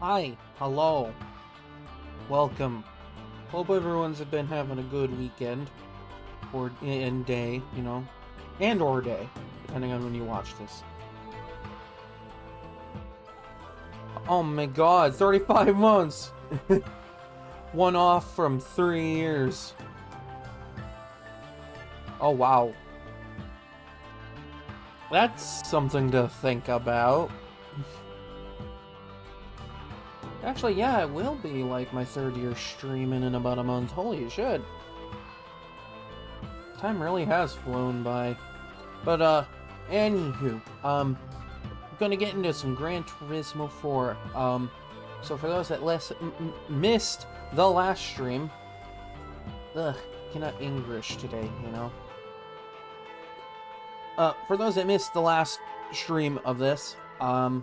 Hi, hello, welcome. Hope everyone's been having a good weekend, or and day, and or day, depending on when you watch this. Oh my god, 35 months! One off from 3 years. Oh wow. That's something to think about. Actually, yeah, it will be like my 3rd year streaming in about a month. Holy shit. Time really has flown by. But, anywho, I'm gonna get into some Gran Turismo 4. So for those that missed the last stream, cannot English today, For those that missed the last stream of this, I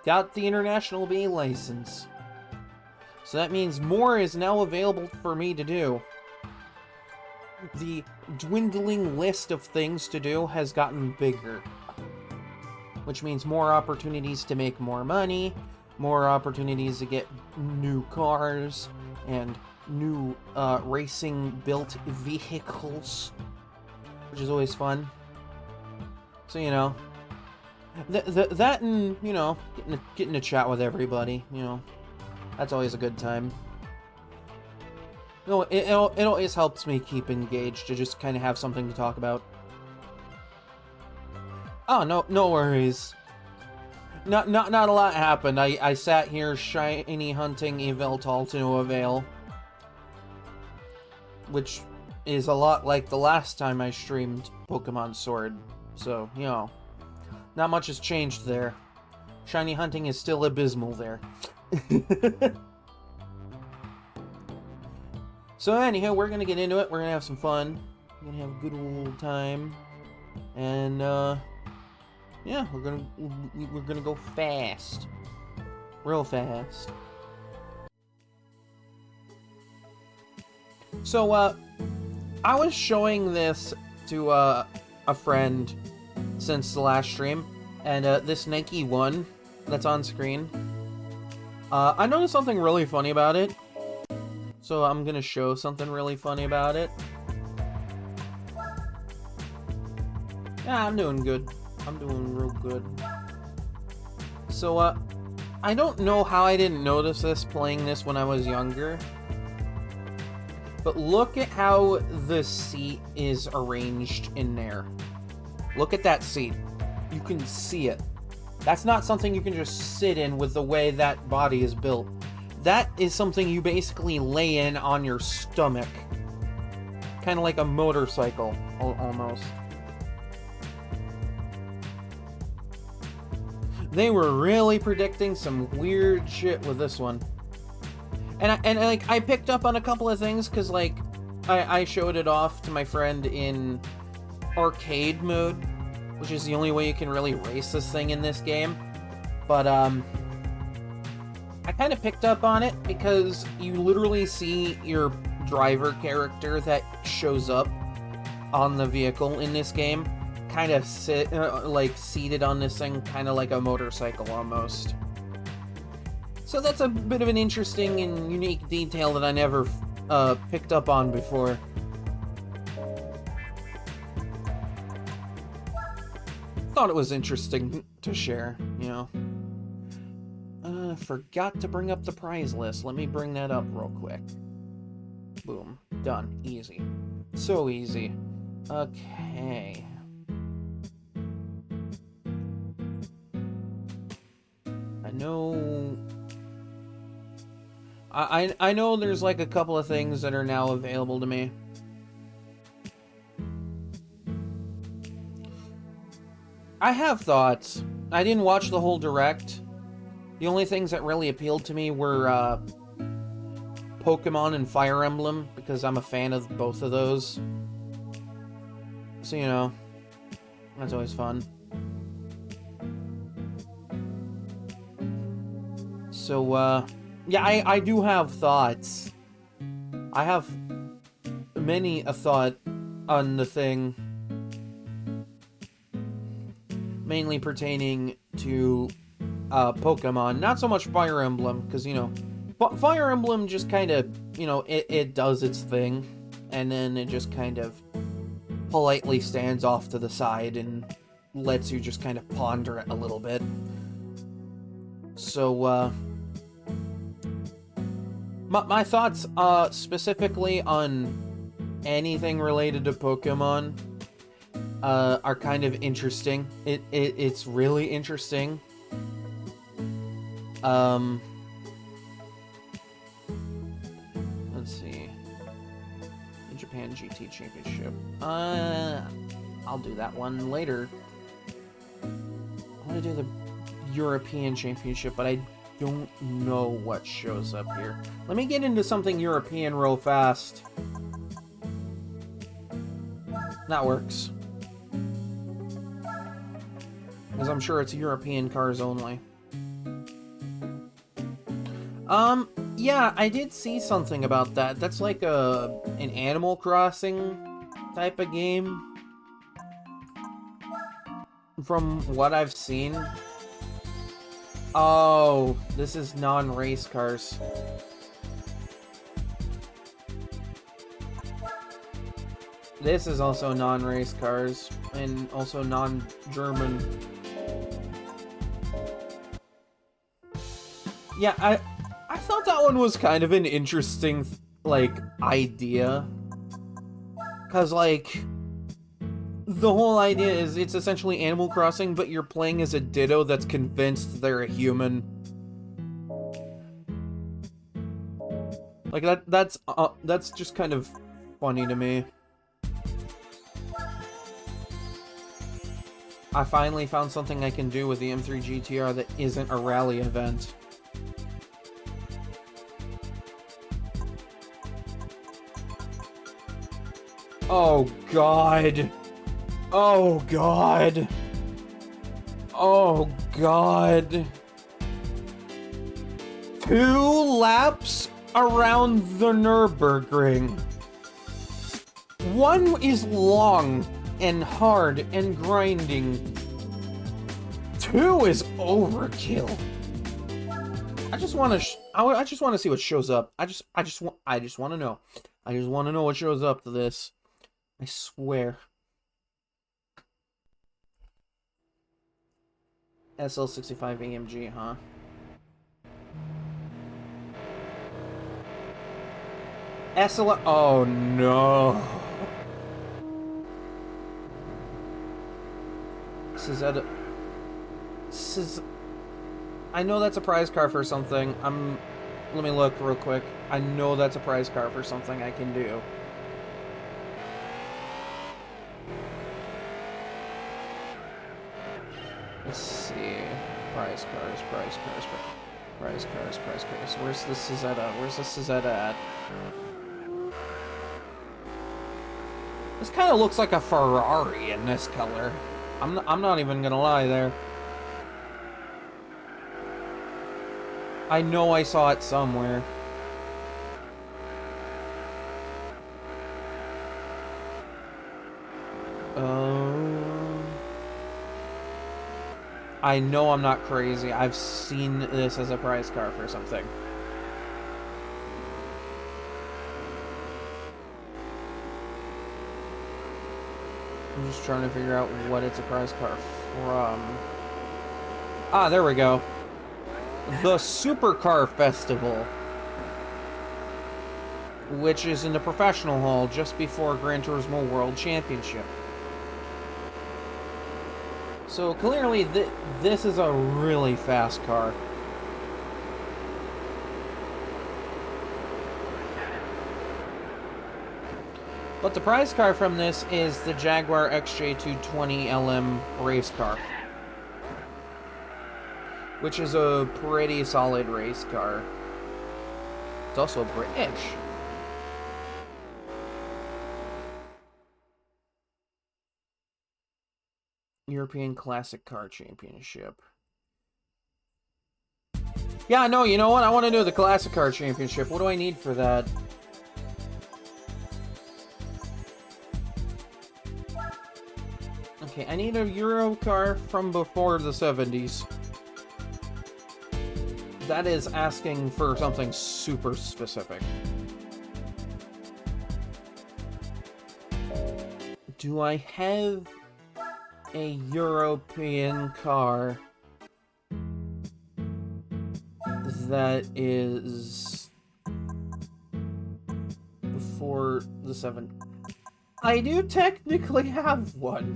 got the International B license. So that means more is now available for me to do. The dwindling list of things to do has gotten bigger. Which means more opportunities to make more money, more opportunities to get new cars, and new racing-built vehicles, which is always fun. So, that and, getting to chat with everybody, that's always a good time. It always helps me keep engaged to just kind of have something to talk about. Oh, no worries. Not a lot happened. I sat here shiny hunting Yveltal to no avail. Which is a lot like the last time I streamed Pokemon Sword. So, not much has changed there. Shiny hunting is still abysmal there. So anyhow, we're gonna get into it. We're gonna have some fun. We're gonna have a good old time. And, yeah, we're gonna go fast. Real fast. So, I was showing this to, a friend since the last stream, and this Nike one that's on screen, I noticed something really funny about it, so I'm gonna show something really funny about it. Yeah, I'm doing good. I'm doing real good. So, I don't know how I didn't notice this playing this when I was younger, but look at how the seat is arranged in there. Look at that seat. You can see it. That's not something you can just sit in with the way that body is built. That is something you basically lay in on your stomach. Kind of like a motorcycle, almost. They were really predicting some weird shit with this one. And I picked up on a couple of things, because, like, I showed it off to my friend in arcade mode, which is the only way you can really race this thing in this game. But, I kind of picked up on it because you literally see your driver character that shows up on the vehicle in this game kind of seated on this thing, kind of like a motorcycle almost. So that's a bit of an interesting and unique detail that I never picked up on before. Thought it was interesting to share, Forgot to bring up the prize list. Let me bring that up real quick. Boom. Done. Easy. So easy. Okay. I know... I know there's like a couple of things that are now available to me. I have thoughts. I didn't watch the whole direct. The only things that really appealed to me were Pokemon and Fire Emblem, because I'm a fan of both of those. So, that's always fun. So, yeah, I do have thoughts. I have many a thought on the thing. Mainly pertaining to Pokemon. Not so much Fire Emblem, because, you know, Fire Emblem just kind of, you know, it does its thing, and then it just kind of politely stands off to the side and lets you just kind of ponder it a little bit. So, my thoughts, specifically on anything related to Pokemon, are kind of interesting. It's really interesting. Let's see. The Japan GT Championship. I'll do that one later. I want to do the European Championship, but I don't know what shows up here. Let me get into something European real fast. That works. Because I'm sure it's European cars only. Yeah, I did see something about that. That's like an Animal Crossing type of game. From what I've seen. Oh, this is non-race cars. This is also non-race cars, and also non-German. Yeah, I thought that one was kind of an interesting, like, idea. 'Cause, like, the whole idea is it's essentially Animal Crossing, but you're playing as a Ditto that's convinced they're a human. Like, that's just kind of funny to me. I finally found something I can do with the M3 GTR that isn't a rally event. Oh god. Oh god. Oh god. 2 laps around the Nürburgring. One is long and hard and grinding. 2 is overkill. I just want to see what shows up. I just want to know. I just want to know what shows up to this. I swear. SL65 AMG, huh? SL. Oh no. I know that's a prize car for something. Let me look real quick. I know that's a prize car for something I can do. Let's see. Prize cars. Where's the Cizetta? Where's the Cizetta at? This kind of looks like a Ferrari in this color. I'm not even gonna lie there. I know I saw it somewhere. I know I'm not crazy. I've seen this as a prize car for something. I'm just trying to figure out what it's a prize car from. Ah, there we go. The Supercar Festival, which is in the professional hall just before Gran Turismo World Championship. So clearly this is a really fast car. But the prize car from this is the Jaguar XJ220 LM race car, which is a pretty solid race car. It's also British. European Classic Car Championship. Yeah, no, you know what? I want to do the Classic Car Championship. What do I need for that? Okay, I need a Euro car from before the 70s. that is asking for something super specific. Do I have a European car that is before the 7? I do technically have one.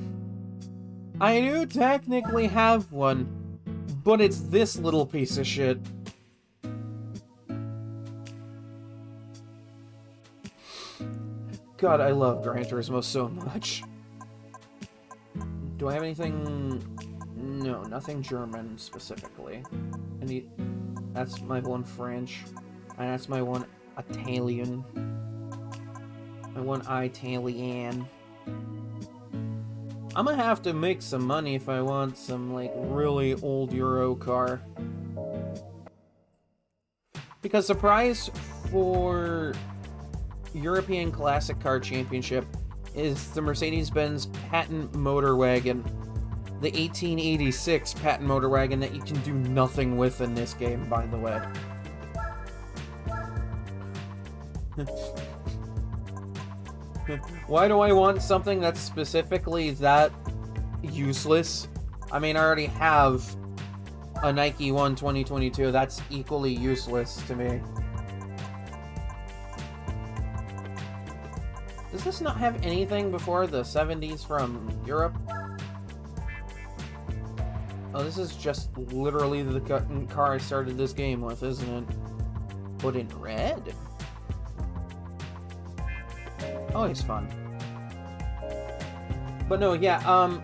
I do technically have one, but it's this little piece of shit. God, I love Gran Turismo so much. Do I have anything? No, nothing German specifically. That's my one French, and that's my one Italian. My one Italian. I'm gonna have to make some money if I want some, like, really old Euro car. Because the prize for European Classic Car Championship is the Mercedes-Benz Patent Motor Wagon. The 1886 Patent Motor Wagon that you can do nothing with in this game, by the way. Why do I want something that's specifically that useless? I mean, I already have a Nike 1 2022. That's equally useless to me. Does this not have anything before the 70s from Europe? Oh, this is just literally the car I started this game with, isn't it? But in red? Always fun. But no, yeah, fuck.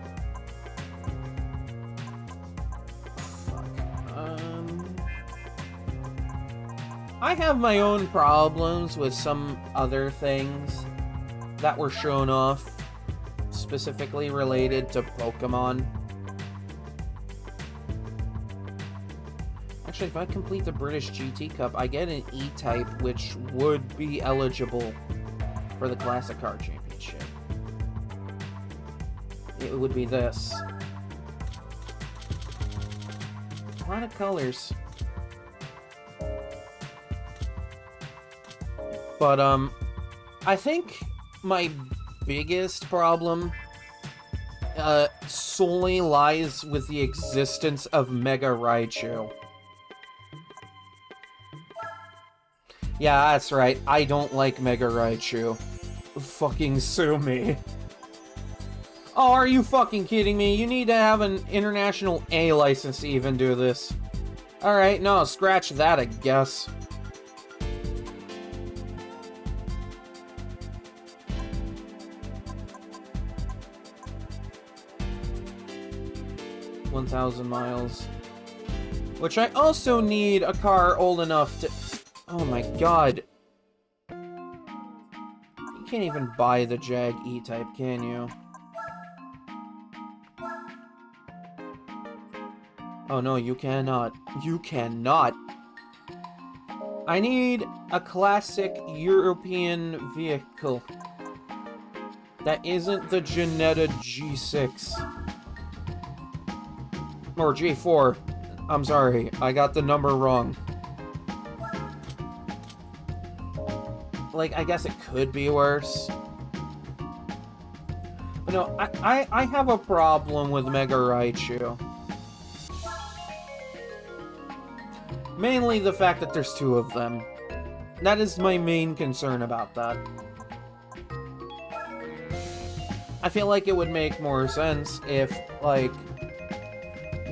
I have my own problems with some other things that were shown off, specifically related to Pokemon. Actually, if I complete the British GT Cup, I get an E-Type, which would be eligible for the Classic Car Championship. It would be this. A lot of colors. But, I think my biggest problem solely lies with the existence of Mega Raichu. Yeah, that's right. I don't like Mega Raichu. Fucking sue me. Oh, are you fucking kidding me? You need to have an international A license to even do this. Alright, no, scratch that, I guess. $1,000 miles. Which I also need a car old enough to... Oh my god. You can't even buy the Jag E-Type, can you? Oh no, you cannot. You cannot! I need a classic European vehicle that isn't the Jetta G6. Or G4. I'm sorry, I got the number wrong. Like, I guess it could be worse. But no, I have a problem with Mega Raichu. Mainly the fact that there's two of them. That is my main concern about that. I feel like it would make more sense if, like,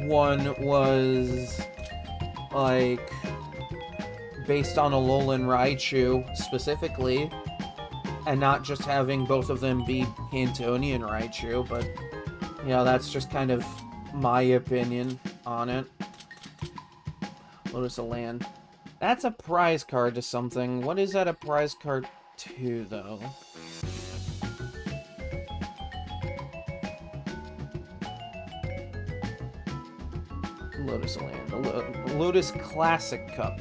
one was, like, based on Alolan Raichu, specifically, and not just having both of them be Cantonian Raichu, but, you know, that's just kind of my opinion on it. Lotus of Land. That's a prize card to something. What is that a prize card to, though? Lotus of Land. The Lotus Classic Cup.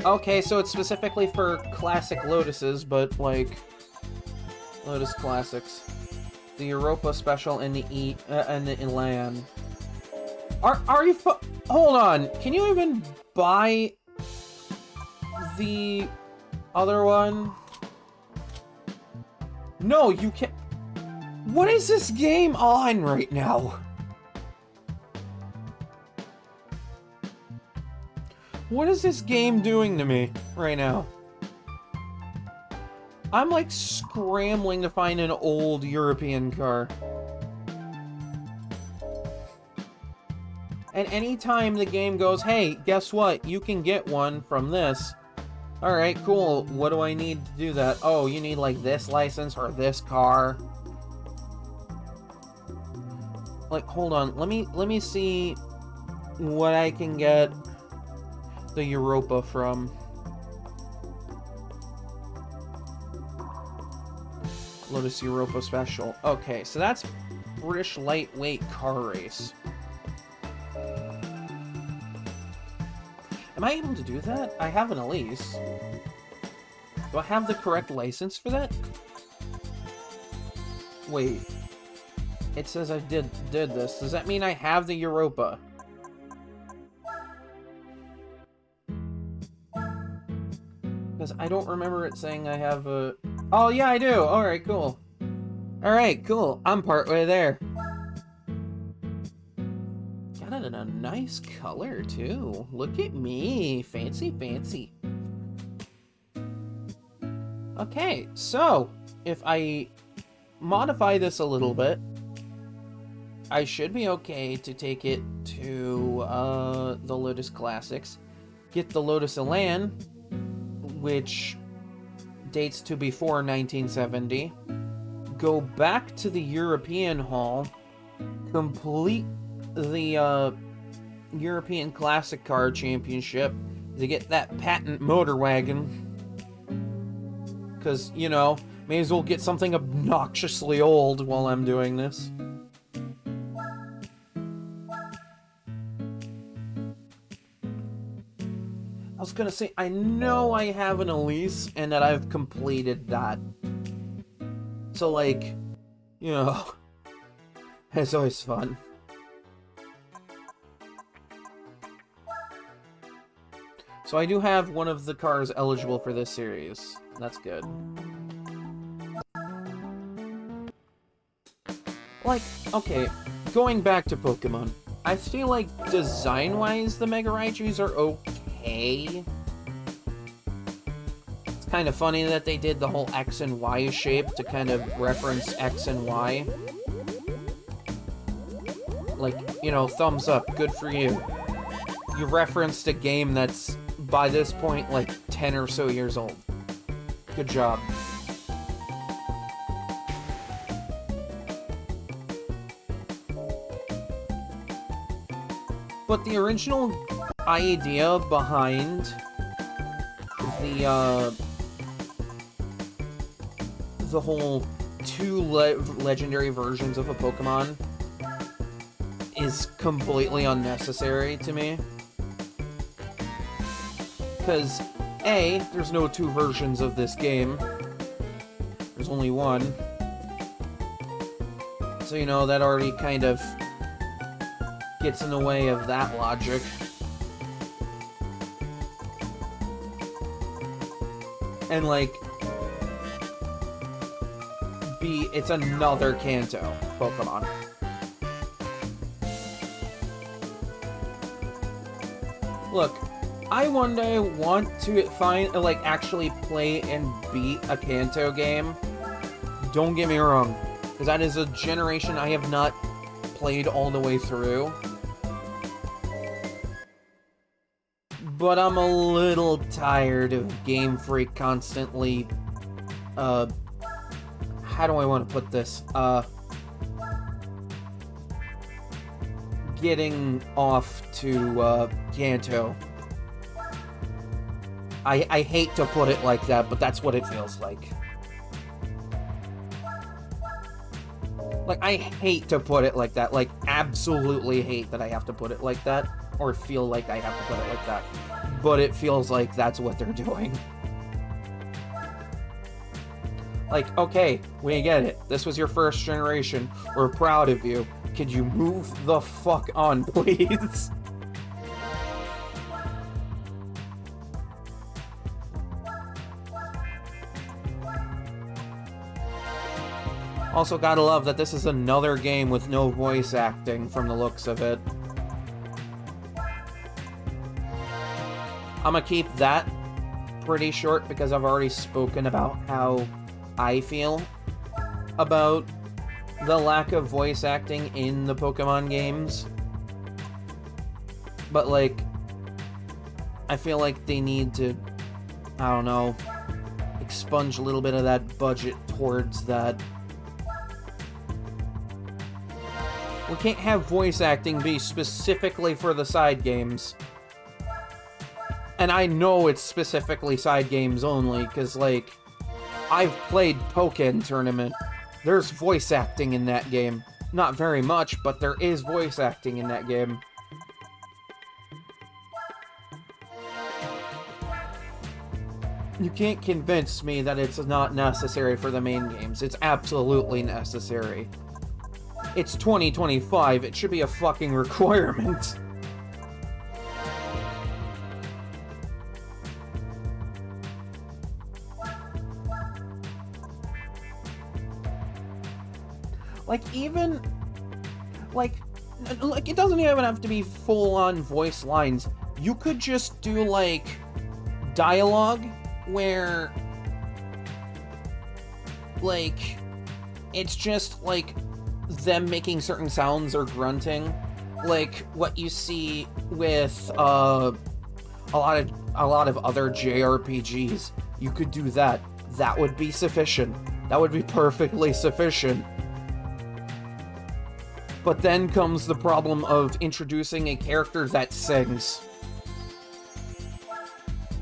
Okay, so it's specifically for classic Lotuses, but, like, Lotus Classics. The Europa Special and the and the Elan. Are you hold on, can you even buy the other one? No, you can't. What is this game on right now? What is this game doing to me right now? I'm like scrambling to find an old European car. And anytime the game goes, hey, guess what? You can get one from this. Alright, cool. What do I need to do that? Oh, you need like this license or this car. Like, hold on. Let me see what I can get the Europa from. Lotus Europa Special. Okay, so that's British lightweight car race. Am I able to do that? I have an Elise. Do I have the correct license for that? Wait. It says I did this. Does that mean I have the Europa? Because I don't remember it saying I have a... Oh, yeah, I do! Alright, cool. Alright, cool. I'm partway there. Got it in a nice color, too. Look at me. Fancy, fancy. Okay, so, if I modify this a little bit, I should be okay to take it to the Lotus Classics, get the Lotus Elan, which dates to before 1970, go back to the European Hall, complete the European Classic Car Championship to get that patent motor wagon. Because, you know, may as well get something obnoxiously old while I'm doing this. I was gonna say, I know I have an Elise and that I've completed that. So, like, you know, it's always fun. So I do have one of the cars eligible for this series. That's good. Like, okay, going back to Pokemon, I feel like design-wise the Mega Raijus are okay. It's kind of funny that they did the whole X and Y shape to kind of reference X and Y. Like, you know, thumbs up, good for you. You referenced a game that's, by this point, like 10 or so years old. Good job. But the original idea behind the whole two legendary versions of a Pokemon is completely unnecessary to me. Because, A, there's no two versions of this game. There's only one. So, you know, that already kind of gets in the way of that logic. And, like, B, it's another Kanto Pokemon. Look, I one day want to actually play and beat a Kanto game. Don't get me wrong, because that is a generation I have not played all the way through. But I'm a little tired of Game Freak constantly, how do I want to put this? Getting off to, Kanto. I hate to put it like that, but that's what it feels like. Like, I hate to put it like that. Like, absolutely hate that I have to put it like that. Or feel like I have to put it like that. But it feels like that's what they're doing. Like, okay, we get it. This was your first generation. We're proud of you. Could you move the fuck on, please? Also, gotta love that this is another game with no voice acting from the looks of it. I'm gonna keep that pretty short because I've already spoken about how I feel about the lack of voice acting in the Pokemon games. But, like, I feel like they need to, I don't know, expunge a little bit of that budget towards that. We can't have voice acting be specifically for the side games. And I know it's specifically side games only, because, like, I've played Pokken Tournament. There's voice acting in that game. Not very much, but there is voice acting in that game. You can't convince me that it's not necessary for the main games. It's absolutely necessary. It's 2025, it should be a fucking requirement. Like, even... Like, it doesn't even have to be full-on voice lines. You could just do, like, dialogue where... Like, it's just, like, them making certain sounds or grunting. Like, what you see with, a lot of other JRPGs. You could do that. That would be sufficient. That would be perfectly sufficient. But then comes the problem of introducing a character that sings.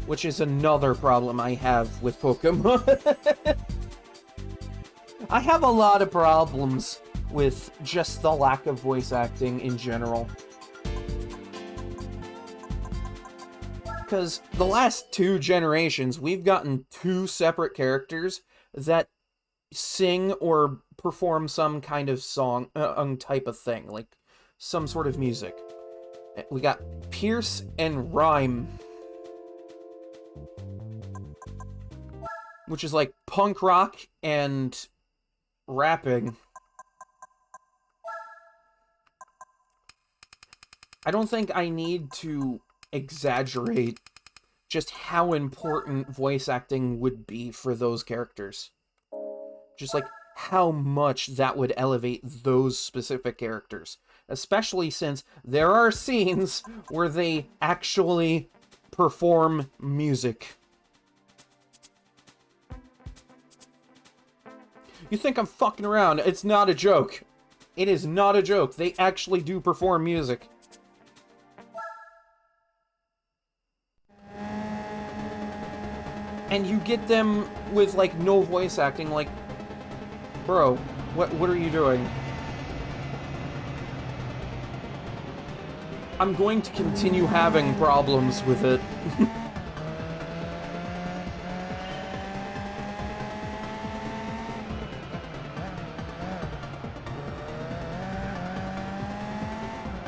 Which is another problem I have with Pokemon. I have a lot of problems with just the lack of voice acting in general. Because the last 2 generations, we've gotten 2 separate characters that sing or perform some kind of song, type of thing, like some sort of music. We got Pierce and Rhyme, which is like punk rock and rapping. I don't think I need to exaggerate just how important voice acting would be for those characters. Just like how much that would elevate those specific characters. Especially since there are scenes where they actually perform music. You think I'm fucking around? It's not a joke. It is not a joke. They actually do perform music. And you get them with, like, no voice acting, like... Bro, what are you doing? I'm going to continue having problems with it.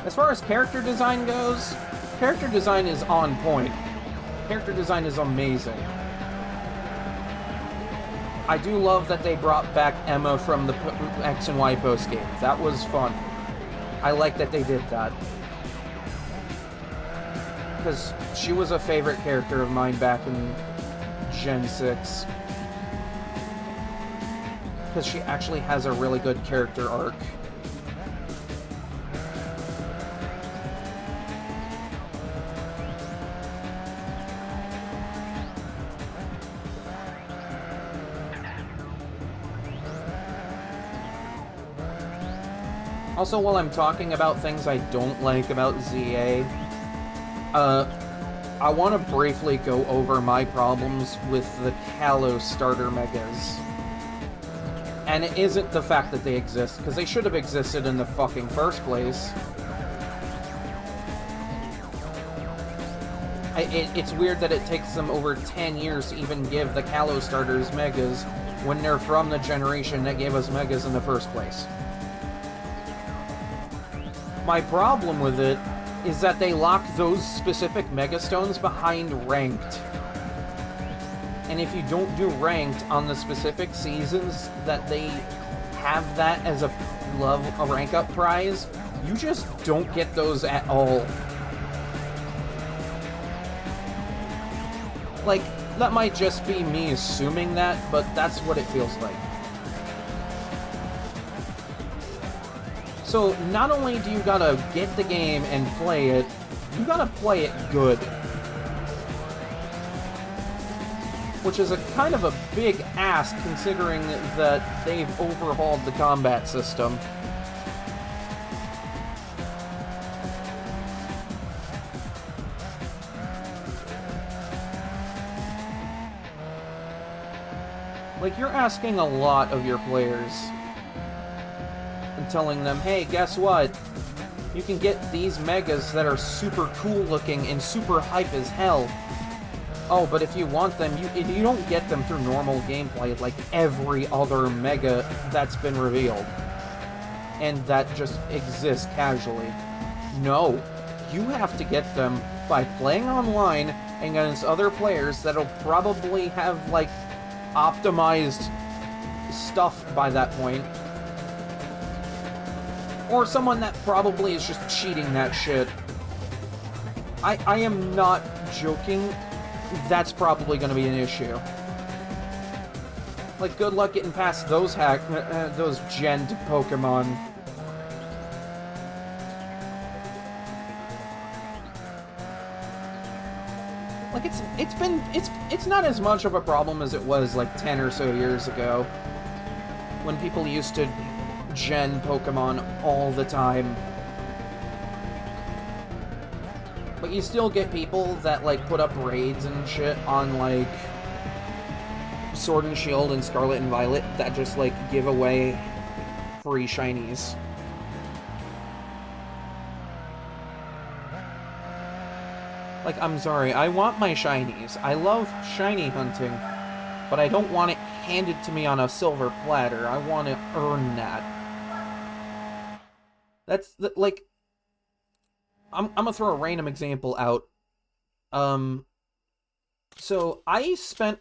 As far as character design goes, character design is on point. Character design is amazing. I do love that they brought back Emma from the X and Y post-game. That was fun. I like that they did that. Because she was a favorite character of mine back in Gen 6. Because she actually has a really good character arc. Also, while I'm talking about things I don't like about ZA, I want to briefly go over my problems with the Kalos starter megas. And it isn't the fact that they exist, because they should have existed in the fucking first place. It's weird that it takes them over 10 years to even give the Kalos starters megas when they're from the generation that gave us megas in the first place. My problem with it is that they lock those specific Megastones behind Ranked. And if you don't do Ranked on the specific seasons that they have that as a rank up prize, you just don't get those at all. Like, that might just be me assuming that, but that's what it feels like. So, not only do you gotta get the game and play it, you gotta play it good. Which is a kind of a big ask considering that they've overhauled the combat system. Like, you're asking a lot of your players. And telling them, hey, guess what? You can get these megas that are super cool looking and super hype as hell. Oh, but if you want them, you don't get them through normal gameplay like every other mega that's been revealed. And that just exists casually. No, you have to get them by playing online against other players that'll probably have, like, optimized stuff by that point. Or someone that probably is just cheating that shit. I am not joking. That's probably going to be an issue. Like, good luck getting past those those gen Pokemon. Like, it's not as much of a problem as it was like 10 or so years ago, when people used to gen Pokemon all the time. But you still get people that, like, put up raids and shit on, like, Sword and Shield and Scarlet and Violet that just, like, give away free shinies. Like, I'm sorry, I want my shinies. I love shiny hunting, but I don't want it handed to me on a silver platter. I want to earn that. That's, like... I'm gonna throw a random example out. So I spent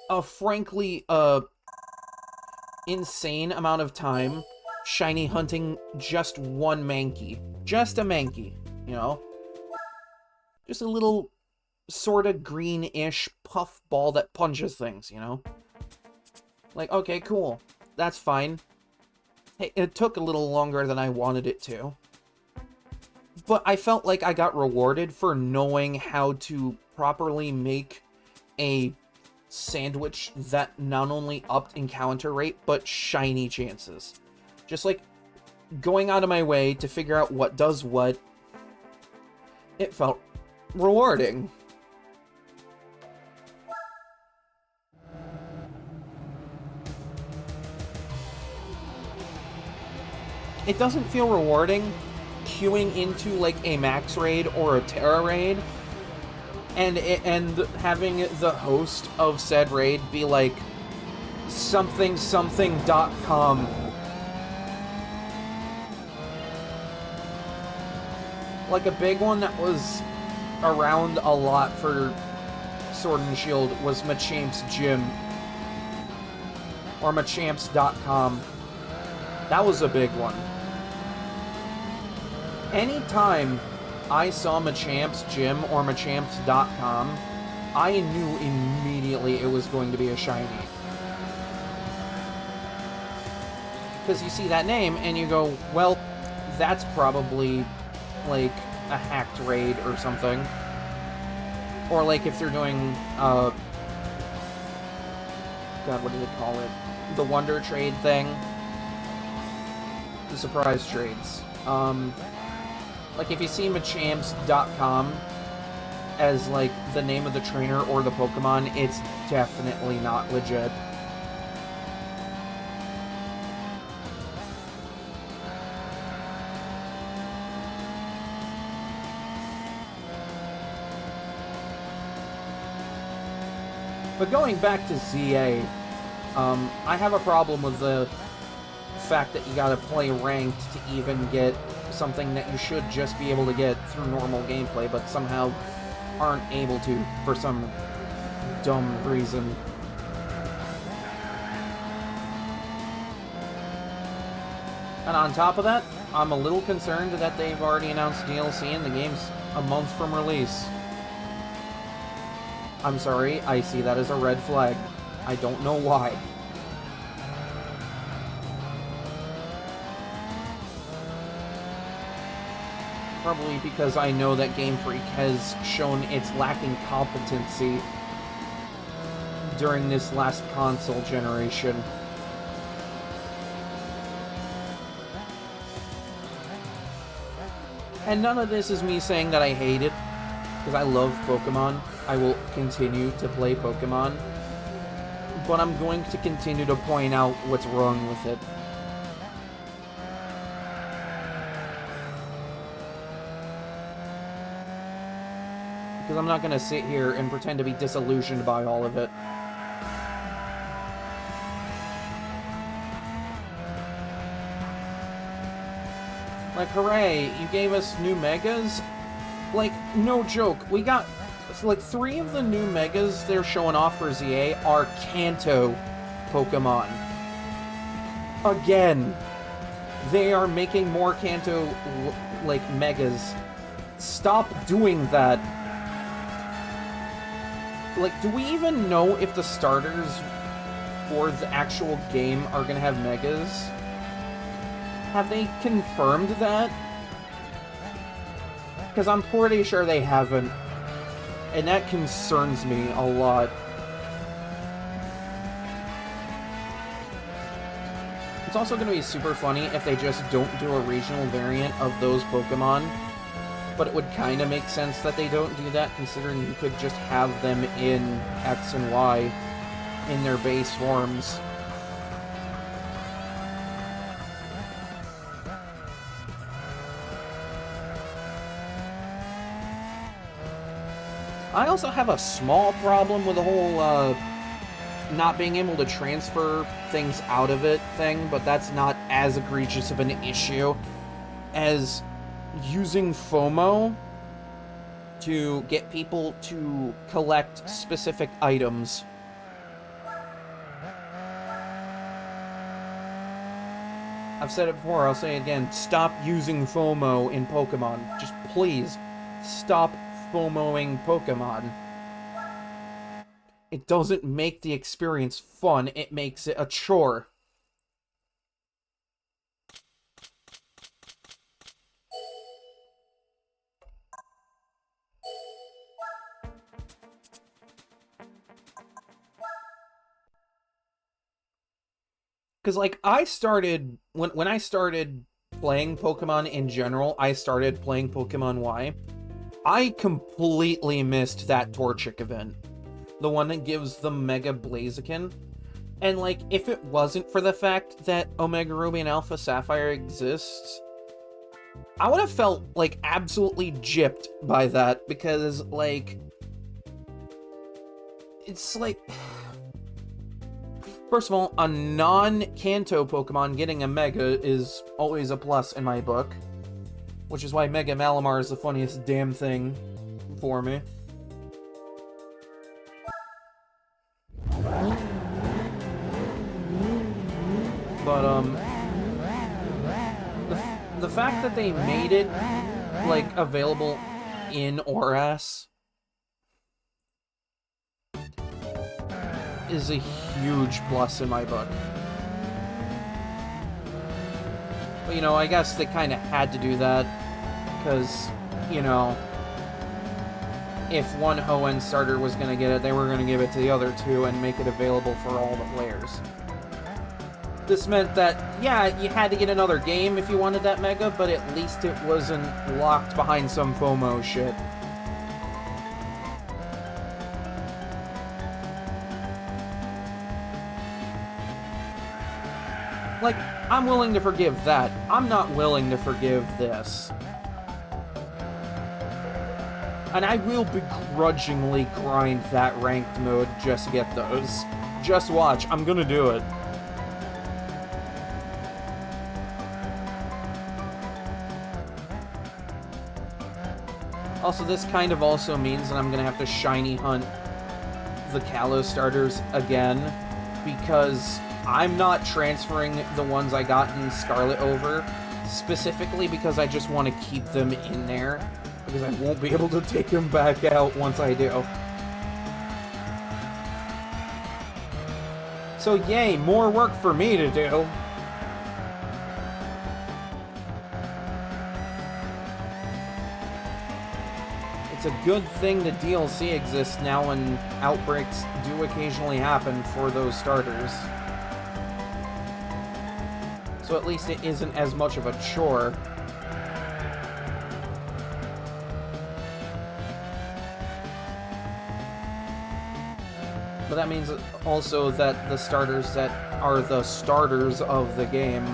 a frankly, insane amount of time shiny hunting just one Mankey. Just a Mankey, you know? Just a little sorta green-ish puff ball that punches things, you know? Like, okay, cool. That's fine. Hey, it took a little longer than I wanted it to. But I felt like I got rewarded for knowing how to properly make a sandwich that not only upped encounter rate, but shiny chances. Just like going out of my way to figure out what does what. It felt rewarding. It doesn't feel rewarding queuing into, like, a max raid or a Terra raid, and having the host of said raid be like, something.com. Like, a big one that was around a lot for Sword and Shield was Machamp's Gym. Or Machamps.com. That was a big one. Anytime I saw Machamp's Gym or Machamps.com, I knew immediately it was going to be a shiny. Because you see that name and you go, well, that's probably, like, a hacked raid or something. Or, like, if they're doing, God, what do they call it? The Wonder Trade thing. The surprise trades. Like, if you see Machamps.com as, like, the name of the trainer or the Pokemon, it's definitely not legit. But going back to ZA, I have a problem with the fact that you gotta play ranked to even get something that you should just be able to get through normal gameplay, but somehow aren't able to for some dumb reason. And on top of that, I'm a little concerned that they've already announced DLC and the game's a month from release. I'm sorry, I see that as a red flag. I don't know why. Probably because I know that Game Freak has shown its lacking competency during this last console generation. And none of this is me saying that I hate it, because I love Pokemon. I will continue to play Pokemon. But I'm going to continue to point out what's wrong with it. Because I'm not going to sit here and pretend to be disillusioned by all of it. Like, hooray, you gave us new Megas? Like, no joke, we got, like, 3 of the new Megas they're showing off for ZA are Kanto Pokemon. Again, they are making more Kanto, like, Megas. Stop doing that. Like, do we even know if the starters for the actual game are gonna have Megas? Have they confirmed that? Because I'm pretty sure they haven't. And that concerns me a lot. It's also going to be super funny if they just don't do a regional variant of those Pokemon. But it would kind of make sense that they don't do that, considering you could just have them in X and Y in their base forms. I also have a small problem with the whole, not being able to transfer things out of it thing, but that's not as egregious of an issue as using FOMO to get people to collect specific items. I've said it before, I'll say it again, stop using FOMO in Pokemon. Just please, stop FOMOing Pokemon. It doesn't make the experience fun, it makes it a chore. Because, like, I started, when I started playing Pokemon in general, I started playing Pokemon Y. I completely missed that Torchic event. The one that gives the Mega Blaziken. And, like, if it wasn't for the fact that Omega Ruby and Alpha Sapphire exists, I would have felt, like, absolutely gypped by that, because, like, it's like, first of all, a non-Kanto Pokemon getting a Mega is always a plus in my book. Which is why Mega Malamar is the funniest damn thing for me. But, the fact that they made it, like, available in ORAS is a huge plus in my book. But, you know, I guess they kind of had to do that, because, you know, if one Hoenn starter was going to get it, they were going to give it to the other two and make it available for all the players. This meant that, yeah, you had to get another game if you wanted that Mega, but at least it wasn't locked behind some FOMO shit. Like, I'm willing to forgive that. I'm not willing to forgive this. And I will begrudgingly grind that ranked mode just to get those. Just watch, I'm gonna do it. Also, this kind of also means that I'm gonna have to shiny hunt the Kalos starters again, because I'm not transferring the ones I got in Scarlet over, specifically because I just want to keep them in there, because I won't be able to take them back out once I do. So yay, more work for me to do. It's a good thing the DLC exists now when outbreaks do occasionally happen for those starters. So at least it isn't as much of a chore. But that means also that the starters that are the starters of the game,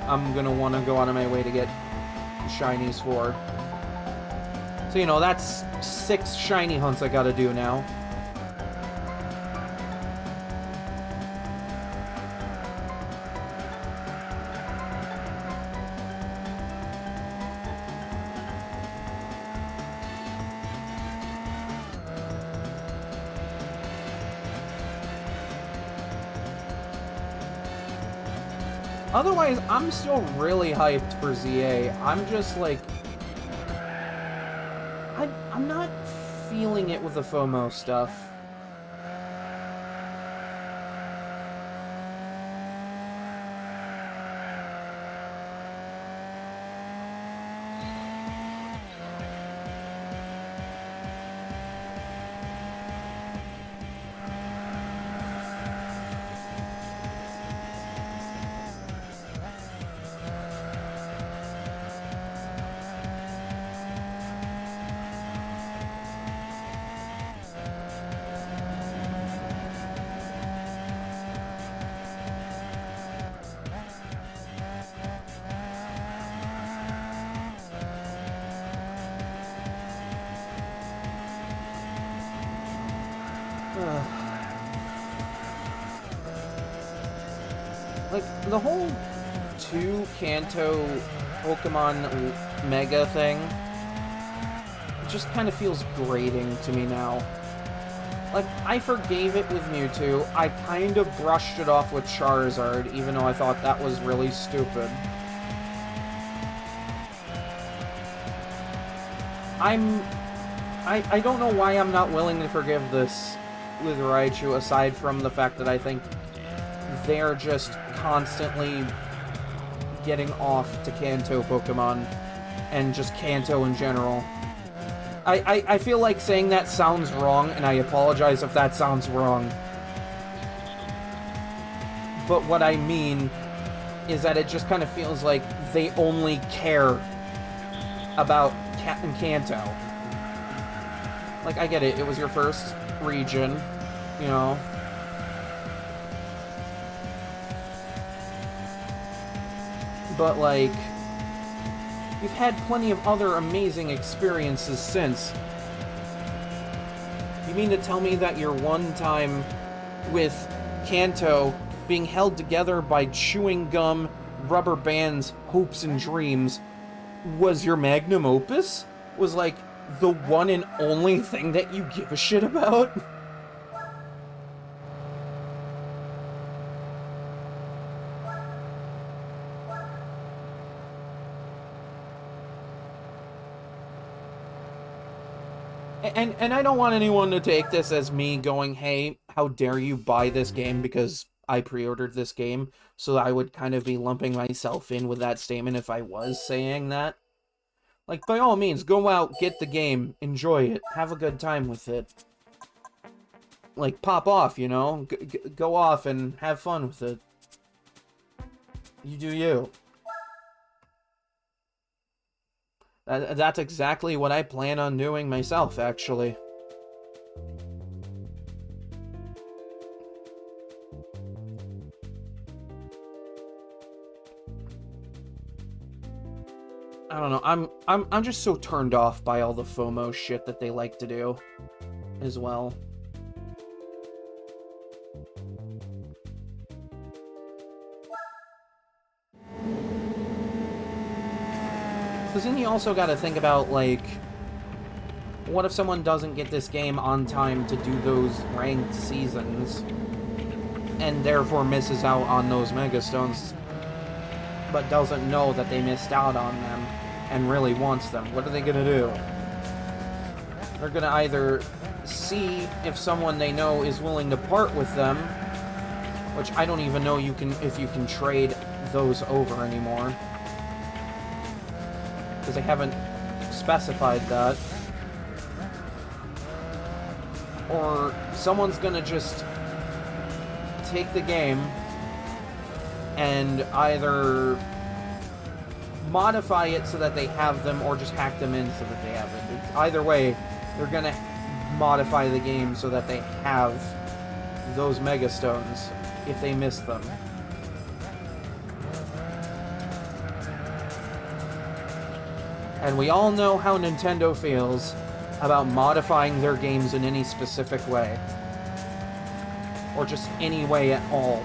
I'm gonna want to go out of my way to get shinies for. So, you know, that's 6 shiny hunts I gotta do now. Otherwise, I'm still really hyped for ZA. I'm just like... I'm not feeling it with the FOMO stuff. Like, the whole 2 Kanto Pokemon Mega thing, it just kind of feels grating to me now. Like, I forgave it with Mewtwo, I kind of brushed it off with Charizard, even though I thought that was really stupid. I don't know why I'm not willing to forgive this with Raichu, aside from the fact that I think they're just constantly getting off to Kanto Pokemon, and just Kanto in general. I feel like saying that sounds wrong, and I apologize if that sounds wrong. But what I mean is that it just kind of feels like they only care about Kanto. Like, I get it, it was your first region, you know. But, like, you've had plenty of other amazing experiences since. You mean to tell me that your one time with Kanto being held together by chewing gum, rubber bands, hopes and dreams was your magnum opus? Was, like, the one and only thing that you give a shit about? And I don't want anyone to take this as me going, hey, how dare you buy this game because I pre-ordered this game, so I would kind of be lumping myself in with that statement if I was saying that. Like, by all means, go out, get the game, enjoy it, have a good time with it. Like, pop off, you know? Go off and have fun with it. You do you. That's exactly what I plan on doing myself, actually. I don't know, I'm just so turned off by all the FOMO shit that they like to do as well. Because then you also gotta think about, like, What if someone doesn't get this game on time to do those ranked seasons, and therefore misses out on those Megastones, but doesn't know that they missed out on them, and really wants them? What are they gonna do? They're gonna either see if someone they know is willing to part with them, which I don't even know if you can trade those over anymore, because they haven't specified that. Or someone's gonna just take the game and either modify it so that they have them, or just hack them in so that they have them. Either way, they're gonna modify the game so that they have those Megastones if they miss them. And we all know how Nintendo feels about modifying their games in any specific way. Or just any way at all.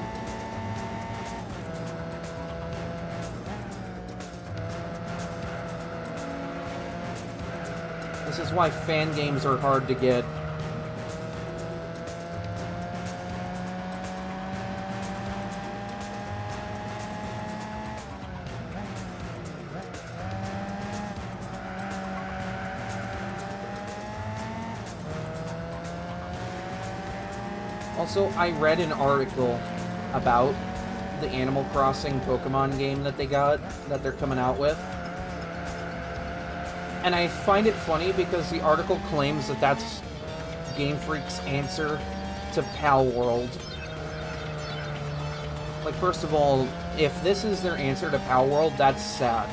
This is why fan games are hard to get. Also, I read an article about the Animal Crossing Pokemon game that they're coming out with. And I find it funny because the article claims that that's Game Freak's answer to Pal World. Like, first of all, if this is their answer to Pal World, that's sad.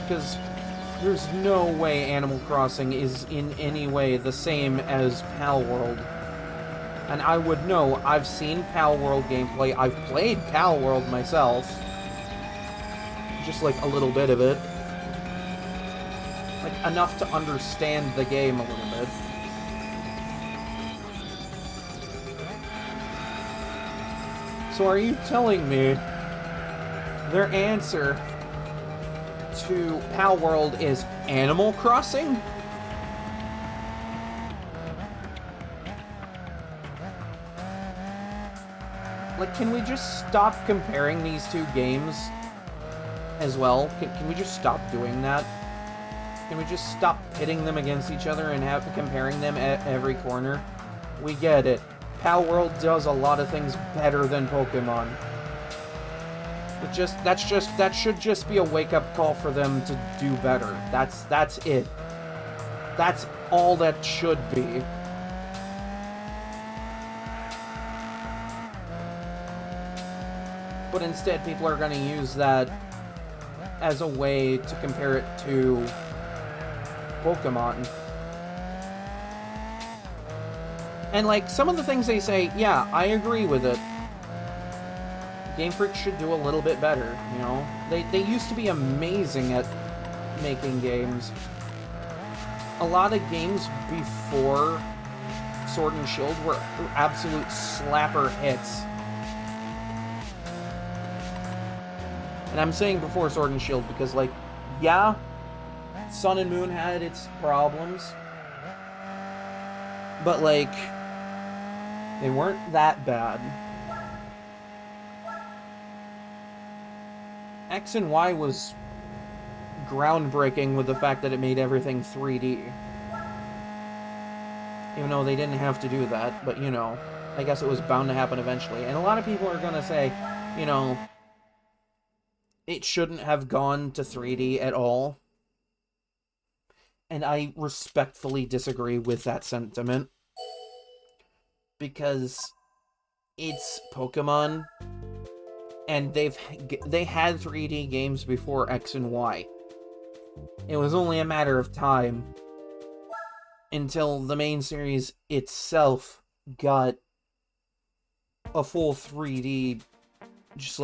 Because there's no way Animal Crossing is in any way the same as Pal World. And I would know. I've seen Pal World gameplay. I've played Pal World myself. Just like a little bit of it. Like, enough to understand the game a little bit. So are you telling me their answer to Pal World is Animal Crossing? Like, can we just stop comparing these two games as well? Can we just stop doing that? Can we just stop pitting them against each other and comparing them at every corner? We get it. Pal World does a lot of things better than Pokemon. That should just be a wake-up call for them to do better. That's it. That's all that should be. But instead, people are going to use that as a way to compare it to Pokemon. And, like, some of the things they say, yeah, I agree with it. Game Freak should do a little bit better, you know? They used to be amazing at making games. A lot of games before Sword and Shield were absolute slapper hits. And I'm saying before Sword and Shield because, like, yeah, Sun and Moon had its problems. But, like, they weren't that bad. X and Y was groundbreaking with the fact that it made everything 3D. Even though they didn't have to do that, but, you know, I guess it was bound to happen eventually. And a lot of people are gonna say, you know, it shouldn't have gone to 3D at all. And I respectfully disagree with that sentiment. Because it's Pokemon, and they had 3D games before X and Y. It was only a matter of time until the main series itself got a full 3D, just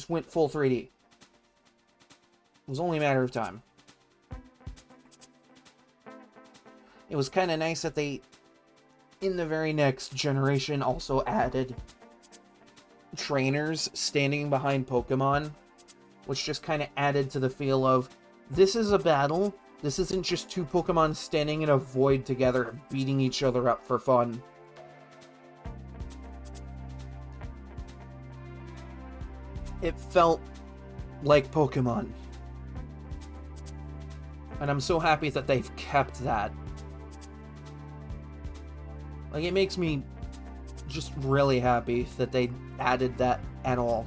went full 3D. It was only a matter of time. It was kind of nice that they, in the very next generation, also added trainers standing behind Pokemon, which just kind of added to the feel of, this is a battle, This isn't just two Pokemon standing in a void together, beating each other up for fun. It felt like Pokemon. And I'm so happy that they've kept that. Like, it makes me just really happy that they added that at all.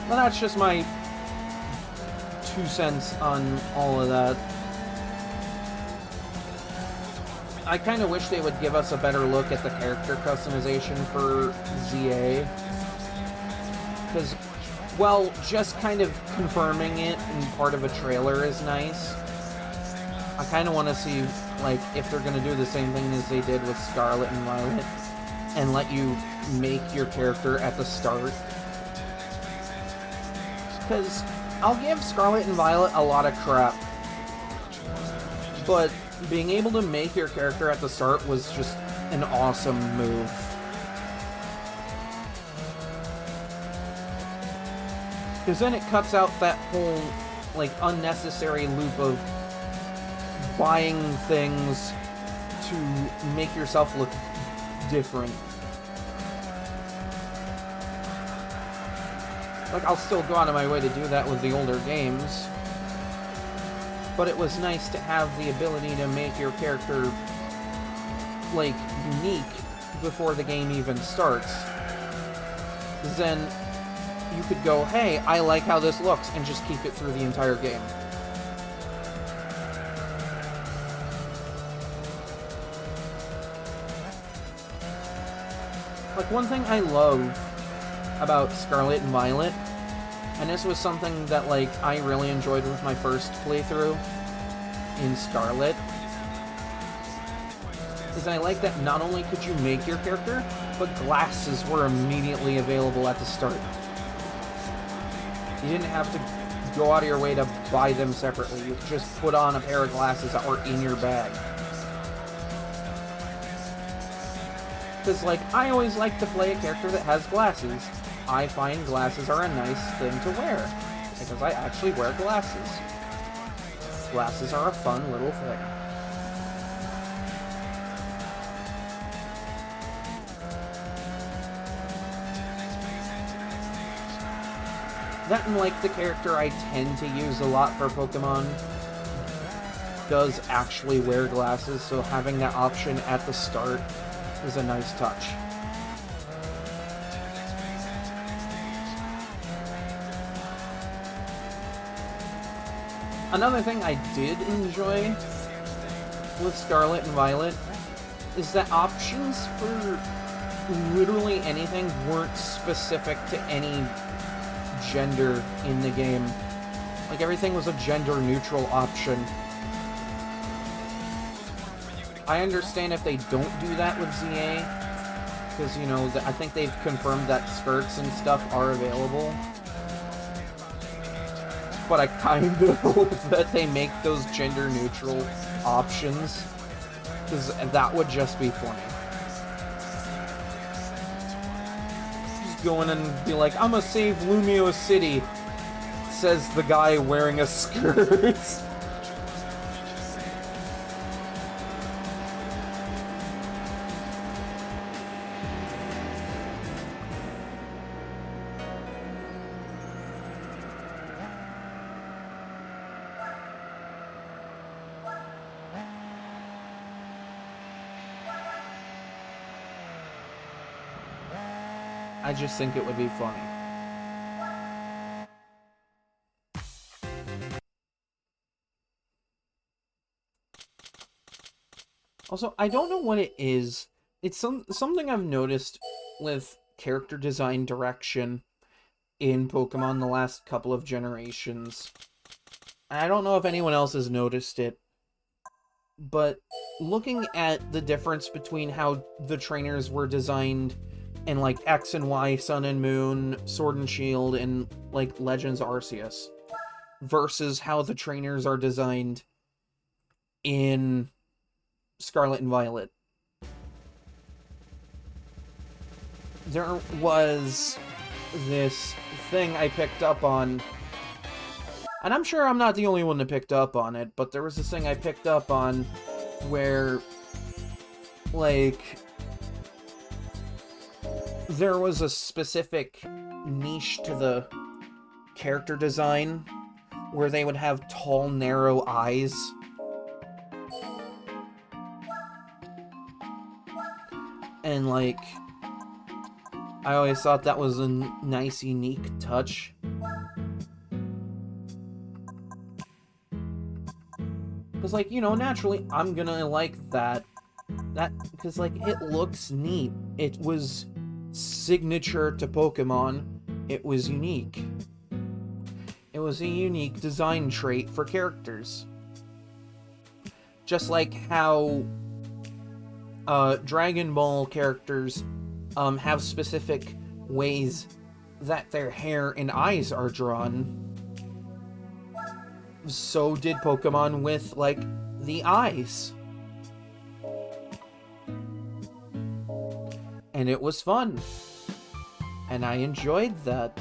Well, that's just my 2 cents on all of that. I kind of wish they would give us a better look at the character customization for ZA. Because, well, just kind of confirming it in part of a trailer is nice. I kind of want to see, like, if they're going to do the same thing as they did with Scarlet and Violet and let you make your character at the start. Because I'll give Scarlet and Violet a lot of crap, but being able to make your character at the start was just an awesome move. Because then it cuts out that whole, like, unnecessary loop of buying things to make yourself look different. Like, I'll still go out of my way to do that with the older games, but it was nice to have the ability to make your character, like, unique before the game even starts. Because then you could go, hey, I like how this looks, and just keep it through the entire game. Like, one thing I love about Scarlet and Violet, and this was something that, like, I really enjoyed with my first playthrough in Scarlet, is I like that not only could you make your character, but glasses were immediately available at the start. You didn't have to go out of your way to buy them separately. You could just put on a pair of glasses that were in your bag. Because, like, I always like to play a character that has glasses. I find glasses are a nice thing to wear, because I actually wear glasses. Glasses are a fun little thing. That, and, like, the character I tend to use a lot for Pokemon does actually wear glasses, so having that option at the start is a nice touch. Another thing I did enjoy with Scarlet and Violet is that options for literally anything weren't specific to any gender in the game. Like, everything was a gender-neutral option. I understand if they don't do that with ZA, because, you know, I think they've confirmed that skirts and stuff are available. But I kind of hope that they make those gender-neutral options, because that would just be funny. Just go in and be like, I'm gonna save Lumio City, says the guy wearing a skirt. I just think it would be funny. Also, I don't know what it is. It's something I've noticed with character design direction in Pokemon the last couple of generations. I don't know if anyone else has noticed it. but looking at the difference between how the trainers were designed in like X and Y, Sun and Moon, Sword and Shield, and like Legends Arceus, versus how the trainers are designed in Scarlet and Violet, there was this thing I picked up on, and I'm sure I'm not the only one that picked up on it, but there was this thing I picked up on where, like, there was a specific niche to the character design where they would have tall, narrow eyes. And, like, I always thought that was a nice, unique touch. Because, like, you know, naturally, I'm gonna like that. Because, like, it looks neat. It was signature to Pokemon. It was unique. It was a unique design trait for characters. Just like how Dragon Ball characters have specific ways that their hair and eyes are drawn. So did Pokemon with, like, the eyes. And it was fun. And I enjoyed that.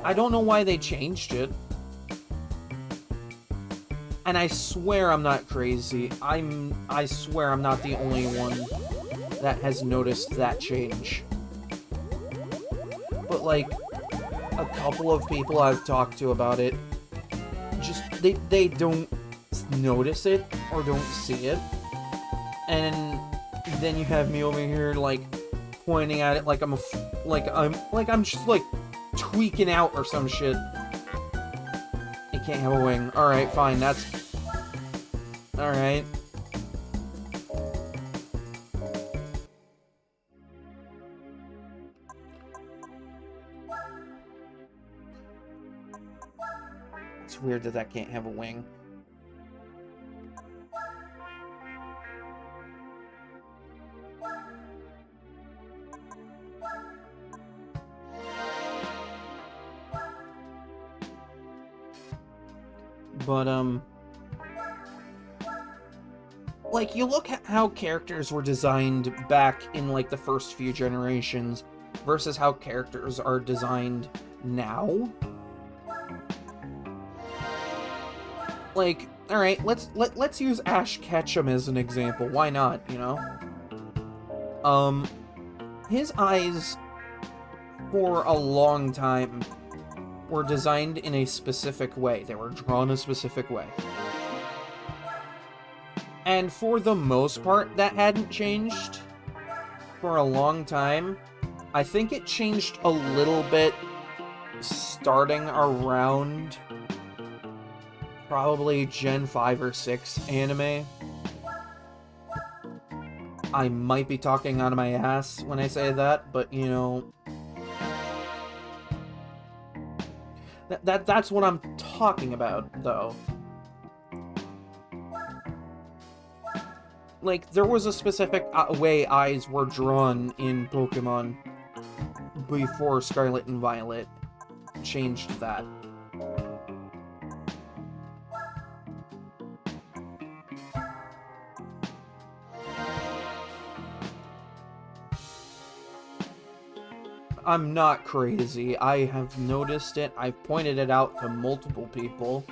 I don't know why they changed it. And I swear I'm not crazy. I swear I'm not the only one that has noticed that change. But, like, a couple of people I've talked to about it, just, they don't notice it or don't see it. And then you have me over here, like, pointing at it like I'm just, like, tweaking out or some shit. It can't have a wing. Alright, fine, that's... Alright. It's weird that that can't have a wing. But, like, you look at how characters were designed back in, like, the first few generations versus how characters are designed now. Like, alright, let's use Ash Ketchum as an example. Why not, you know? His eyes, for a long time, were designed in a specific way. They were drawn a specific way. And for the most part, that hadn't changed for a long time. I think it changed a little bit starting around probably Gen 5 or 6 anime. I might be talking out of my ass when I say that, but, you know... That's what I'm talking about, though. Like, there was a specific way eyes were drawn in Pokemon before Scarlet and Violet changed that. I'm not crazy. I have noticed it. I've pointed it out to multiple people.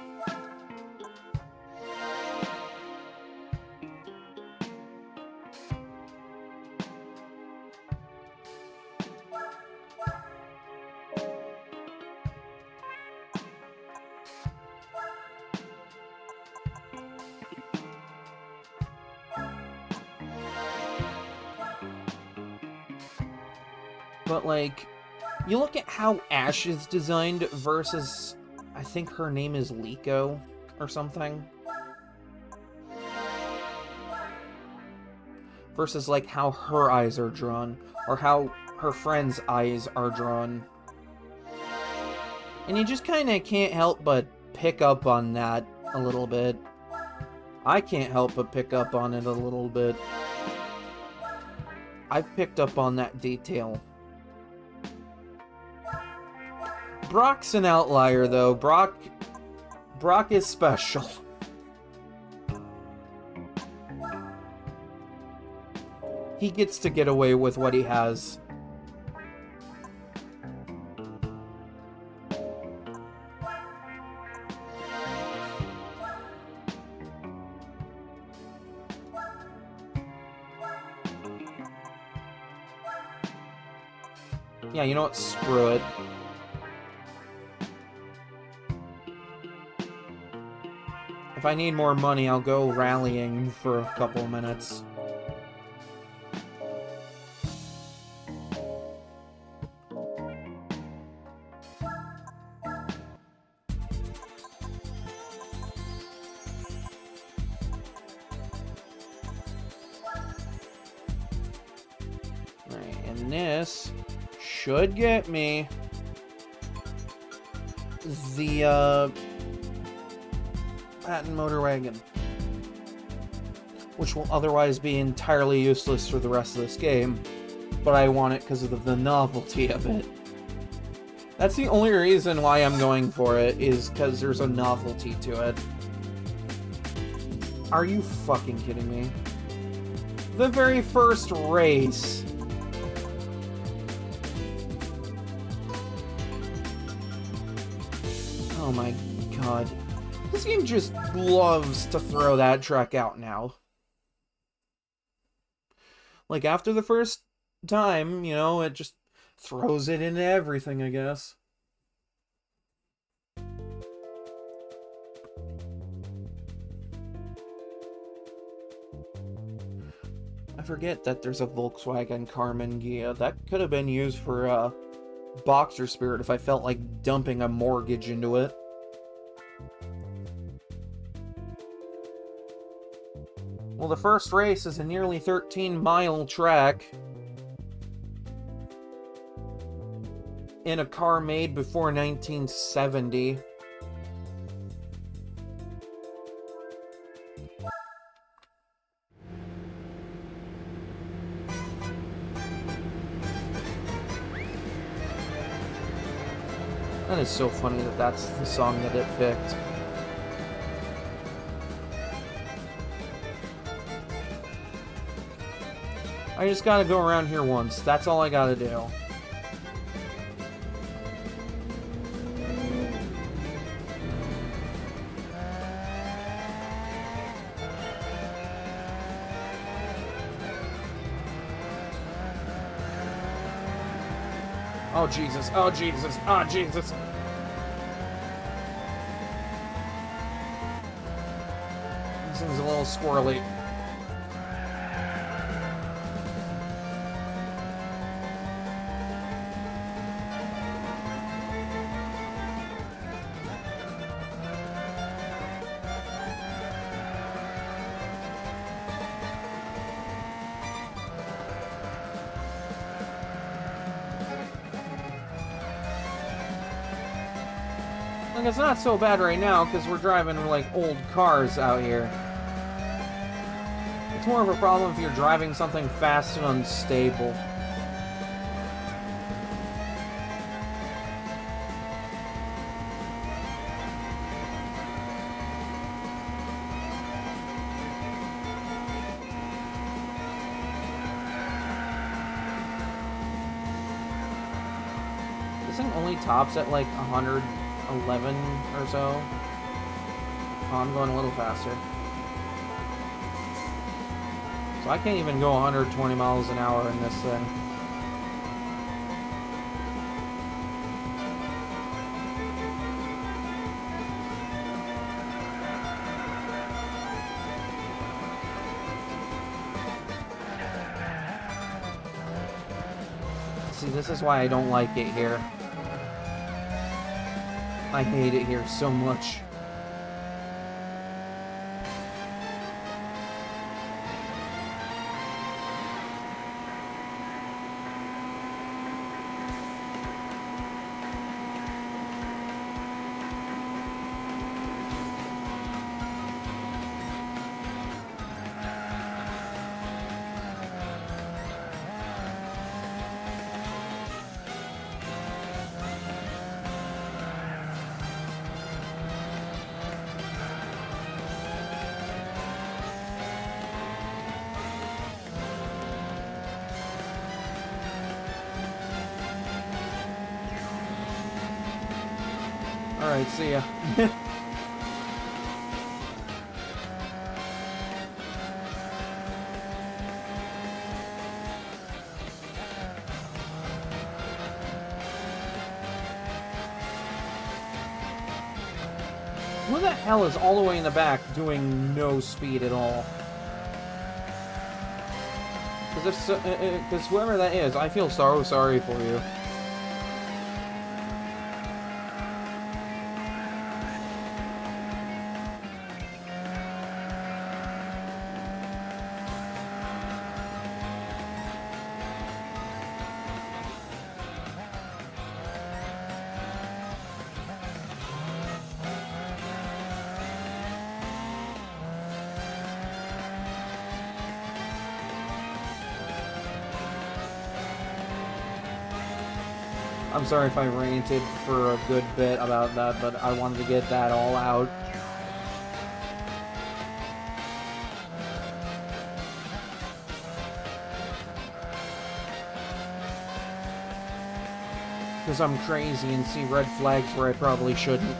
But, like, you look at how Ash is designed versus, I think her name is Liko or something. Versus, like, how her eyes are drawn, or how her friend's eyes are drawn. And you just kind of can't help but pick up on that a little bit. I can't help but pick up on it a little bit. I've picked up on that detail. Brock's an outlier, though. Brock is special. He gets to get away with what he has. Yeah, you know what? Screw it. If I need more money, I'll go rallying for a couple of minutes. Alright, and this should get me the patent motor wagon, which will otherwise be entirely useless for the rest of this game, but I want it because of the novelty of it. That's the only reason why I'm going for it, is because there's a novelty to it. Are you fucking kidding me? The very first race. Oh my god. This game just loves to throw that track out now. Like, after the first time, you know, it just throws it into everything, I guess. I forget that there's a Volkswagen Carmen Ghia. That could have been used for Boxer Spirit if I felt like dumping a mortgage into it. Well, the first race is a nearly 13-mile track in a car made before 1970. That is so funny that that's the song that it picked. I just gotta go around here once. That's all I gotta do. Oh, Jesus. Oh, Jesus. Oh, Jesus. This thing's a little squirrely. Like, it's not so bad right now, because we're driving, like, old cars out here. It's more of a problem if you're driving something fast and unstable. This thing only tops at, like, 111 or so. Oh, I'm going a little faster. So I can't even go 120 miles an hour in this thing. See, this is why I don't like it here. I hate it here so much. Alright, see ya. Who the hell is all the way in the back doing no speed at all? Because whoever that is, I feel so sorry for you. I'm sorry if I ranted for a good bit about that, but I wanted to get that all out. Because I'm crazy and see red flags where I probably shouldn't.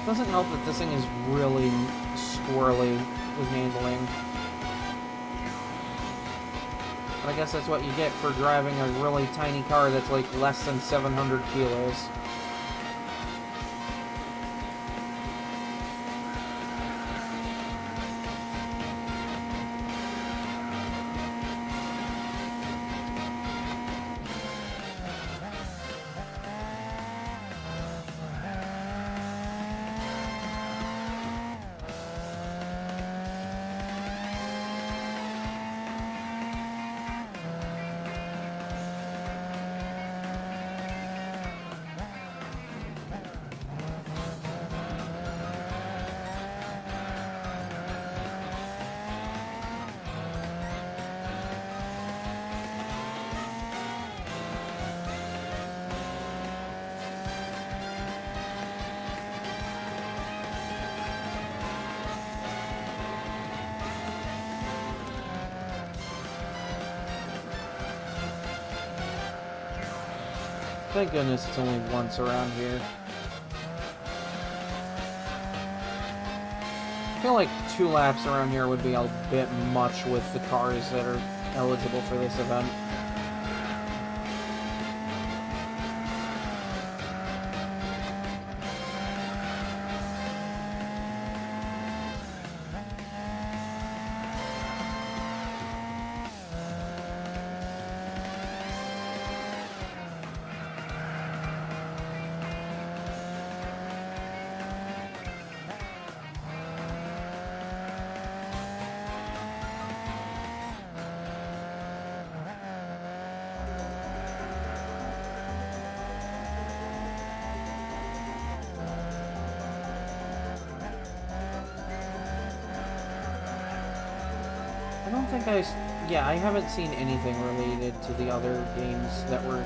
Doesn't help that this thing is really squirrely with handling. But I guess that's what you get for driving a really tiny car that's like less than 700 kilos. Thank goodness it's only once around here. I feel like 2 laps around here would be a bit much with the cars that are eligible for this event. I don't think yeah, I haven't seen anything related to the other games that were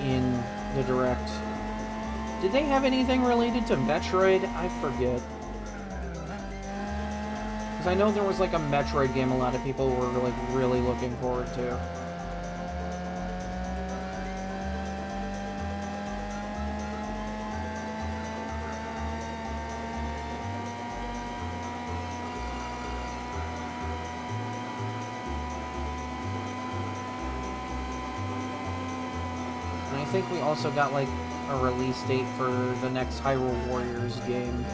in the Direct. Did they have anything related to Metroid? I forget. Because I know there was like a Metroid game a lot of people were like really looking forward to. I think we also got like a release date for the next Hyrule Warriors game.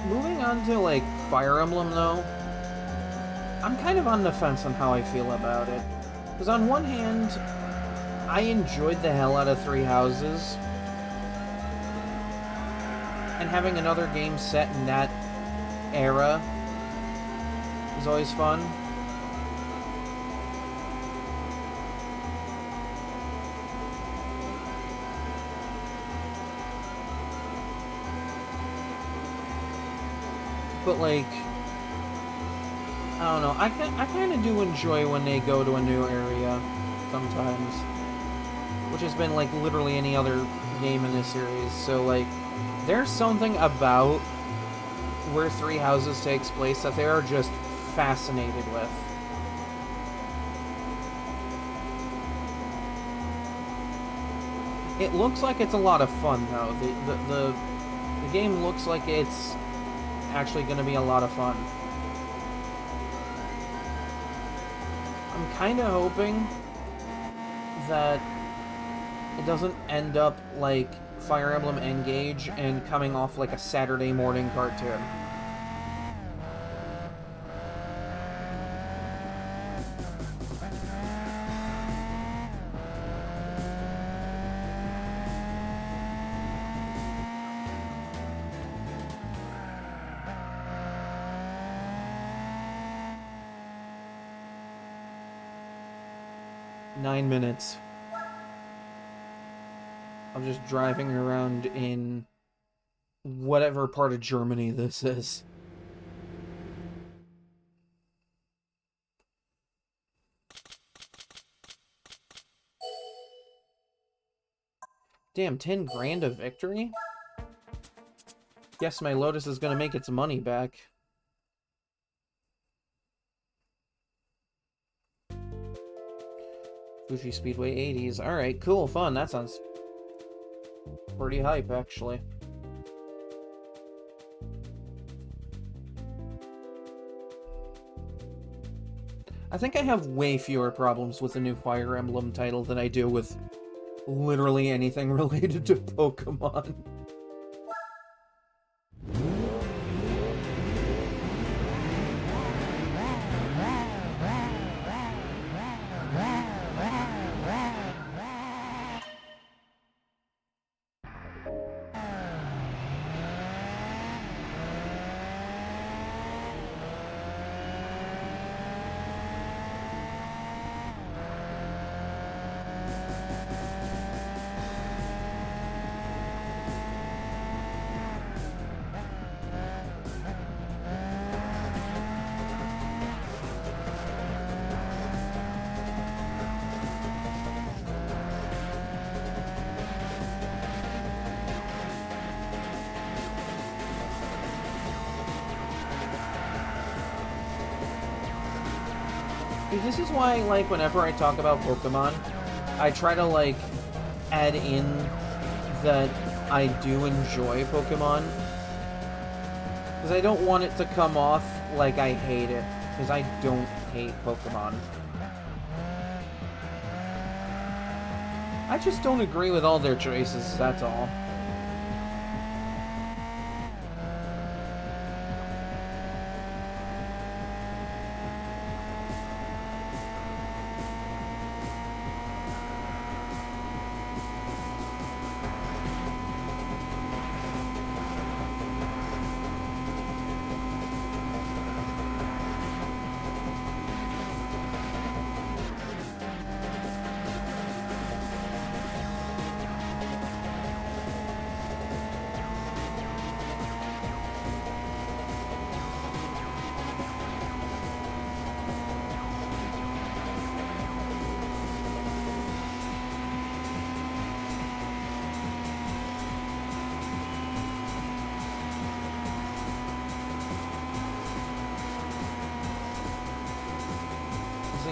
Moving on to, like, Fire Emblem, though, I'm kind of on the fence on how I feel about it. Because on one hand, I enjoyed the hell out of Three Houses. And having another game set in that era is always fun. But, like, I don't know. I kind of do enjoy when they go to a new area sometimes. Which has been, like, literally any other game in this series. So, like, there's something about where Three Houses takes place that they are just fascinated with. It looks like it's a lot of fun, though. The game looks like it's actually going to be a lot of fun. I'm kind of hoping that it doesn't end up like Fire Emblem Engage and coming off like a Saturday morning cartoon. Nine minutes of just driving around in whatever part of Germany this is. Damn, 10 grand of victory? Guess my Lotus is gonna make its money back. Fuji Speedway 80s. Alright, cool, fun. That sounds pretty hype, actually. I think I have way fewer problems with the new Fire Emblem title than I do with literally anything related to Pokemon. This is why, like, whenever I talk about Pokemon, I try to, like, add in that I do enjoy Pokemon. Because I don't want it to come off like I hate it. Because I don't hate Pokemon. I just don't agree with all their choices, that's all.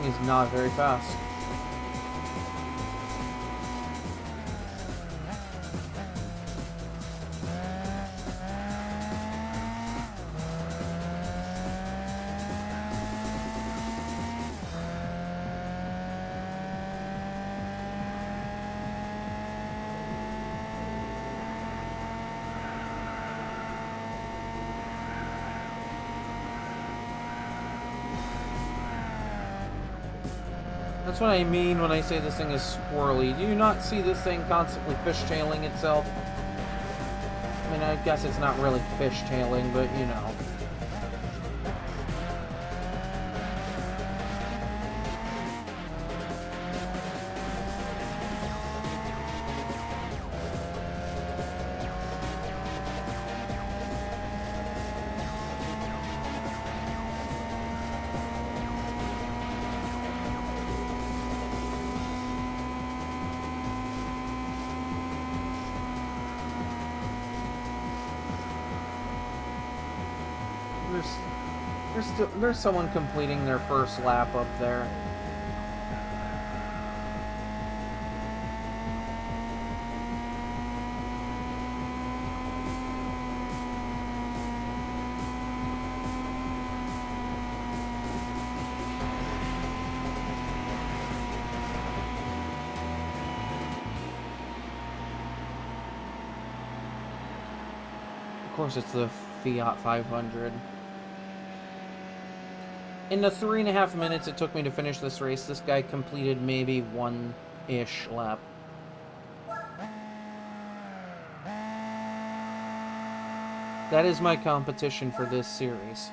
Is not very fast. That's what I mean when I say this thing is squirrely. Do you not see this thing constantly fishtailing itself? I mean, I guess it's not really fishtailing, but you know. There's someone completing their first lap up there. Of course, it's the Fiat 500. In the 3.5 minutes it took me to finish this race, this guy completed maybe one-ish lap. That is my competition for this series.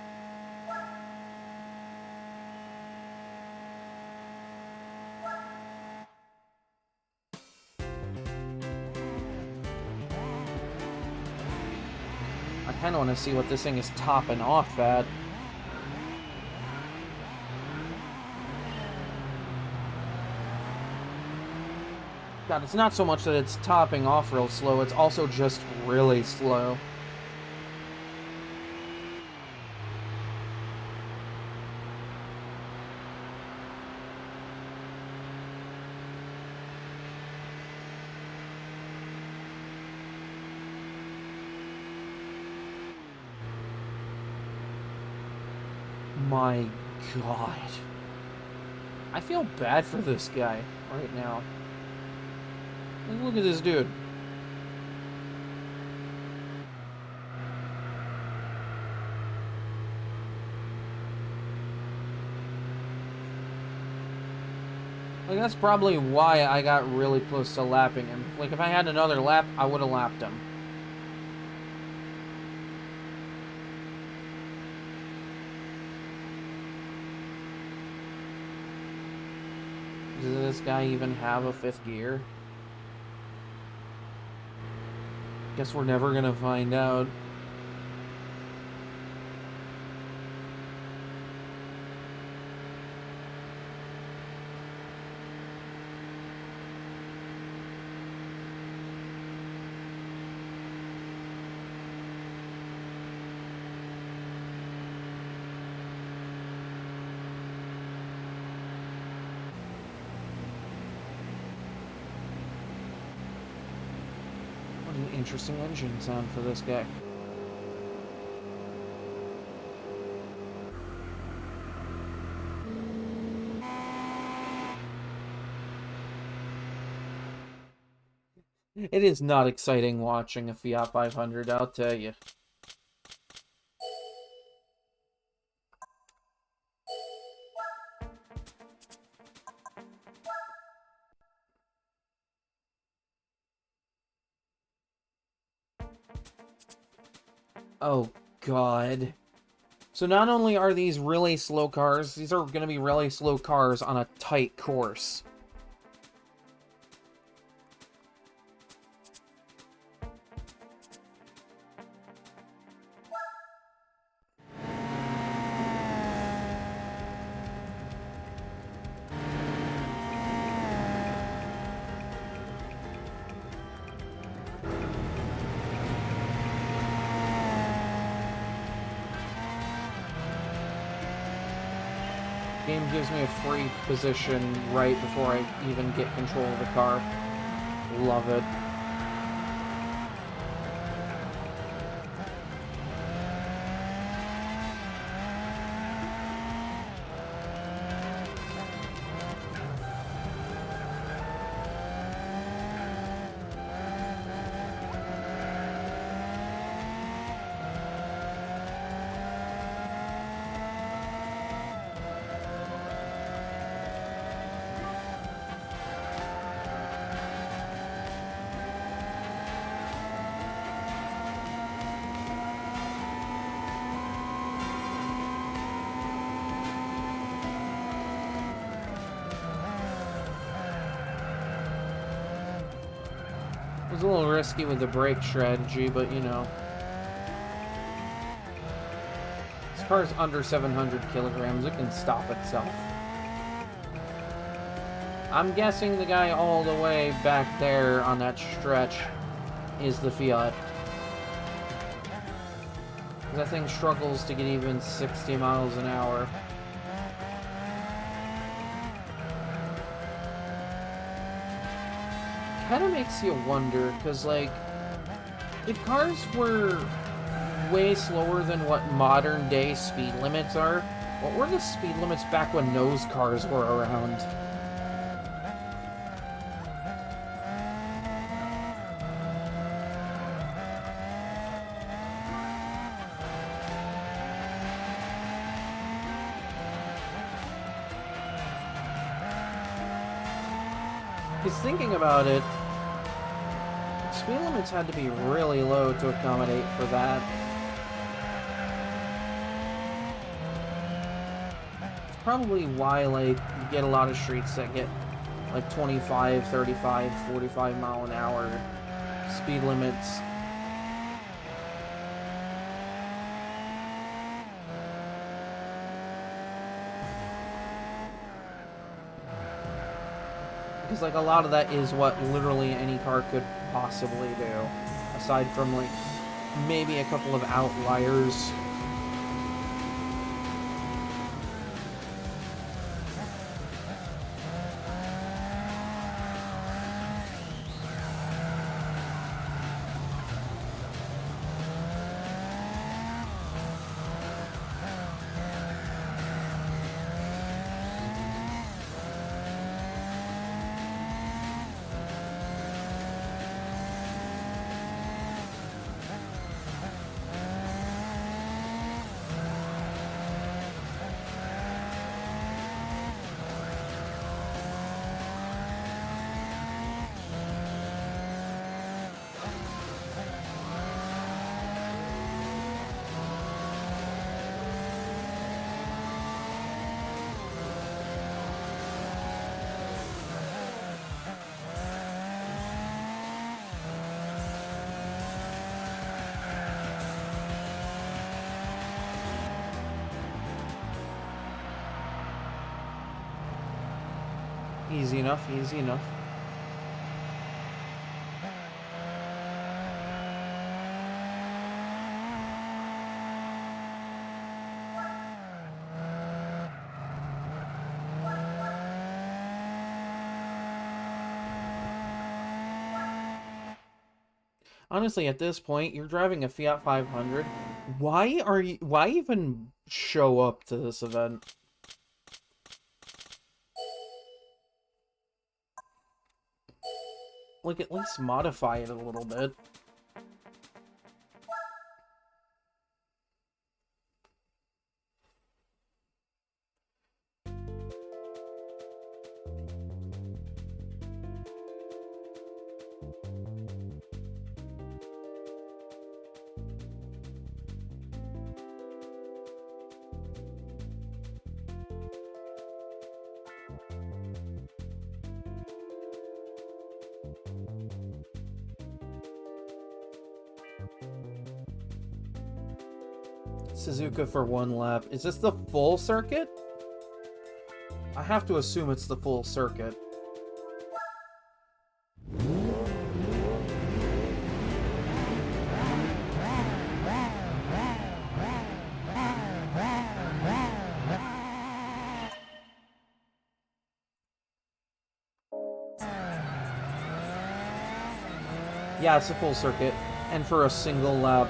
I kind of want to see what this thing is topping off at. God, it's not so much that it's topping off real slow, it's also just really slow. My God. I feel bad for this guy right now. Look at this dude. Like, that's probably why I got really close to lapping him. Like, if I had another lap, I would have lapped him. Does this guy even have a 5th gear? Guess we're never gonna find out. Interesting engine sound for this guy. It is not exciting watching a Fiat 500, I'll tell you. Oh, God. So not only are these really slow cars, these are going to be really slow cars on a tight course. Game gives me a free position right before I even get control of the car. Love it. was a little risky with the brake strategy, but you know. This car's under 700 kilograms. It can stop itself. I'm guessing the guy all the way back there on that stretch is the Fiat. That thing struggles to get even 60 miles an hour. Kind of makes you wonder, because, like, if cars were way slower than what modern-day speed limits are, what were the speed limits back when those cars were around? Because thinking about it, speed limits had to be really low to accommodate for that. It's probably why, like, you get a lot of streets that get, like, 25, 35, 45 mile an hour speed limits. Because, like, a lot of that is what literally any car could possibly do. Aside from, like, maybe a couple of outliers. Easy enough, easy enough. Honestly, at this point, you're driving a Fiat 500. Why even show up to this event? Like, at least modify it a little bit. Suzuka for 1 lap. Is this the full circuit? I have to assume it's the full circuit. Yeah, it's a full circuit. And for a single lap.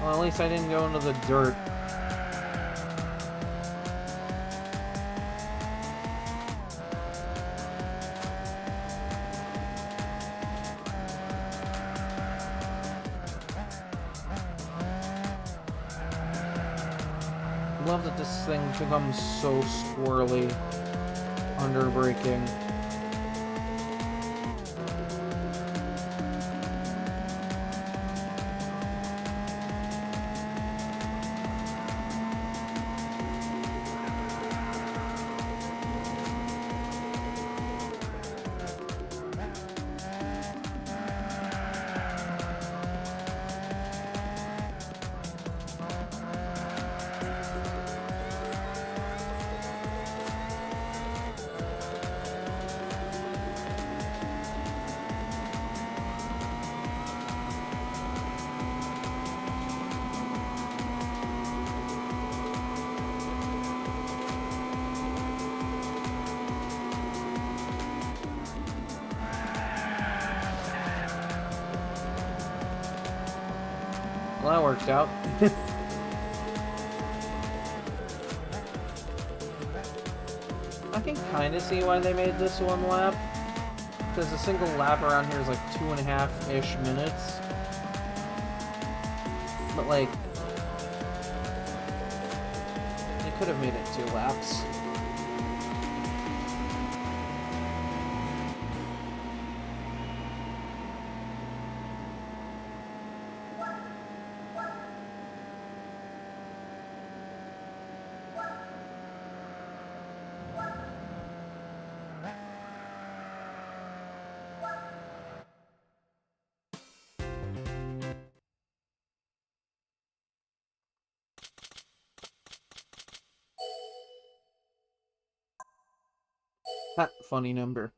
Well, at least I didn't go into the dirt. I love that this thing becomes so squirrely under braking. Well, that worked out. I can kind of see why they made this one lap. Because a single lap around here is like 2.5-ish minutes. But like, they could have made it 2 laps. Ha, funny number.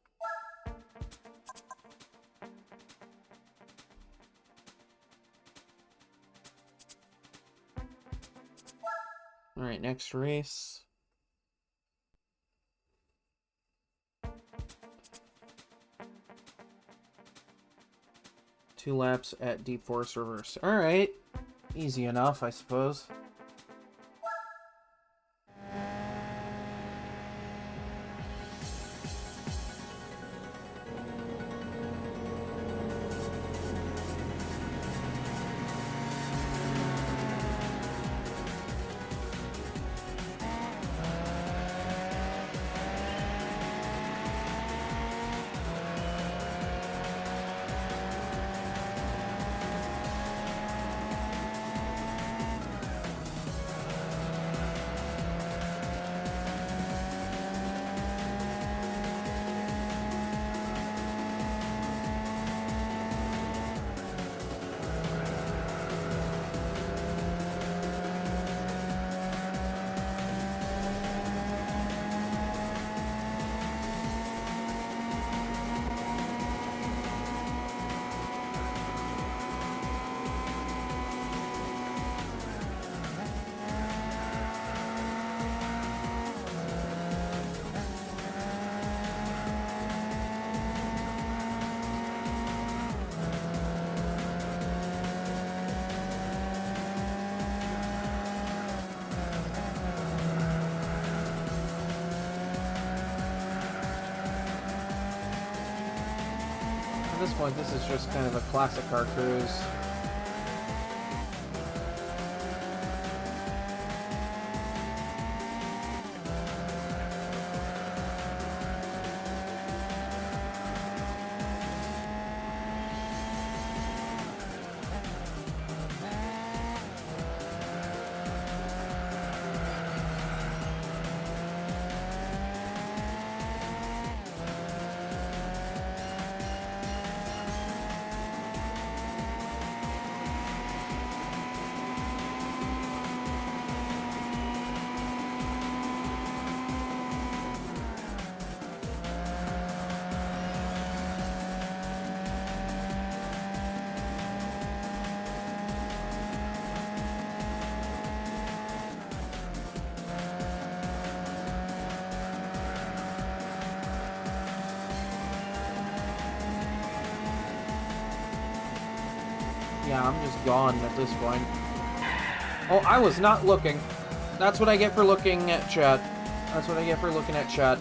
Alright, next race. Two laps at Deep Forest Reverse. Alright. Easy enough, I suppose. At this point, this is just kind of a classic car cruise. Yeah, I'm just gone at this point. Oh, I was not looking. That's what I get for looking at chat. That's what I get for looking at chat.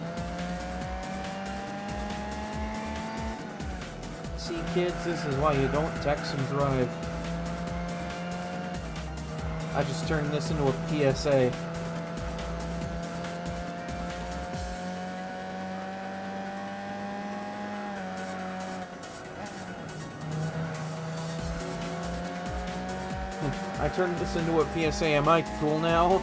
See, kids, this is why you don't text and drive. I just turned this into a PSA. I turned this into a PSA. Am I cool now?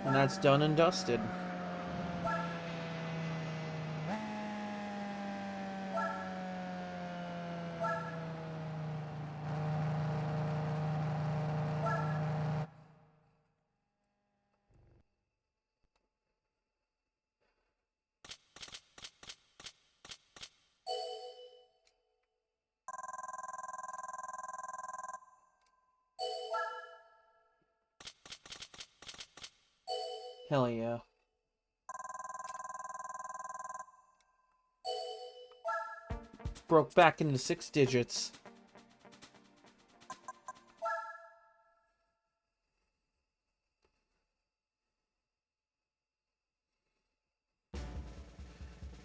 And that's done and dusted. Hell yeah. Broke back into 6 digits.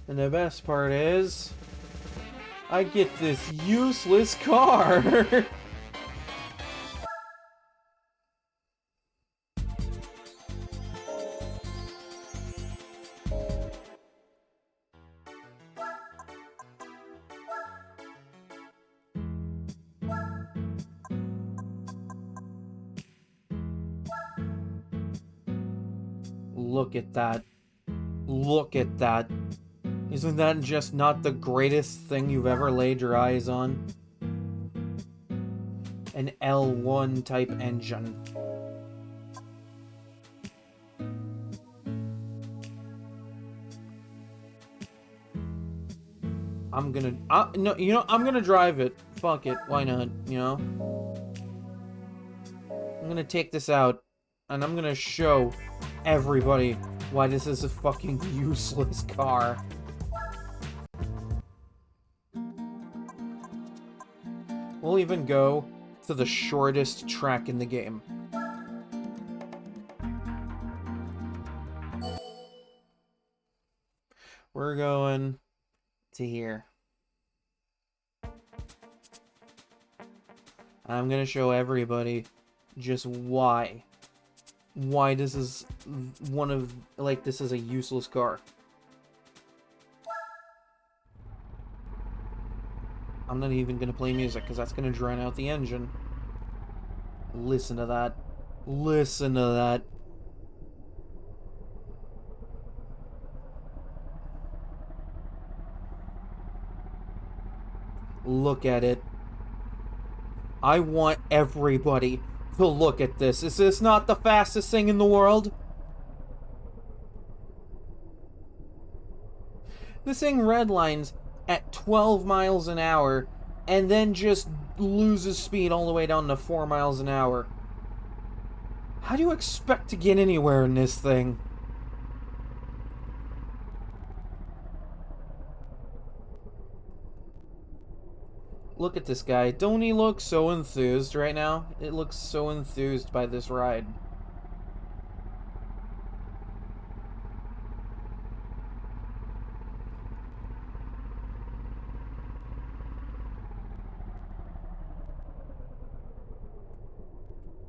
And the best part is, I get this useless car. Look at that. Look at that. Isn't that just not the greatest thing you've ever laid your eyes on? An L1 type engine. I'm gonna... no, you know, I'm gonna drive it. Fuck it. Why not? You know? I'm gonna take this out, and I'm gonna show everybody why this is a fucking useless car. We'll even go to the shortest track in the game. We're going to here. I'm gonna show everybody just why this is one of, like, this is a useless car. I'm not even gonna play music because that's gonna drown out the engine. Listen to that. Listen to that. Look at it. I want everybody to look at this. Is this not the fastest thing in the world? This thing redlines at 12 miles an hour and then just loses speed all the way down to 4 miles an hour. How do you expect to get anywhere in this thing? Look at this guy. Don't he look so enthused right now? It looks so enthused by this ride.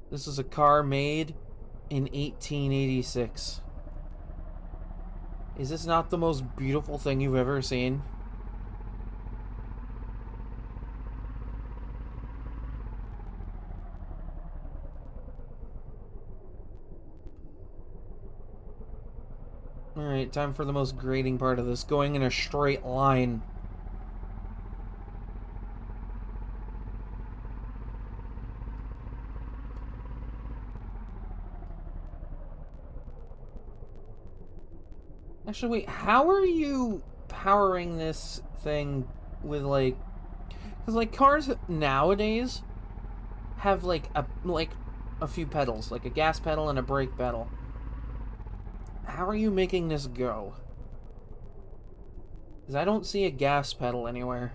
This is a car made in 1886. Is this not the most beautiful thing you've ever seen? Alright, time for the most grating part of this. Going in a straight line. Actually, wait, how are you powering this thing with, like... Because, like, cars nowadays have, like a few pedals. Like a gas pedal and a brake pedal. How are you making this go? Because I don't see a gas pedal anywhere.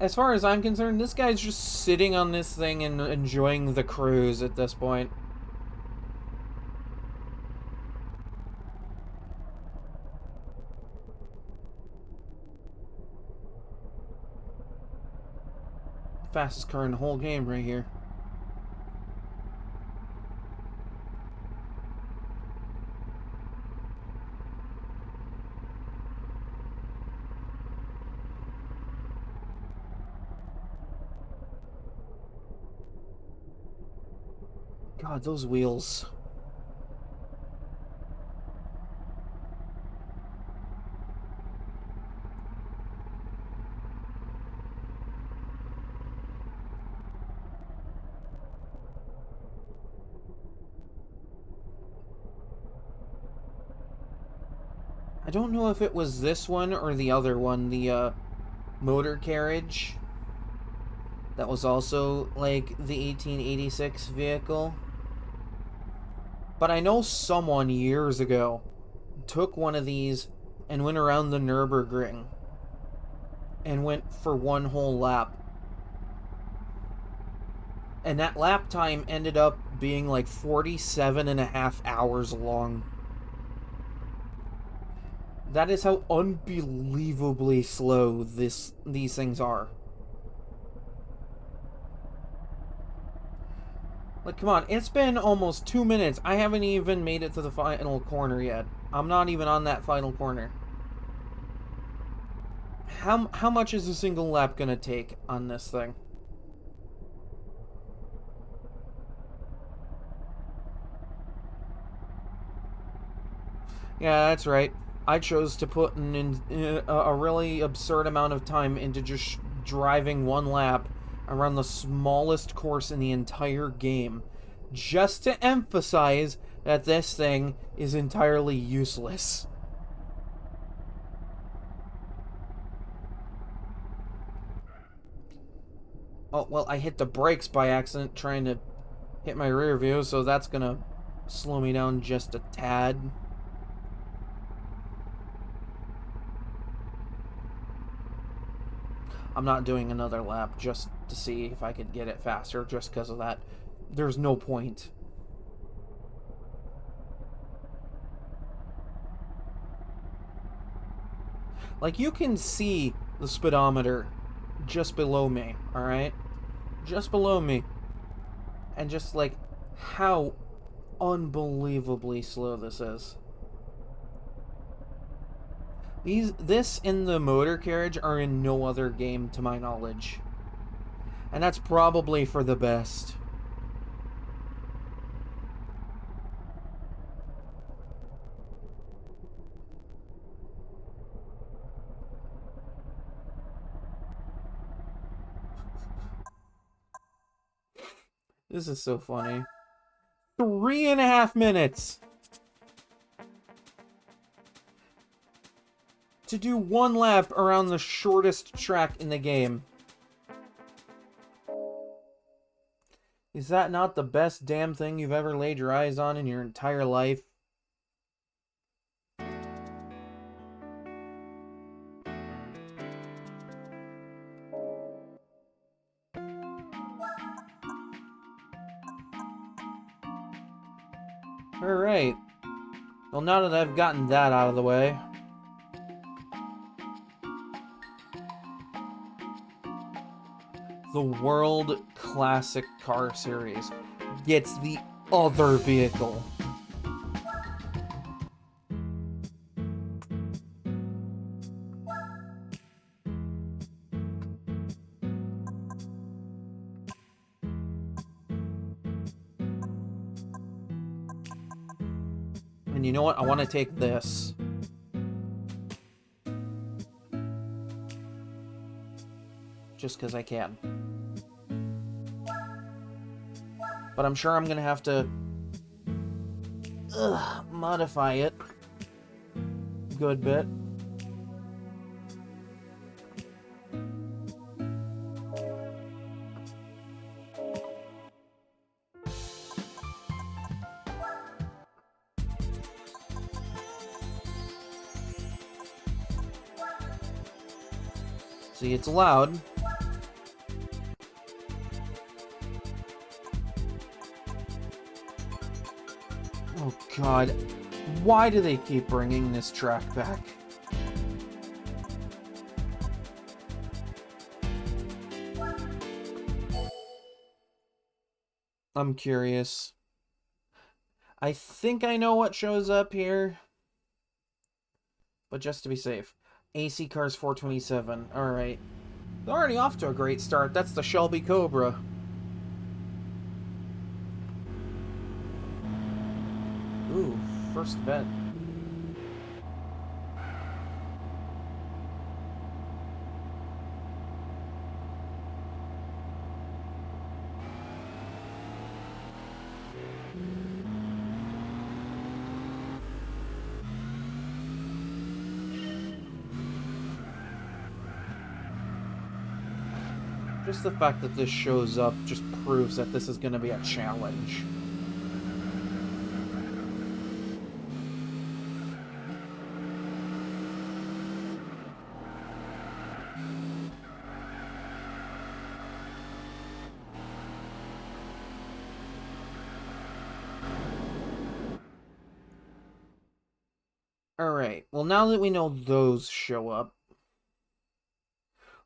As far as I'm concerned, this guy's just sitting on this thing and enjoying the cruise at this point. Fastest car in the whole game right here. God, those wheels. I don't know if it was this one or the other one, the motor carriage. That was also, like, the 1886 vehicle. But I know someone years ago took one of these and went around the Nürburgring and went for one whole lap. And that lap time ended up being like 47 and a half hours long. That is how unbelievably slow these things are. Like, come on, it's been almost 2 minutes. I haven't even made it to the final corner yet. I'm not even on that final corner. How much is a single lap gonna take on this thing? Yeah, that's right. I chose to put a really absurd amount of time into just driving one lap around the smallest course in the entire game, just to emphasize that this thing is entirely useless. Oh, well, I hit the brakes by accident trying to hit my rear view, so that's gonna slow me down just a tad. I'm not doing another lap just to see if I could get it faster just because of that. There's no point. Like, you can see the speedometer just below me, alright? Just below me. And just, like, how unbelievably slow this is. This and the motor carriage are in no other game, to my knowledge. And that's probably for the best. This is so funny. 3.5 minutes! To do one lap around the shortest track in the game. Is that not the best damn thing you've ever laid your eyes on in your entire life? Alright. Well, now that I've gotten that out of the way, the World Classic Car Series gets the other vehicle. And you know what? I want to take this. Just because I can. But I'm sure I'm going to have to modify it a good bit. See, it's loud. Oh god, why do they keep bringing this track back? I'm curious. I think I know what shows up here. But just to be safe. AC Cars 427. Alright. They're already off to a great start. That's the Shelby Cobra. Ooh, first vet. Just the fact that this shows up just proves that this is going to be a challenge. Alright, well now that we know those show up,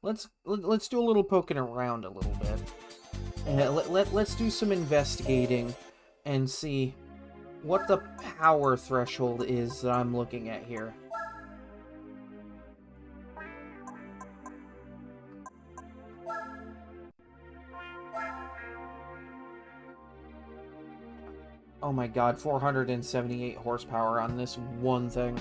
let's do a little poking around a little bit. Let's do some investigating and see what the power threshold is that I'm looking at here. Oh my god, 478 horsepower on this one thing.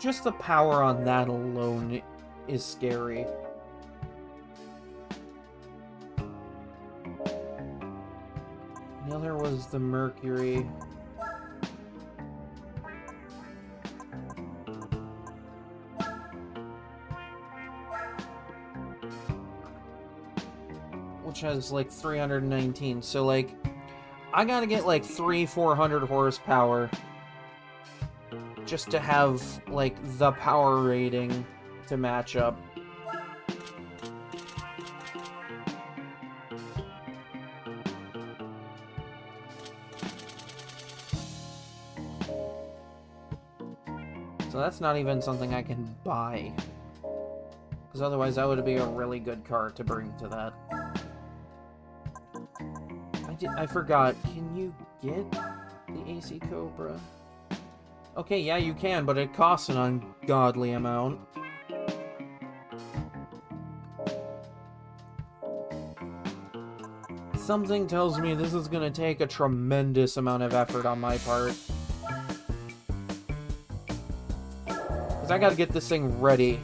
Just the power on that alone is scary. The other was the Mercury. Which has like 319, so like I gotta get like 400 horsepower just to have like the power rating to match up. So that's not even something I can buy, because otherwise that would be a really good car to bring to that. I forgot. Can you get the AC Cobra? Okay, yeah, you can, but it costs an ungodly amount. Something tells me this is gonna take a tremendous amount of effort on my part. Because I gotta get this thing ready.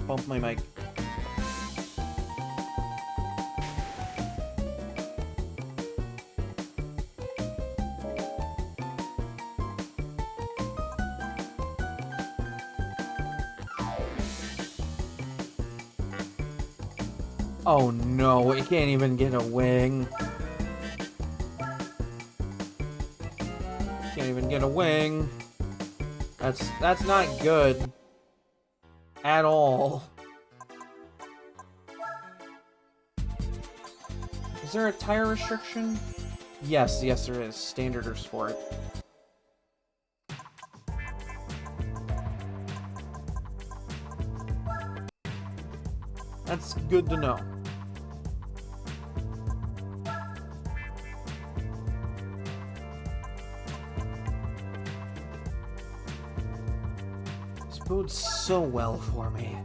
Bump my mic. Oh no, it can't even get a wing. Can't even get a wing. That's not good. At all. Is there a tire restriction? Yes, there is. Standard or sport. That's good to know. This bodes so well for me.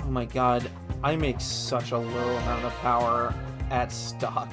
Oh my god, I make such a low amount of power at stock.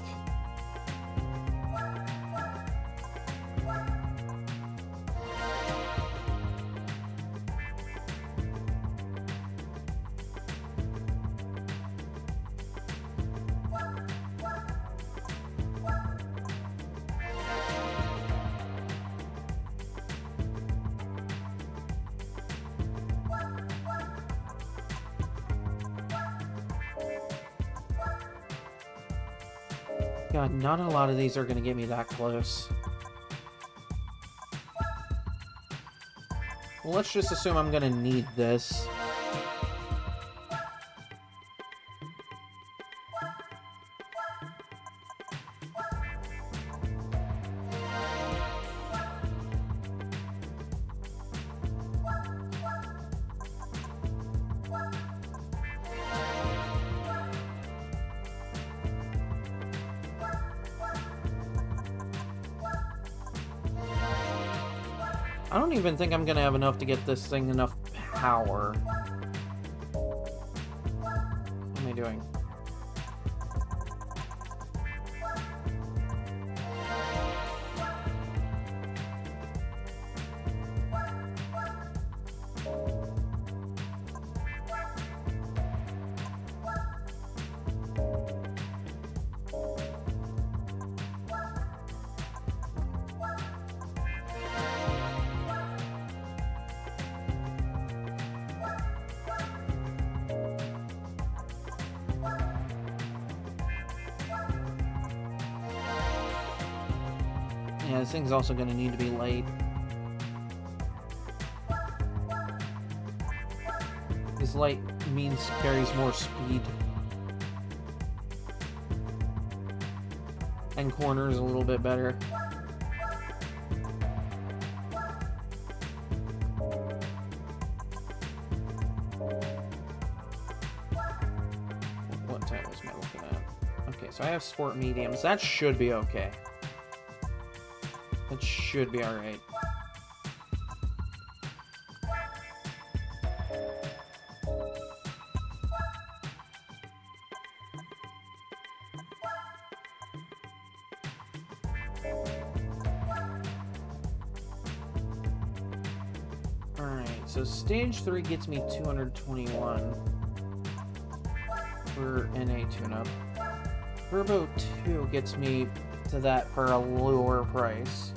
God, not a lot of these are going to get me that close. Well, let's just assume I'm going to need this. I don't even think I'm gonna have enough to get this thing enough power. What am I doing? Yeah, this thing's also going to need to be light. Because light means carries more speed. And corners a little bit better. What type was I looking at? Okay, so I have sport mediums. That should be okay. That should be alright. Alright, so stage 3 gets me 221 for NA tune-up. Turbo 2 gets me to that for a lower price.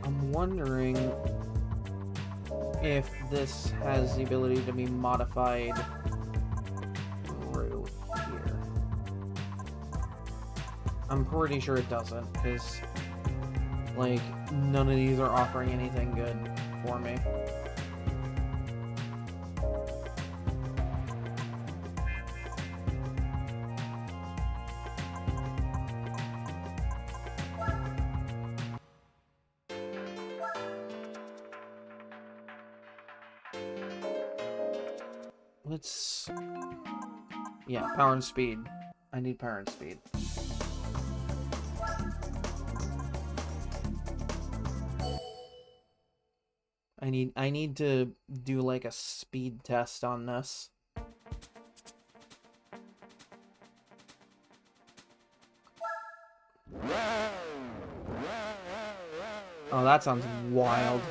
I'm wondering if this has the ability to be modified through here. I'm pretty sure it doesn't, because, like, none of these are offering anything good for me. Let's... yeah, power and speed. I need power and speed. I need to do like a speed test on this. Oh, that sounds wild.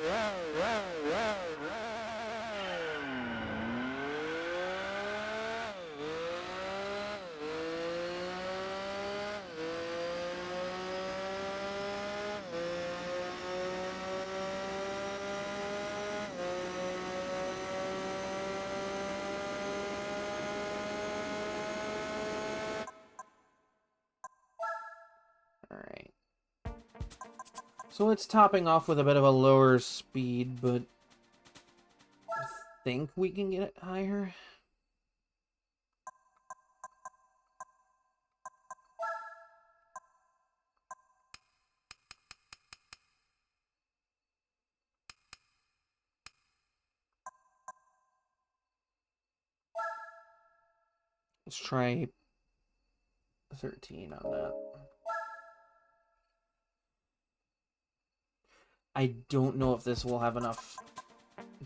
Alright. So it's topping off with a bit of a lower speed, but I think we can get it higher. Let's try 13 on that. I don't know if this will have enough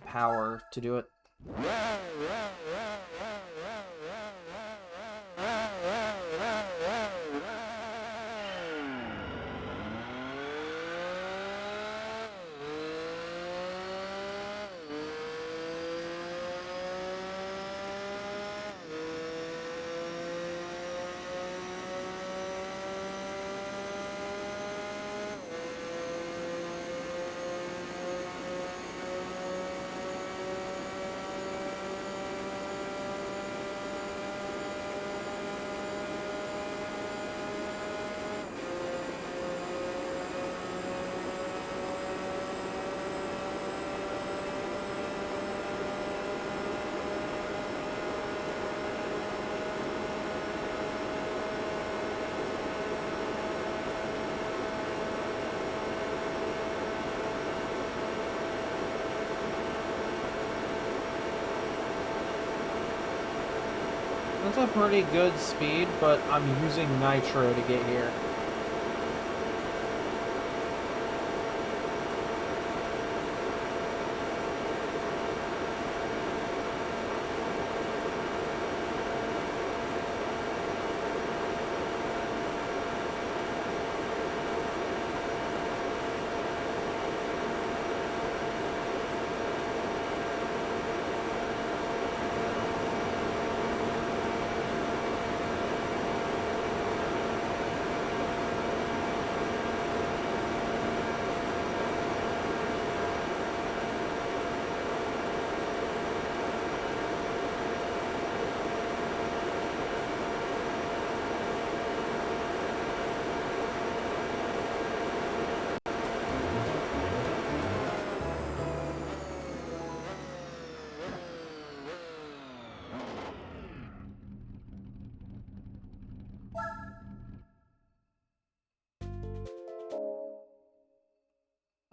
power to do it. That's a pretty good speed, but I'm using nitro to get here.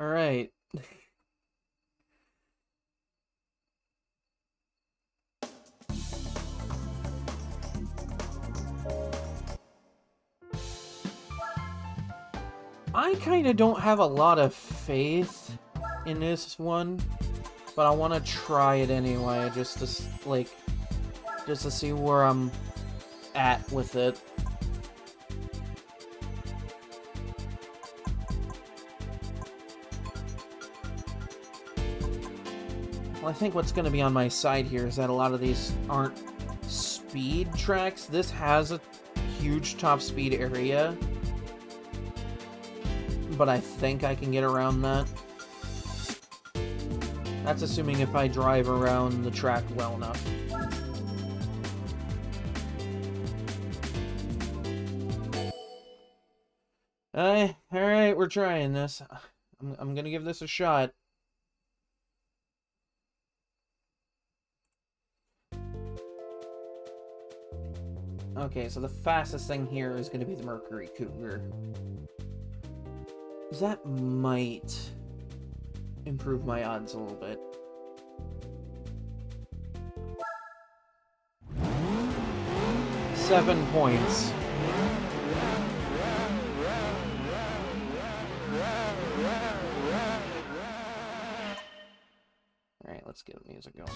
Alright. I kind of don't have a lot of faith in this one, but I want to try it anyway, just to, like, just to see where I'm at with it. Well, I think what's going to be on my side here is that a lot of these aren't speed tracks. This has a huge top speed area, but I think I can get around that. That's assuming if I drive around the track well enough. Alright, we're trying this. I'm gonna give this a shot. Okay, so the fastest thing here is gonna be the Mercury Cougar. That might improve my odds a little bit. Seven points. Alright, let's get the music going.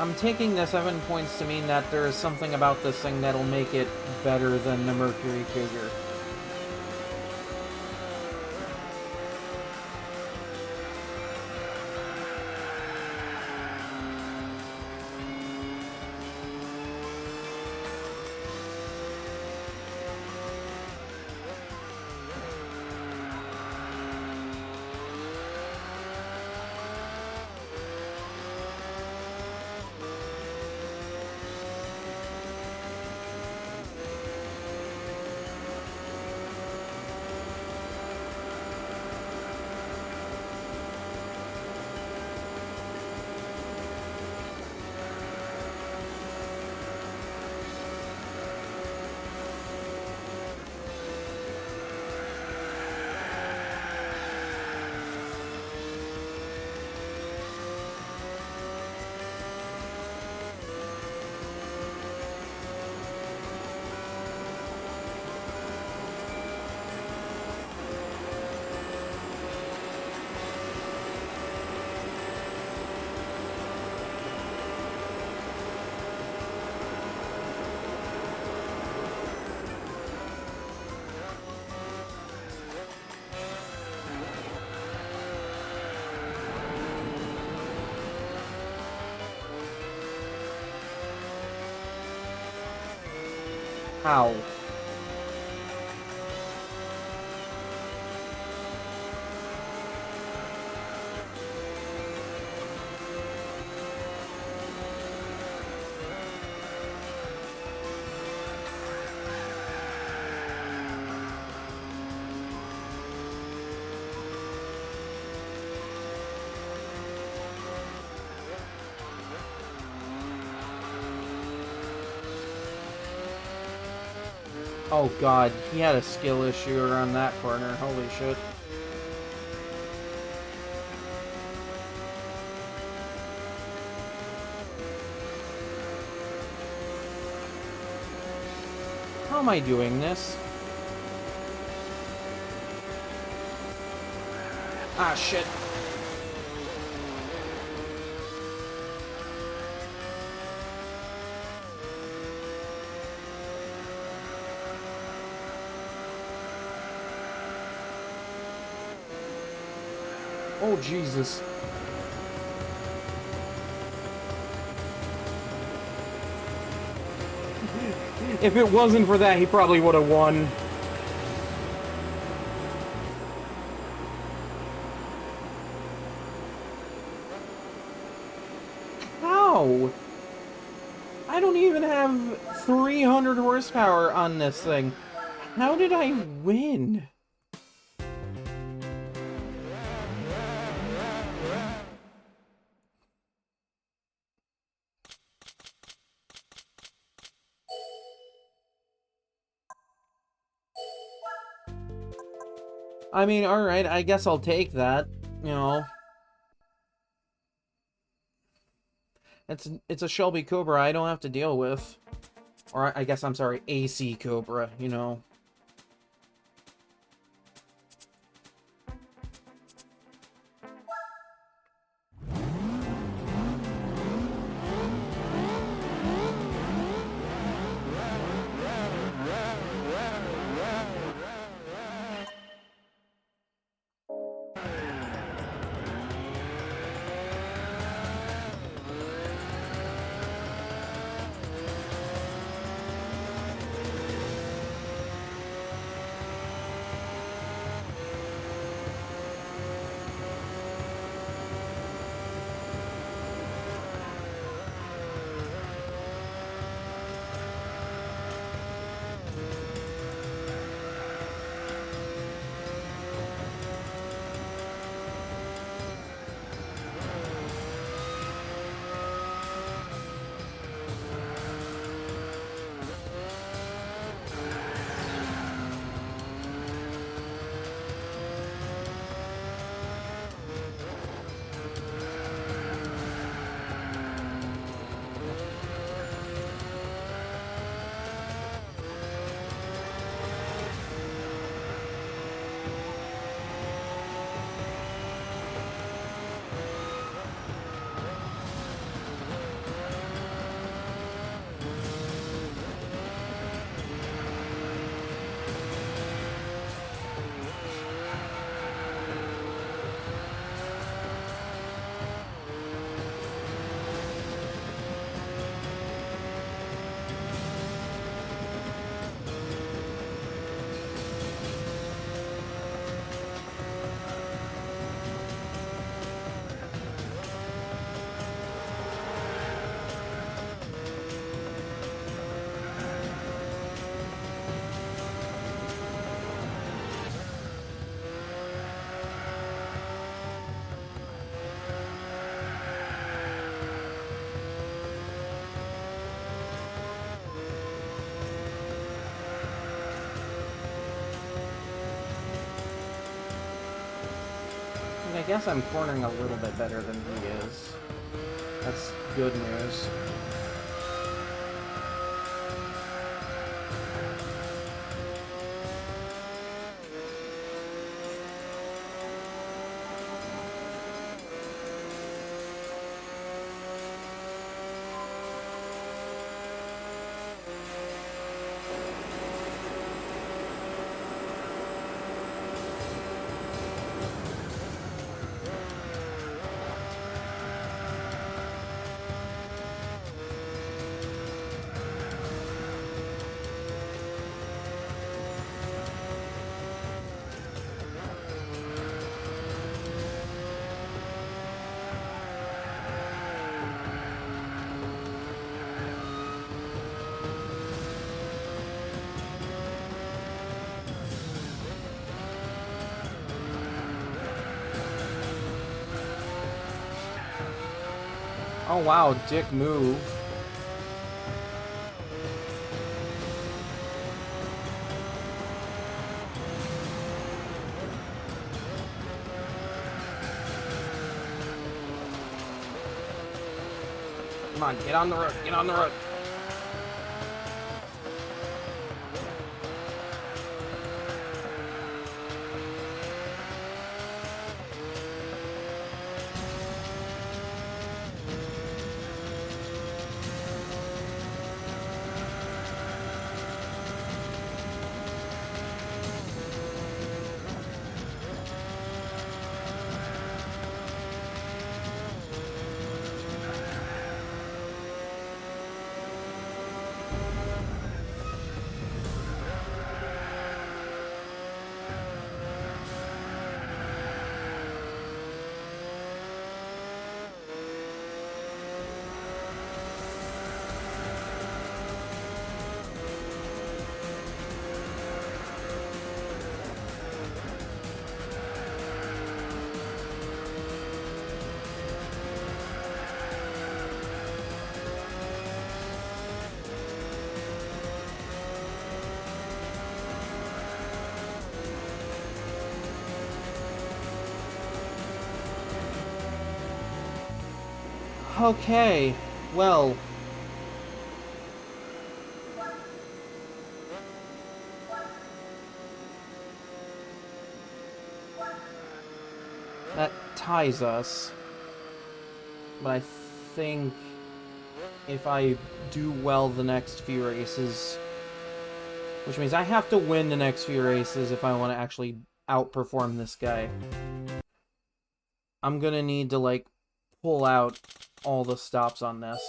I'm taking the 7 points to mean that there is something about this thing that'll make it better than the Mercury Cougar. How? Oh god, he had a skill issue around that corner. Holy shit. How am I doing this? Ah, shit. Oh, Jesus. If it wasn't for that, he probably would have won. How? I don't even have 300 horsepower on this thing. How did I win? I mean, alright, I guess I'll take that, you know. It's a Shelby Cobra I don't have to deal with. Or I guess, I'm sorry, AC Cobra, you know. guess I'm cornering a little bit better than he is. That's good news. Oh wow, dick move. Come on, get on the road, get on the road. Okay, well. That ties us. But I think if I do well the next few races, which means I have to win the next few races if I want to actually outperform this guy, I'm gonna need to, like, pull out all the stops on this.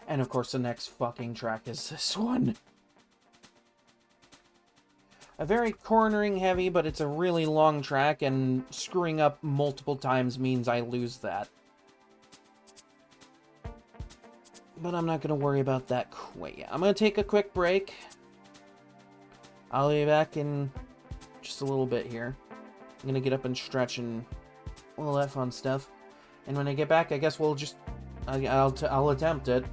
And of course the next fucking track is this one. A very cornering heavy, but it's a really long track, and screwing up multiple times means I lose that. But I'm not going to worry about that quite yet. I'm going to take a quick break. I'll be back in just a little bit here. I'm going to get up and stretch and all that fun stuff. And when I get back, I guess we'll just... I'll attempt it.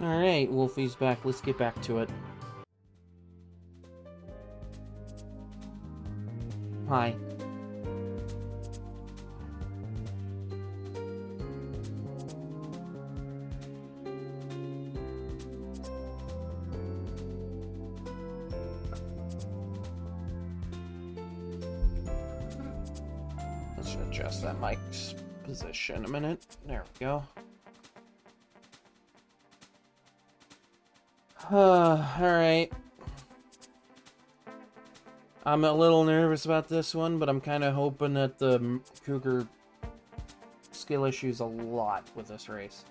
Alright, Wolfy's back. Let's get back to it. Hi. Let's adjust that mic's position a minute. There we go. Alright. I'm a little nervous about this one, but I'm kind of hoping that the Cougar skill issues a lot with this race.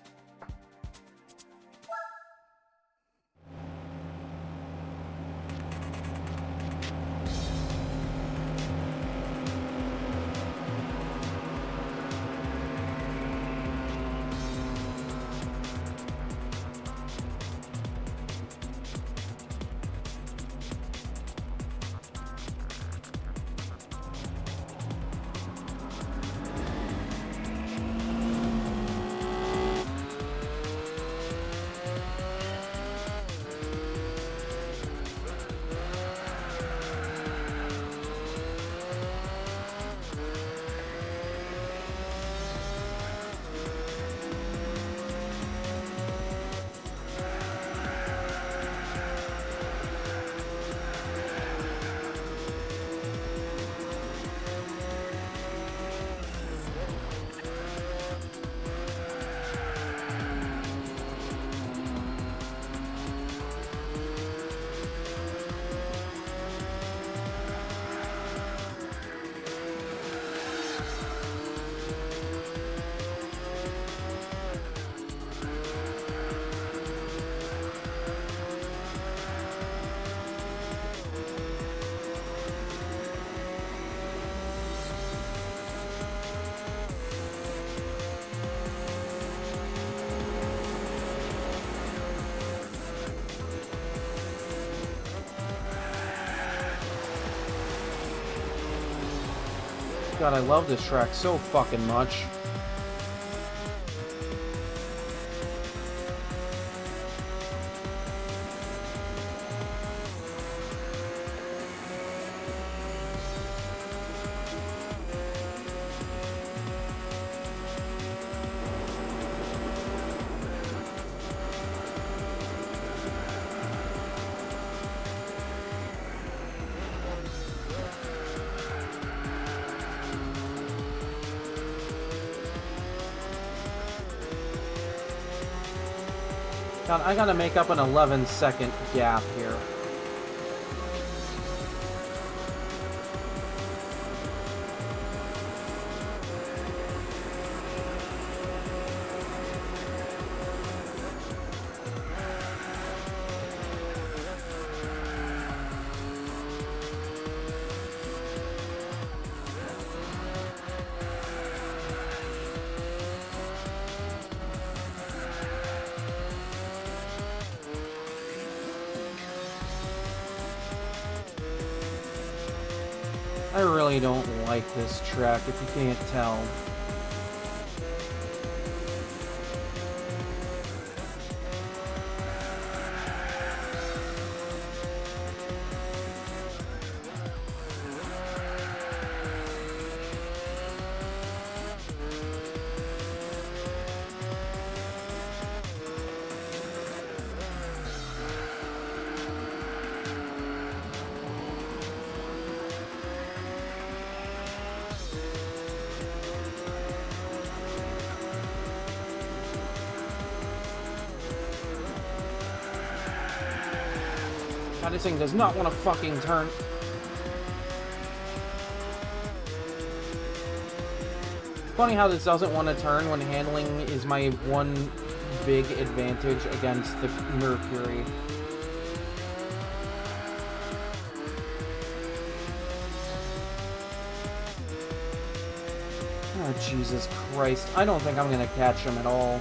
God, I love this track so fucking much. God, I gotta make up an 11-second gap here. I really don't like this track, if you can't tell. God, this thing does not want to fucking turn. Funny how this doesn't want to turn when handling is my one big advantage against the Mercury. Oh, Jesus Christ. I don't think I'm going to catch him at all.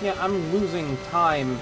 Yeah, I'm losing time.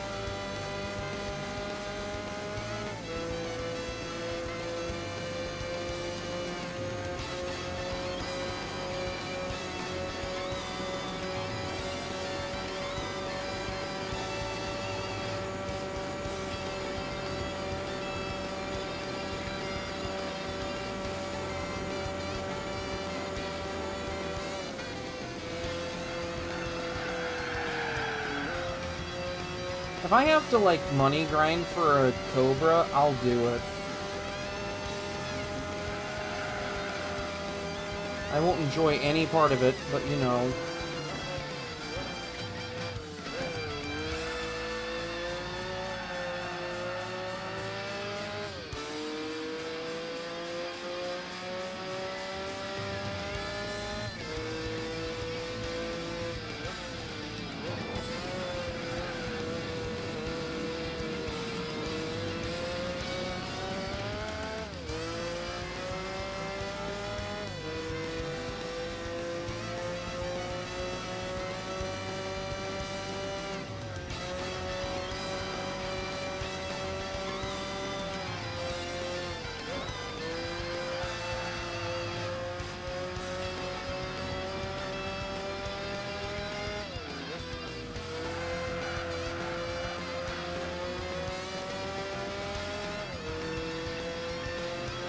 If I have to, like, money grind for a Cobra, I'll do it. I won't enjoy any part of it, but, you know.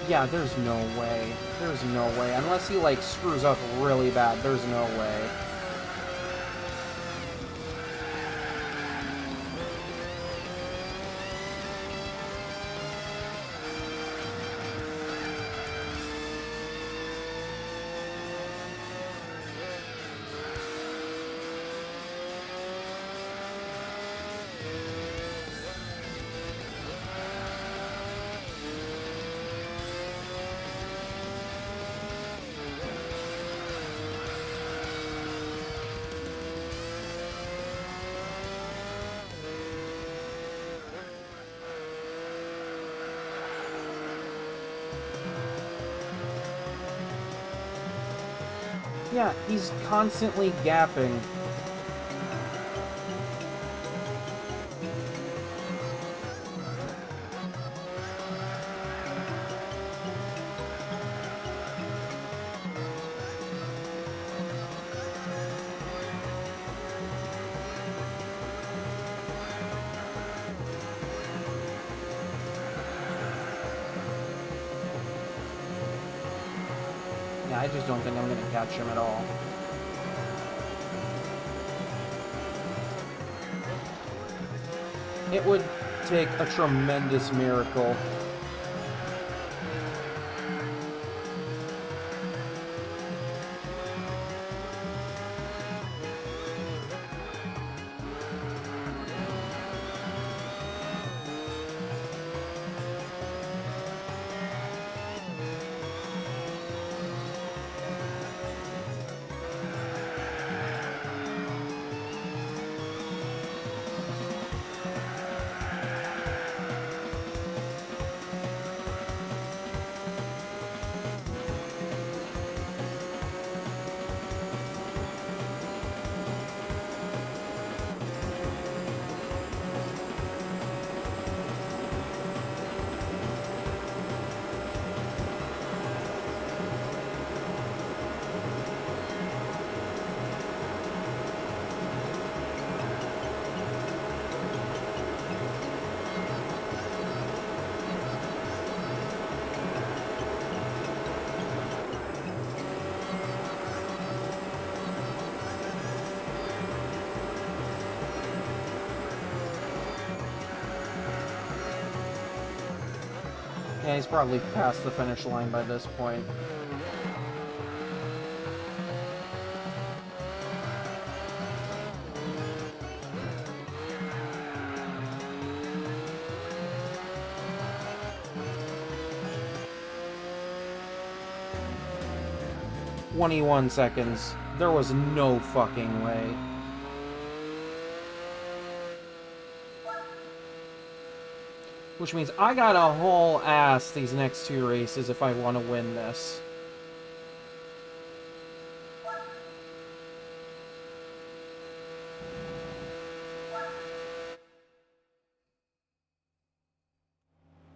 Yeah, there's no way. There's no way. Unless he, like, screws up really bad, there's no way. Yeah, he's constantly gapping. Yeah, I just don't think I'm gonna catch him at all. It would take a tremendous miracle. Yeah, he's probably past the finish line by this point. "21 seconds. There was no fucking way." Which means I gotta haul ass these next two races if I want to win this.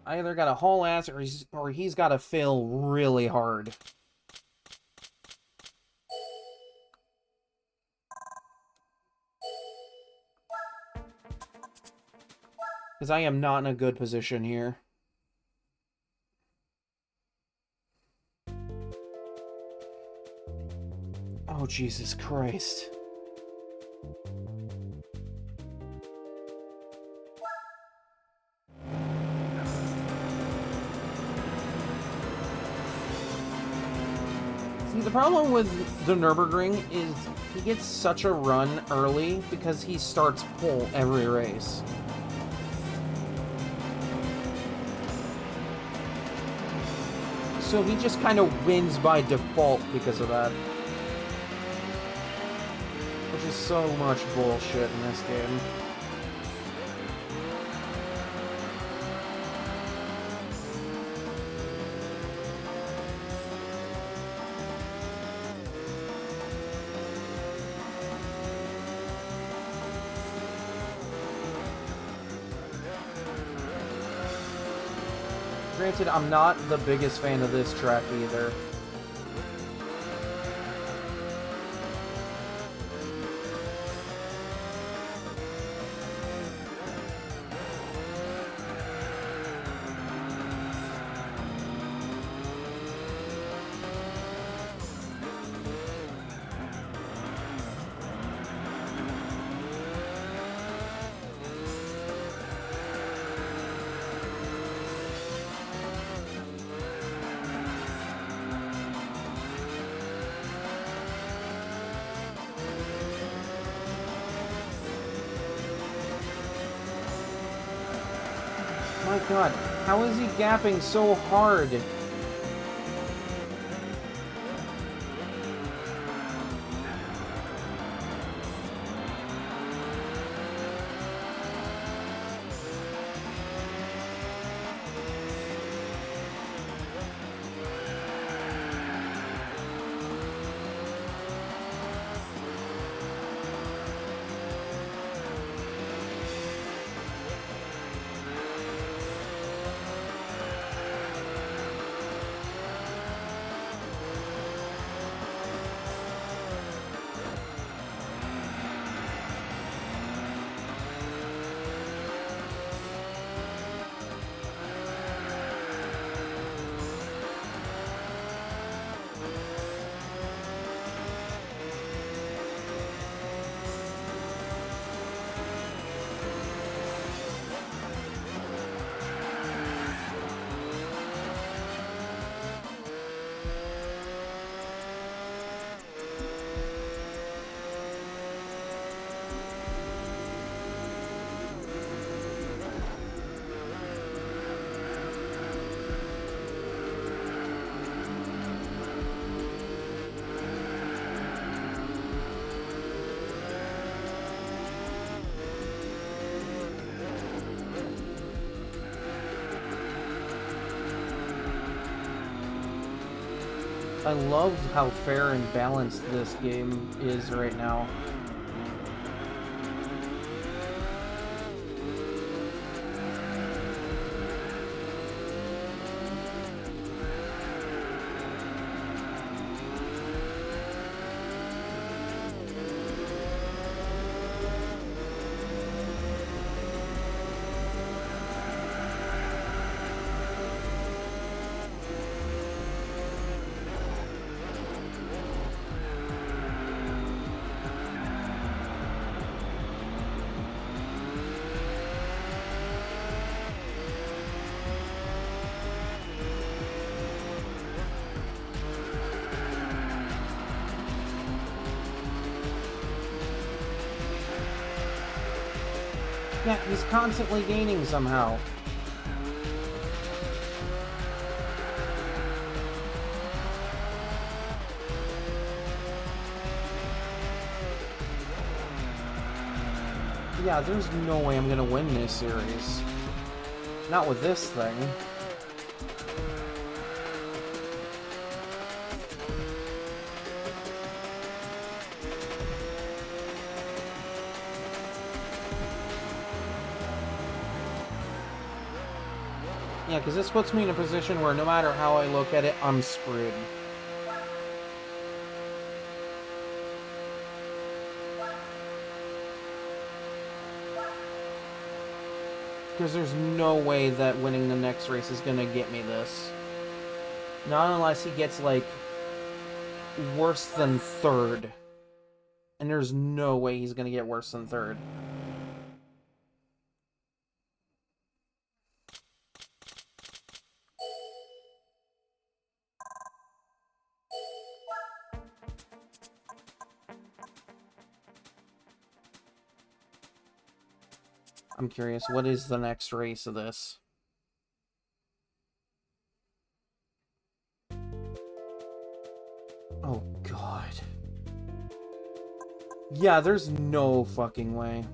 either gotta haul ass or he's gotta fail really hard. Because I am not in a good position here. Oh, Jesus Christ. See, the problem with the Nürburgring is he gets such a run early because he starts pole every race. So he just kind of wins by default because of that. Which is so much bullshit in this game. Granted, I'm not the biggest fan of this track either. My God, how is he gapping so hard? I love how fair and balanced this game is right now. Yeah, he's constantly gaining somehow. Yeah, there's no way I'm gonna win this series. Not with this thing. Yeah, Yeah, because this puts me in a position where no matter how I look at it, I'm screwed. Because there's no way that winning the next race is gonna get me this. Not unless he gets, like, worse than third. And there's no way he's gonna get worse than third. I'm curious, what is the next race of this? Oh, God. Yeah, there's no fucking way.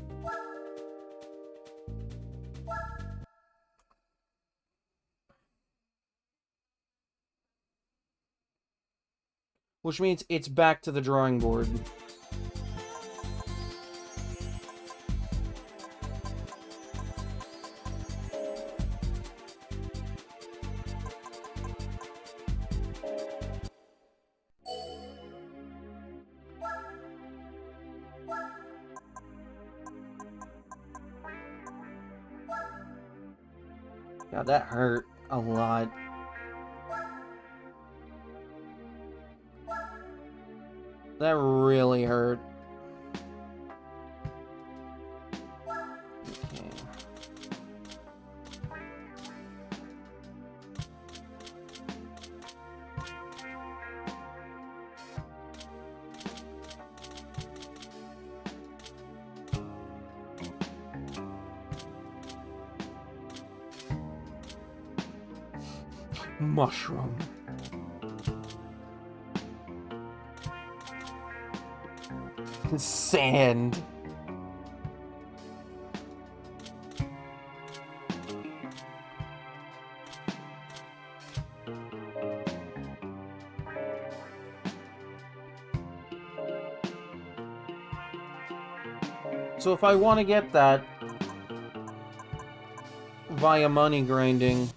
Which means it's back to the drawing board. God, that hurt a lot. That really hurt. Okay. Mushroom. Sand. So if I want to get that via money grinding,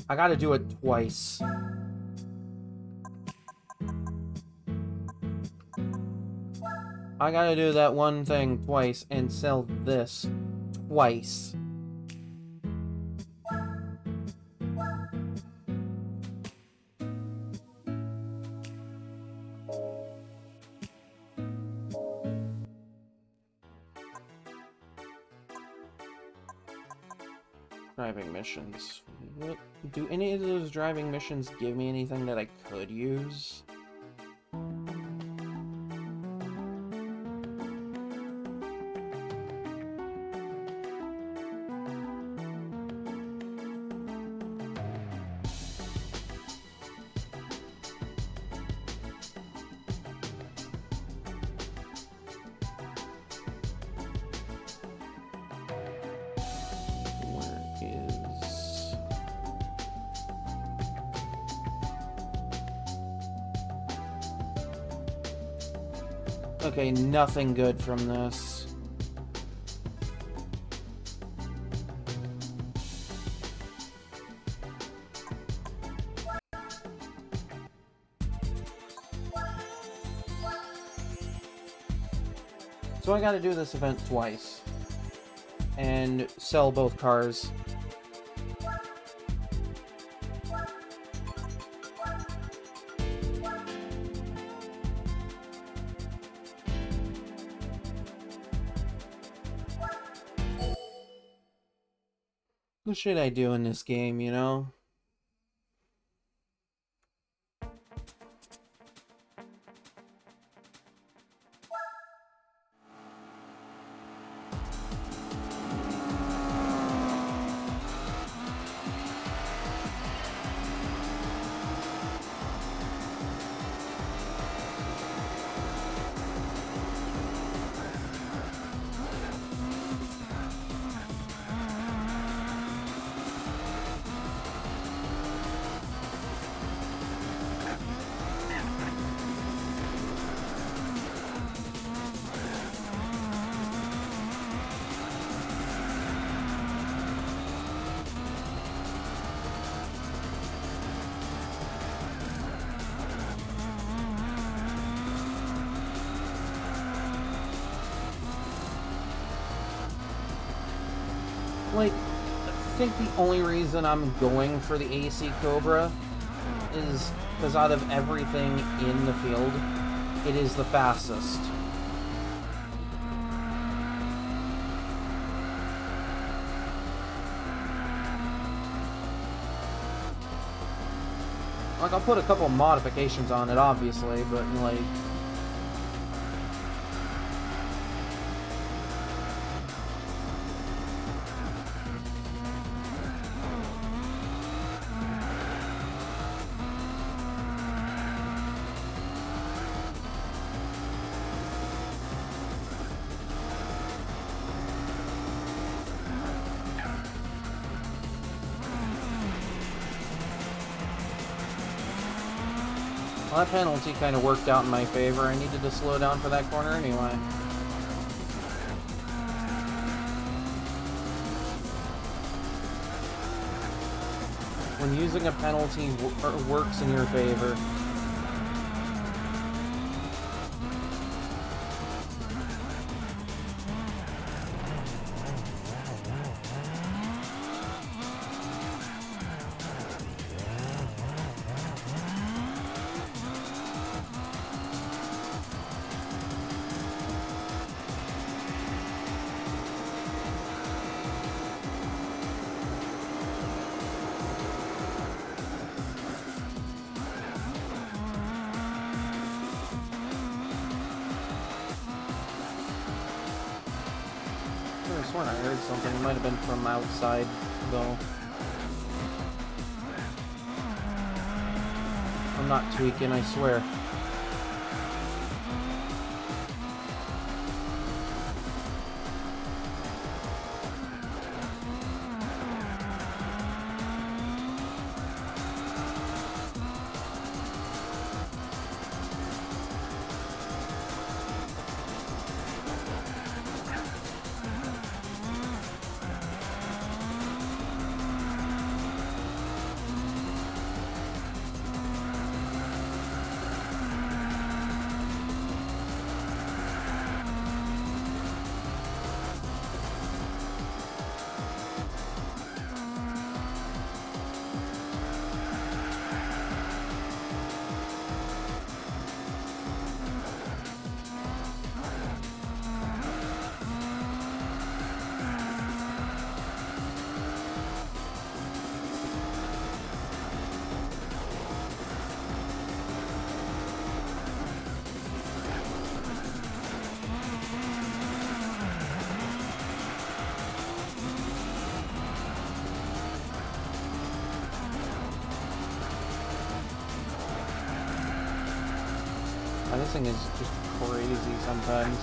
I gotta do it twice. I gotta do that one thing twice and sell this twice. Driving missions. What? Do any of those driving missions give me anything that I could use? Okay, nothing good from this. So I gotta do this event twice. And sell both cars. What should I do in this game, you know? Like, I think the only reason I'm going for the AC Cobra is because out of everything in the field, it is the fastest. Like, I'll put a couple modifications on it, obviously, but, like... Well, that penalty kind of worked out in my favor. I needed to slow down for that corner anyway. When using a penalty works in your favor. I swear I heard something. It might have been from outside, though. I'm not tweaking, I swear. This thing is just crazy sometimes.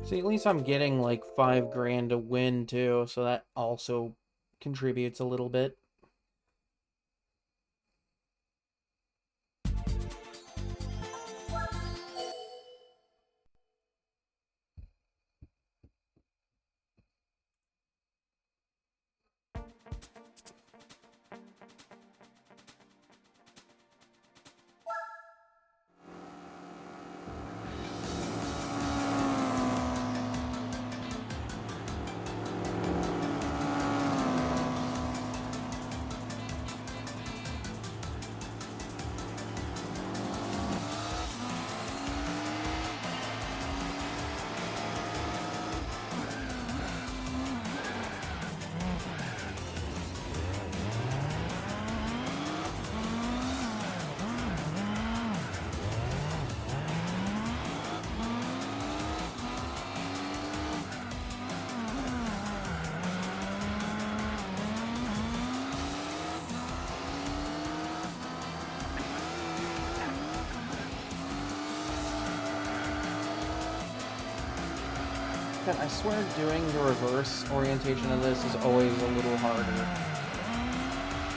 See, at least I'm getting like $5,000 to win too, so that also contributes a little bit. second, I swear doing the reverse orientation of this is always a little harder.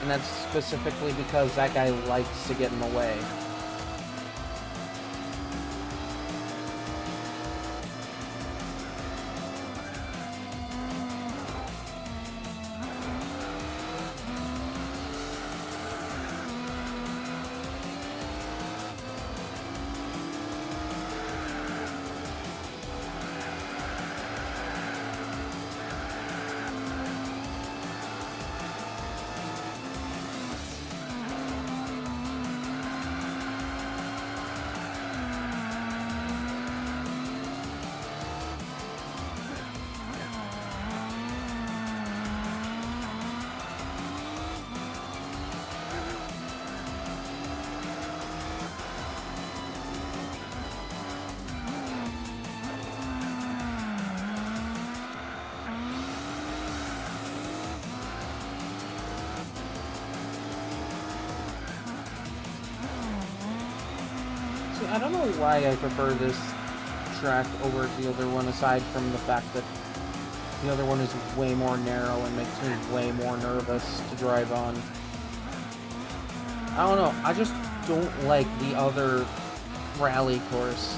And that's specifically because that guy likes to get in the way. I don't know why I prefer this track over the other one, aside from the fact that the other one is way more narrow and makes me way more nervous to drive on. I don't know, I just don't like the other rally course.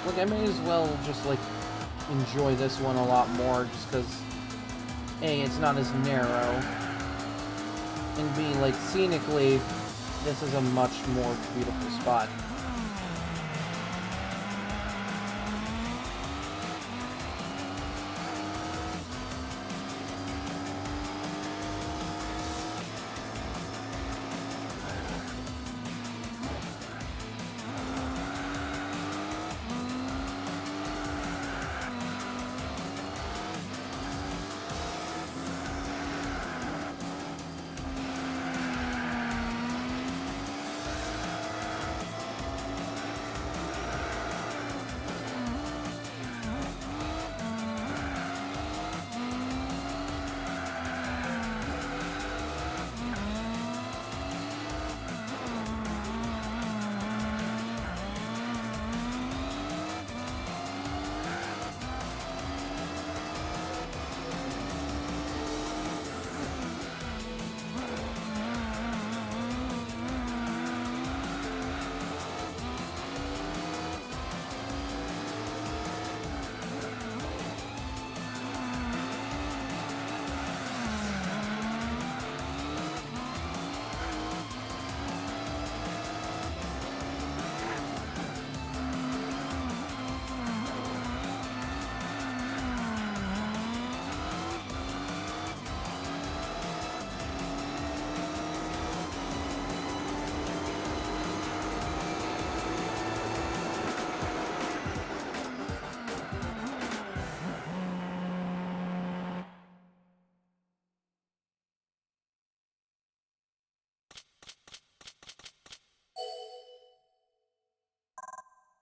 Look, I may as well just, like, enjoy this one a lot more, just because, A, it's not as narrow, and B, like, scenically, this is a much more beautiful spot.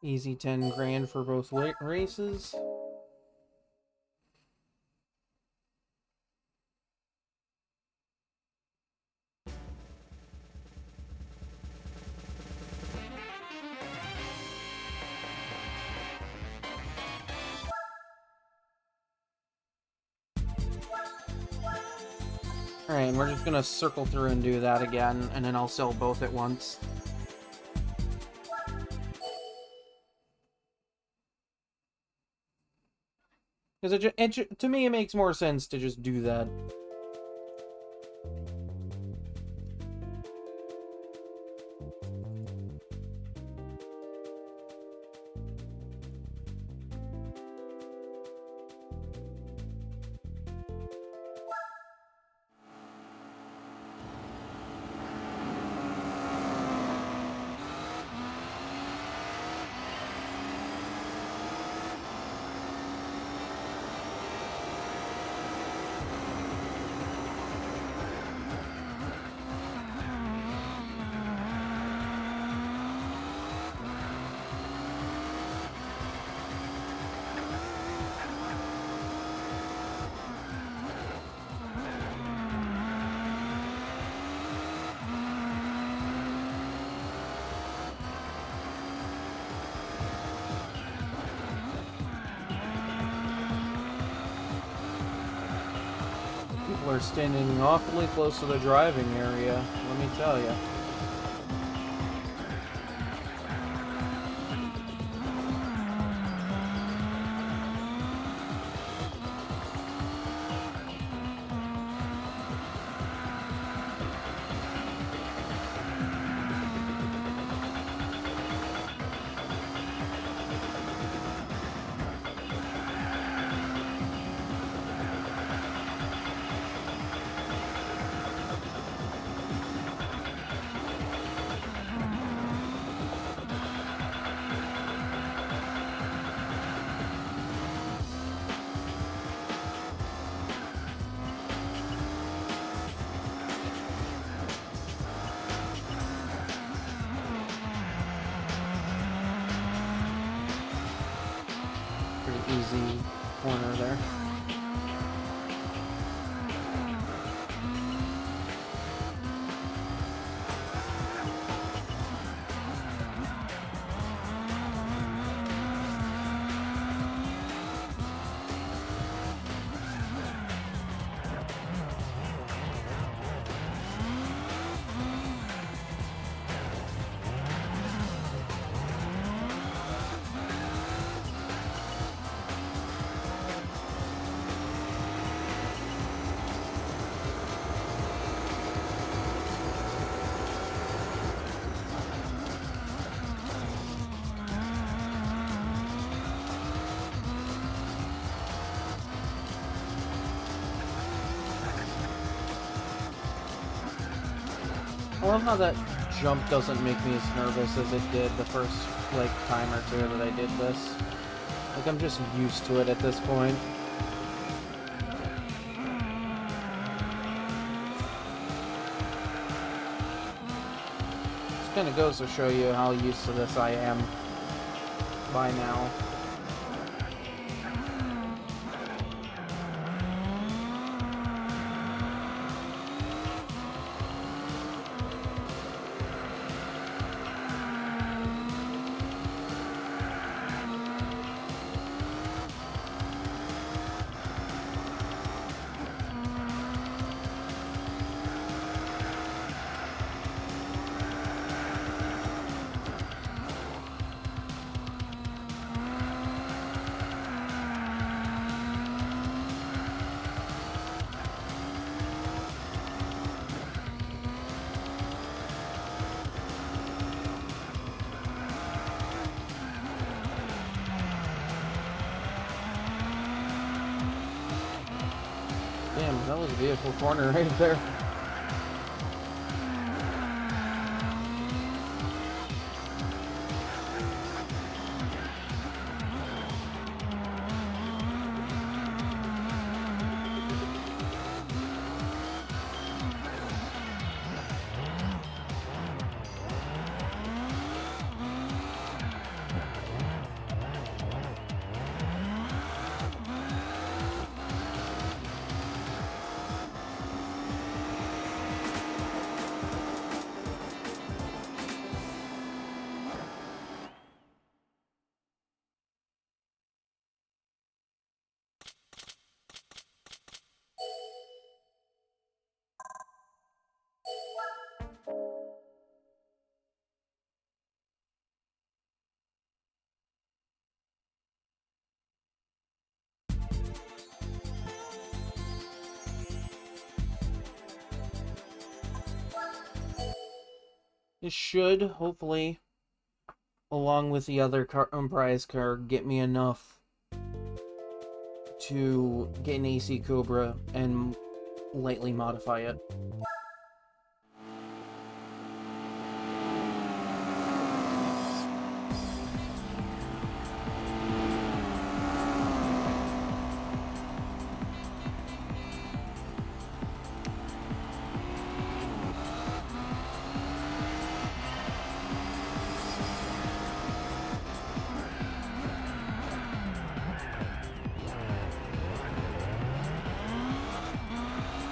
Easy 10 grand for both races. Alright, and we're just gonna circle through and do that again, and then I'll sell both at once. Because to me, it makes more sense to just do that. We're standing awfully close to the driving area, let me tell you. Easy corner there. I love how that jump doesn't make me as nervous as it did the first, like, time or two that I did this. Like, I'm just used to it at this point. This kind of goes to show you how used to this I am by now. Damn, that was a beautiful corner right there. This should, hopefully, along with the other prize card, get me enough to get an AC Cobra and lightly modify it.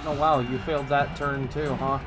Oh wow, you failed that turn too, huh?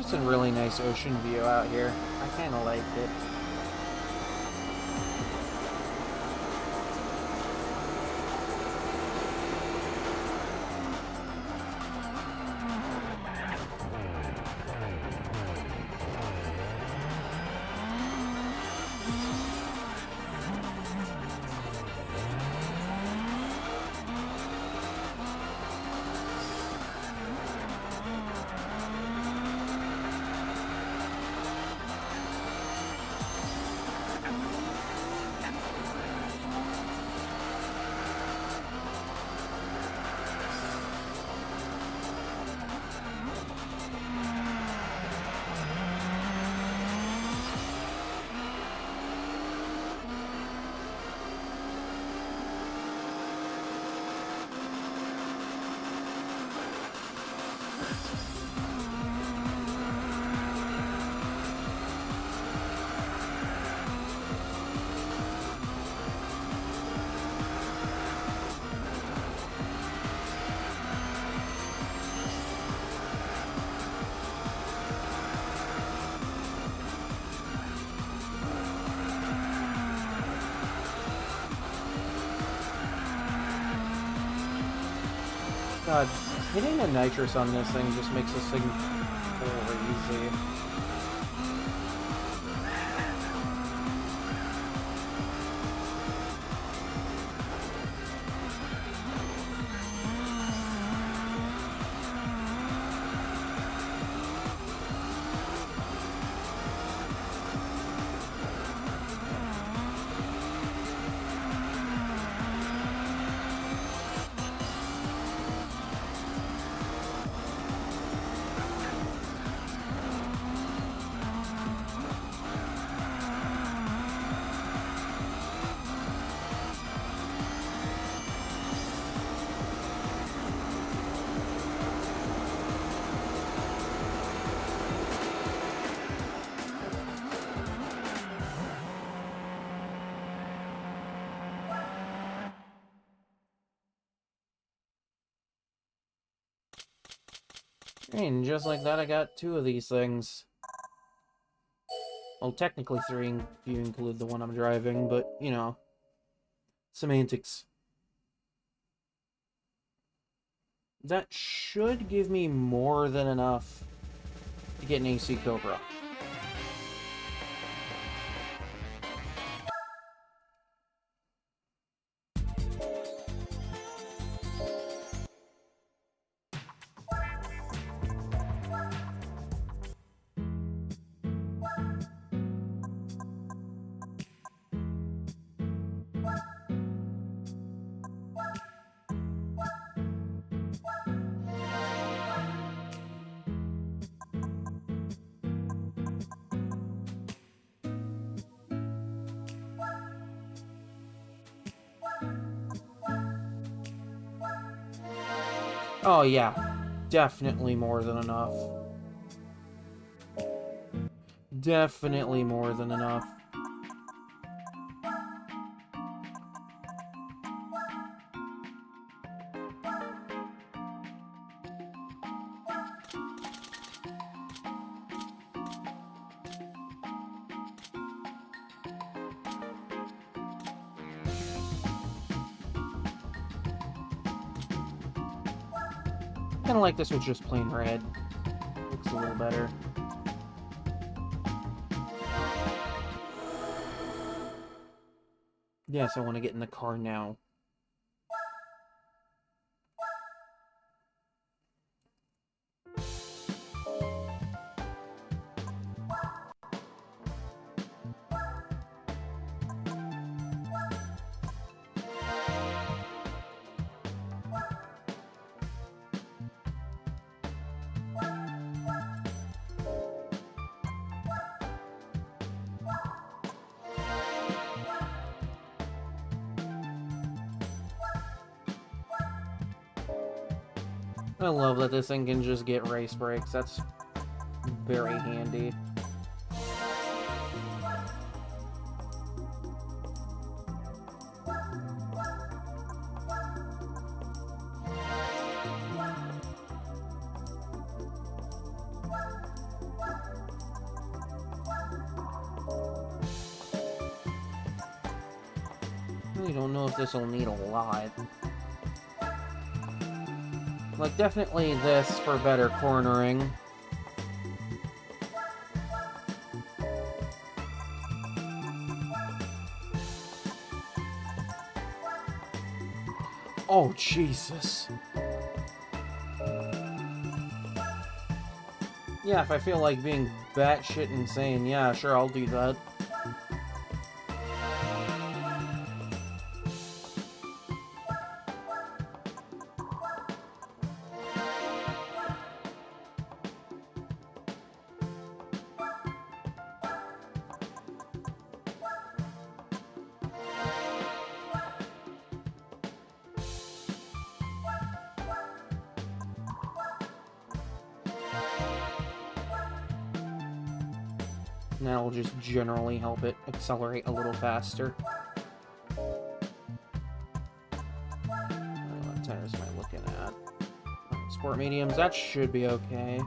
It's a really nice ocean view out here. I kind of like it. God, hitting the nitrous on this thing just makes this thing crazy. And just like that, I got 2 of these things. Well, technically 3 if you include the one I'm driving, but, you know, semantics. That should give me more than enough to get an AC Cobra. Oh yeah, definitely more than enough. Definitely more than enough. Kinda like this with just plain red. Looks a little better. Yes, I want to get in the car now. I love that this thing can just get race brakes. That's very handy. really don't know if this will need a lot. Like, definitely this for better cornering. Oh, Jesus. Yeah, if I feel like being batshit insane, yeah, sure, I'll do that. And that'll just generally help it accelerate a little faster. What tires am I looking at? Sport mediums, that should be okay.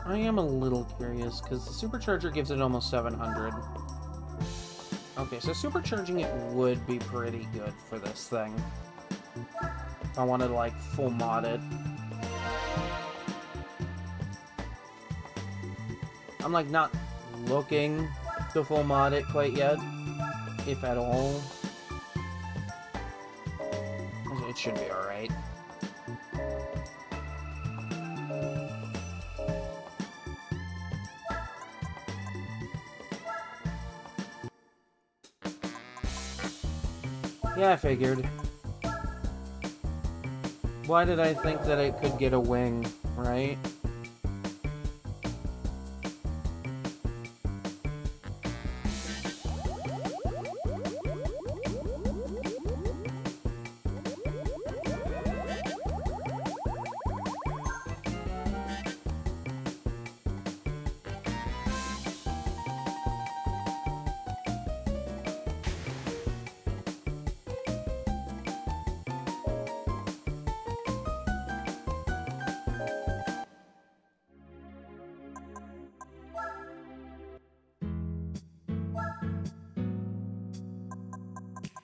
I am a little curious, because the supercharger gives it almost 700. Okay, so supercharging it would be pretty good for this thing. If I wanted to, like, full mod it. I'm, like, not looking to full mod it quite yet, if at all. It should be alright. Yeah, I figured. Why did I think that it could get a wing, right?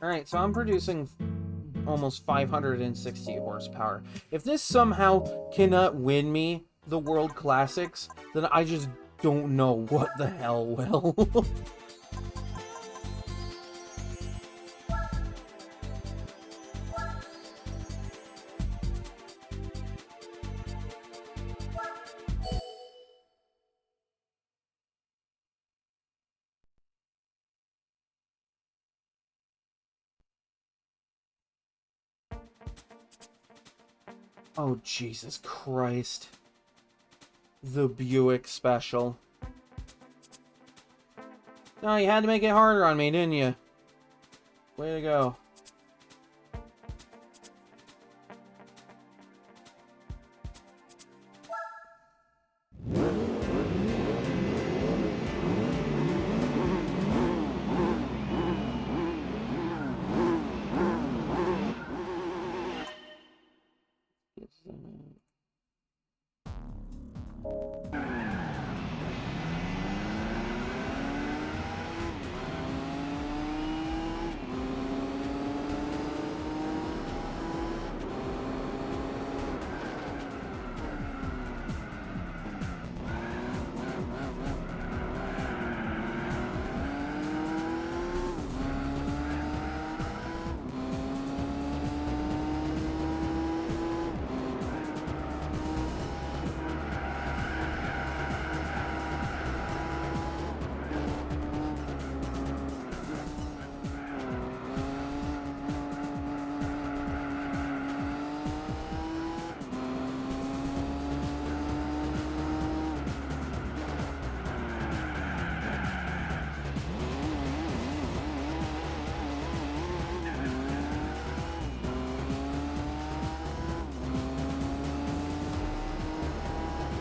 Alright, so I'm producing almost 560 horsepower. If this somehow cannot win me the World Classics, then I just don't know what the hell will. Oh, Jesus Christ. The Buick Special. No, you had to make it harder on me, didn't you? Way to go.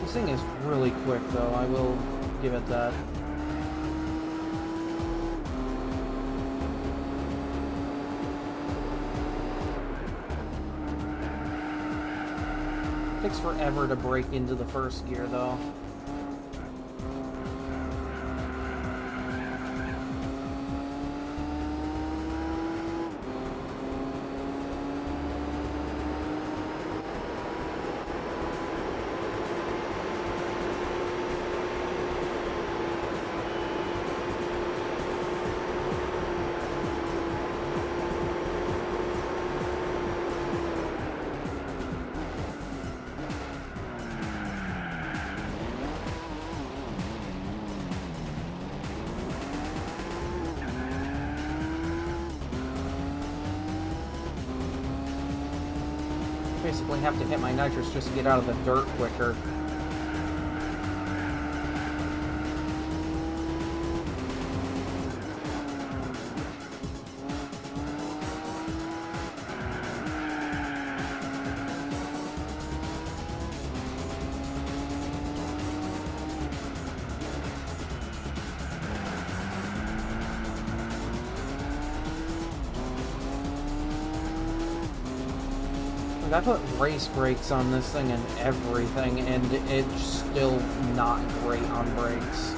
This thing is really quick, though. I will give it that. Takes forever to break into the first gear, though. Basically have to hit my nitrous just to get out of the dirt quicker. I put race brakes on this thing and everything, and it's still not great on brakes.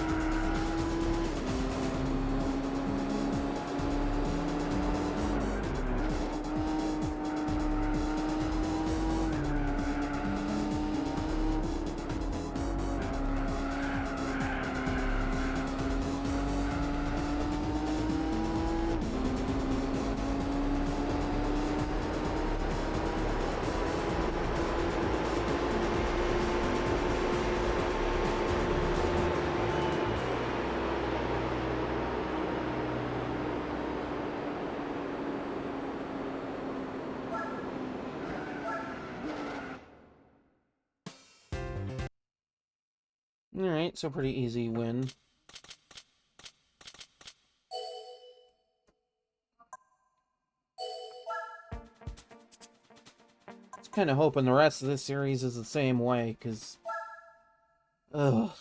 Alright, so pretty easy win. Just kind of hoping the rest of this series is the same way, because... Ugh.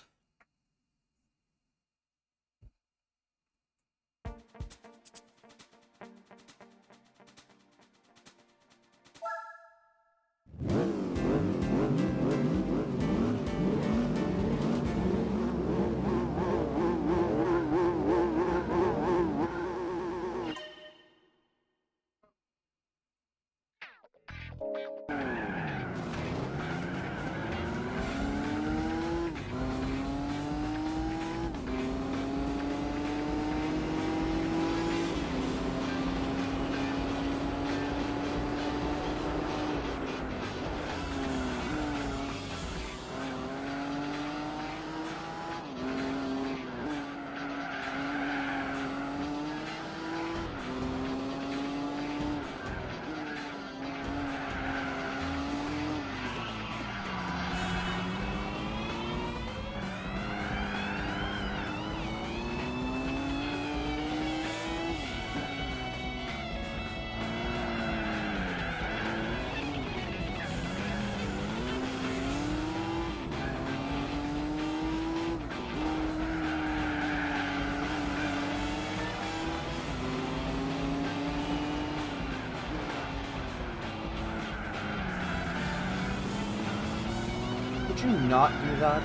Could you not do that?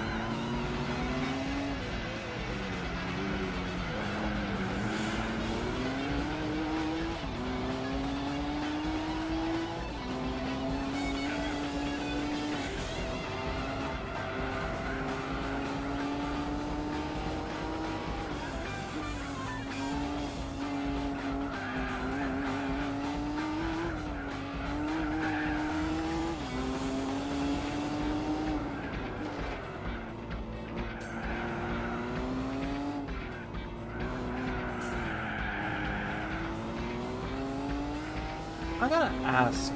I gotta ask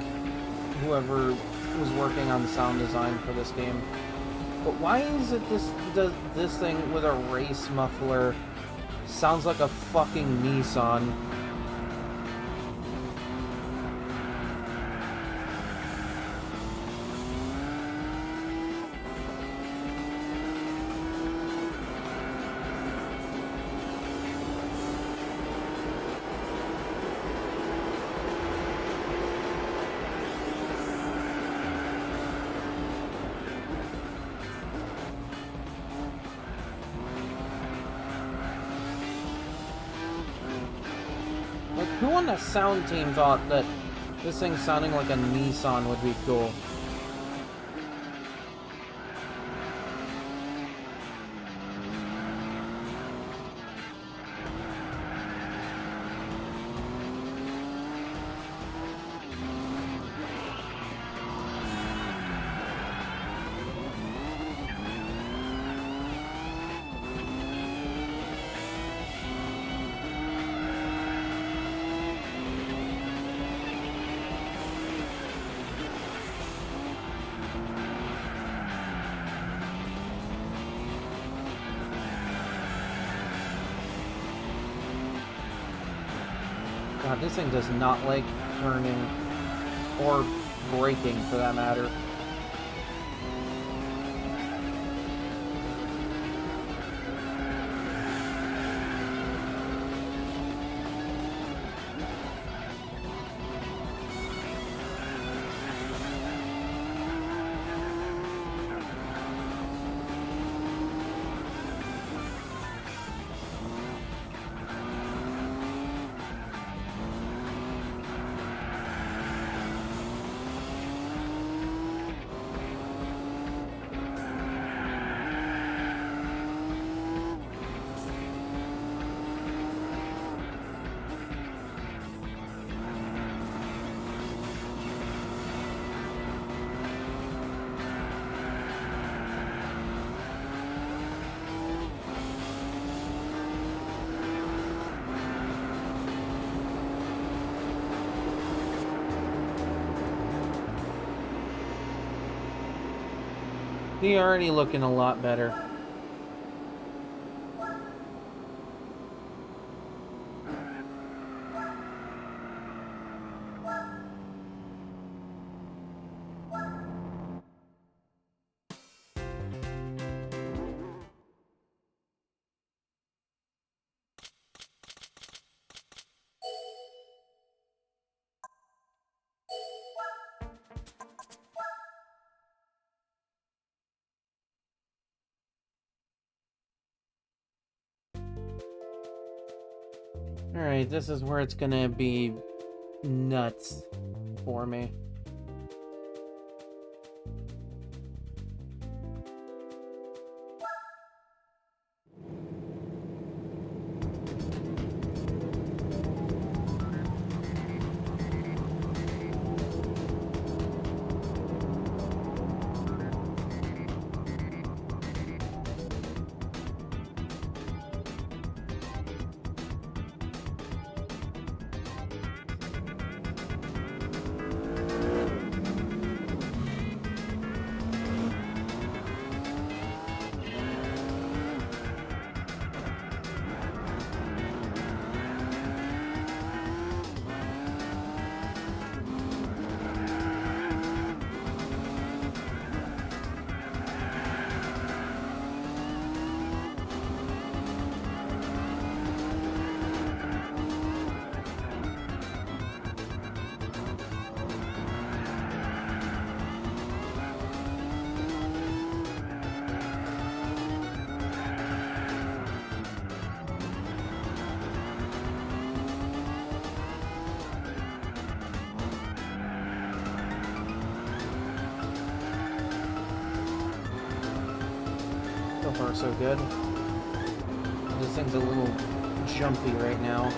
whoever was working on the sound design for this game, but why is it this thing with a race muffler sounds like a fucking Nissan? Who on the sound team thought that this thing sounding like a Nissan would be cool? God, this thing does not like turning or braking for that matter. He already looking a lot better. Alright, this is where it's gonna be nuts for me. So far, so good. This thing's a little jumpy right now.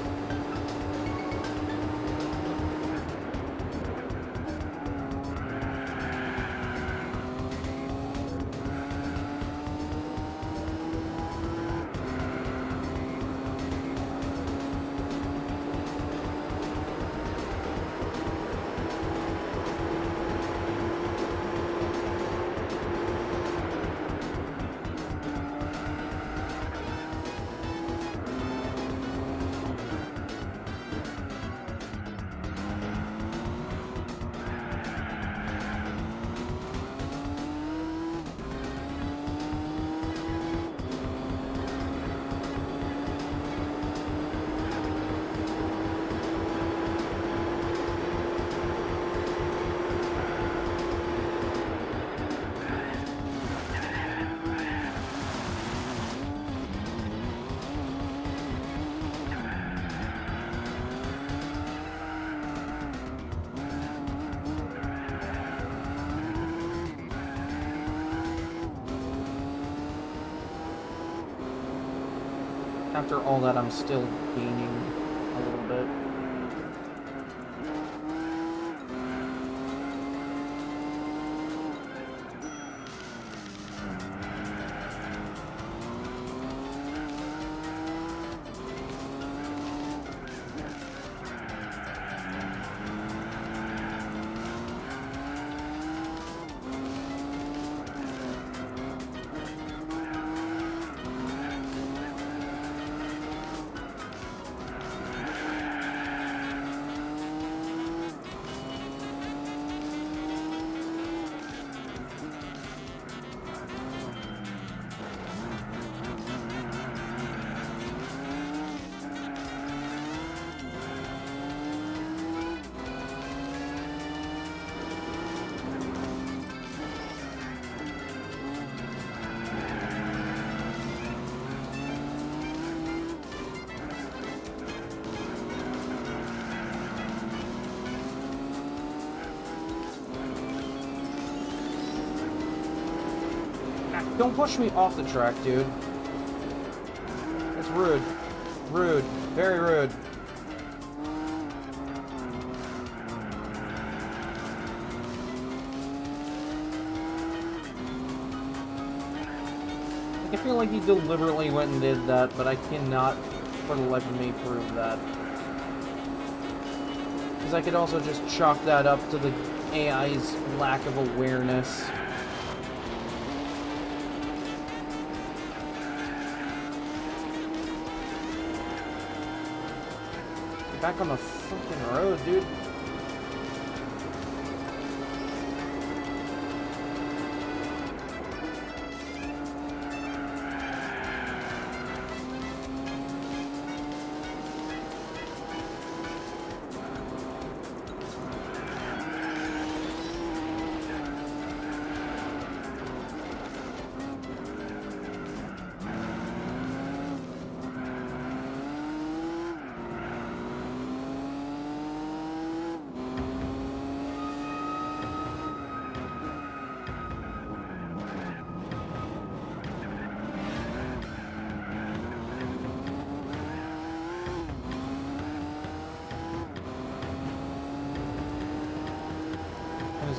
After all that, I'm still gaining a little bit. Don't push me off the track, dude. That's rude. Rude. Very rude. Like, I feel like he deliberately went and did that, but I cannot, for the life of me, prove that. Because I could also just chalk that up to the AI's lack of awareness. Back on the fucking road, dude.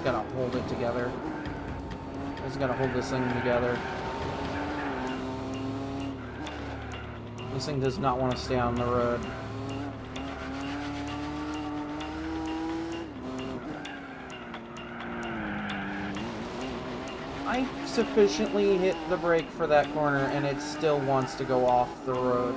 Gotta hold it together. I just gotta hold this thing together. This thing does not want to stay on the road. I sufficiently hit the brake for that corner and it still wants to go off the road.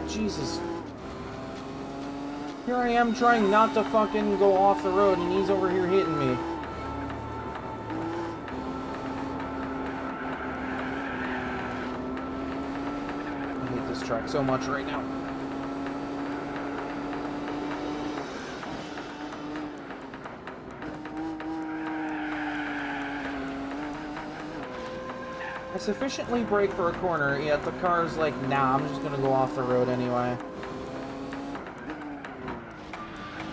Jesus. Here I am trying not to fucking go off the road and he's over here hitting me. I hate this track so much right now. I sufficiently brake for a corner, yet the car's like, nah, I'm just gonna go off the road anyway.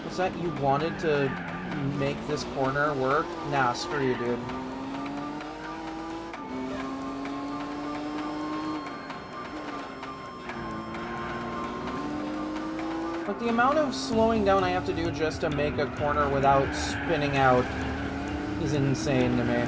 Was that you wanted to make this corner work? Nah, screw you, dude. Like, the amount of slowing down I have to do just to make a corner without spinning out is insane to me.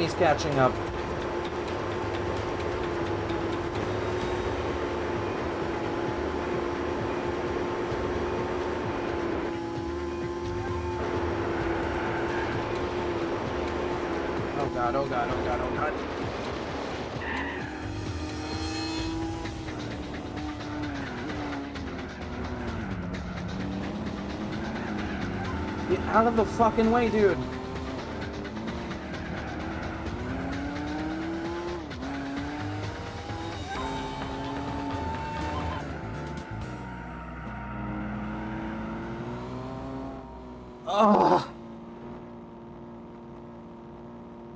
he's catching up. Oh god, oh god, oh god, oh god. Get out of the fucking way, dude. Ugh.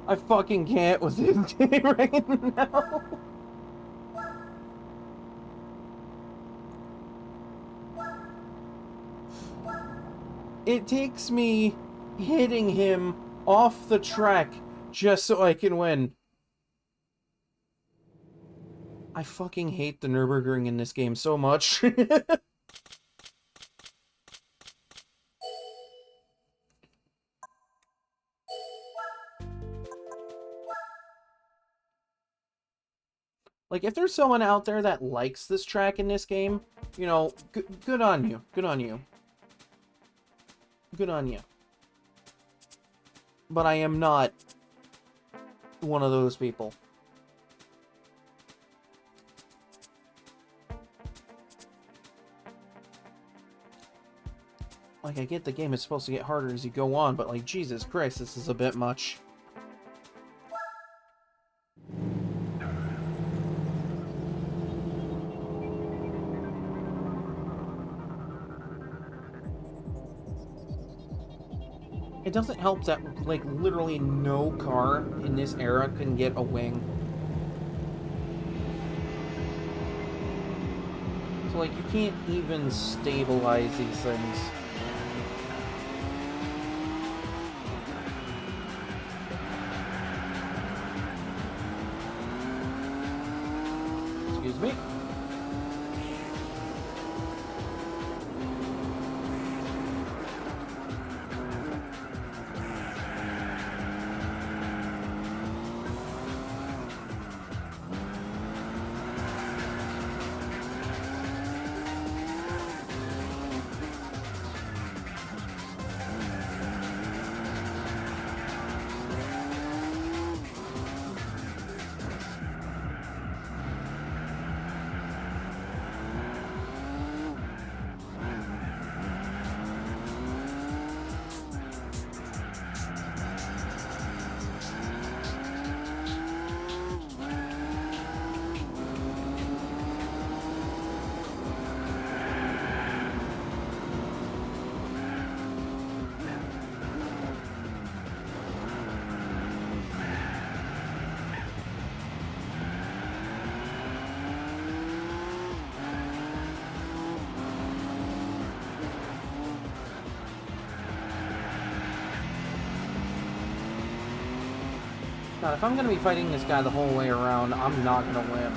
I fucking can't with this game right now. It takes me hitting him off the track just so I can win. I fucking hate the Nürburgring in this game so much. Like, if there's someone out there that likes this track in this game, you know, good on you. Good on you. Good on you. But I am not one of those people. Like, I get the game is supposed to get harder as you go on, but like, Jesus Christ, this is a bit much. It doesn't help that, like, literally no car in this era can get a wing. So, like, you can't even stabilize these things. Excuse me. God, if I'm gonna be fighting this guy the whole way around, I'm not gonna win.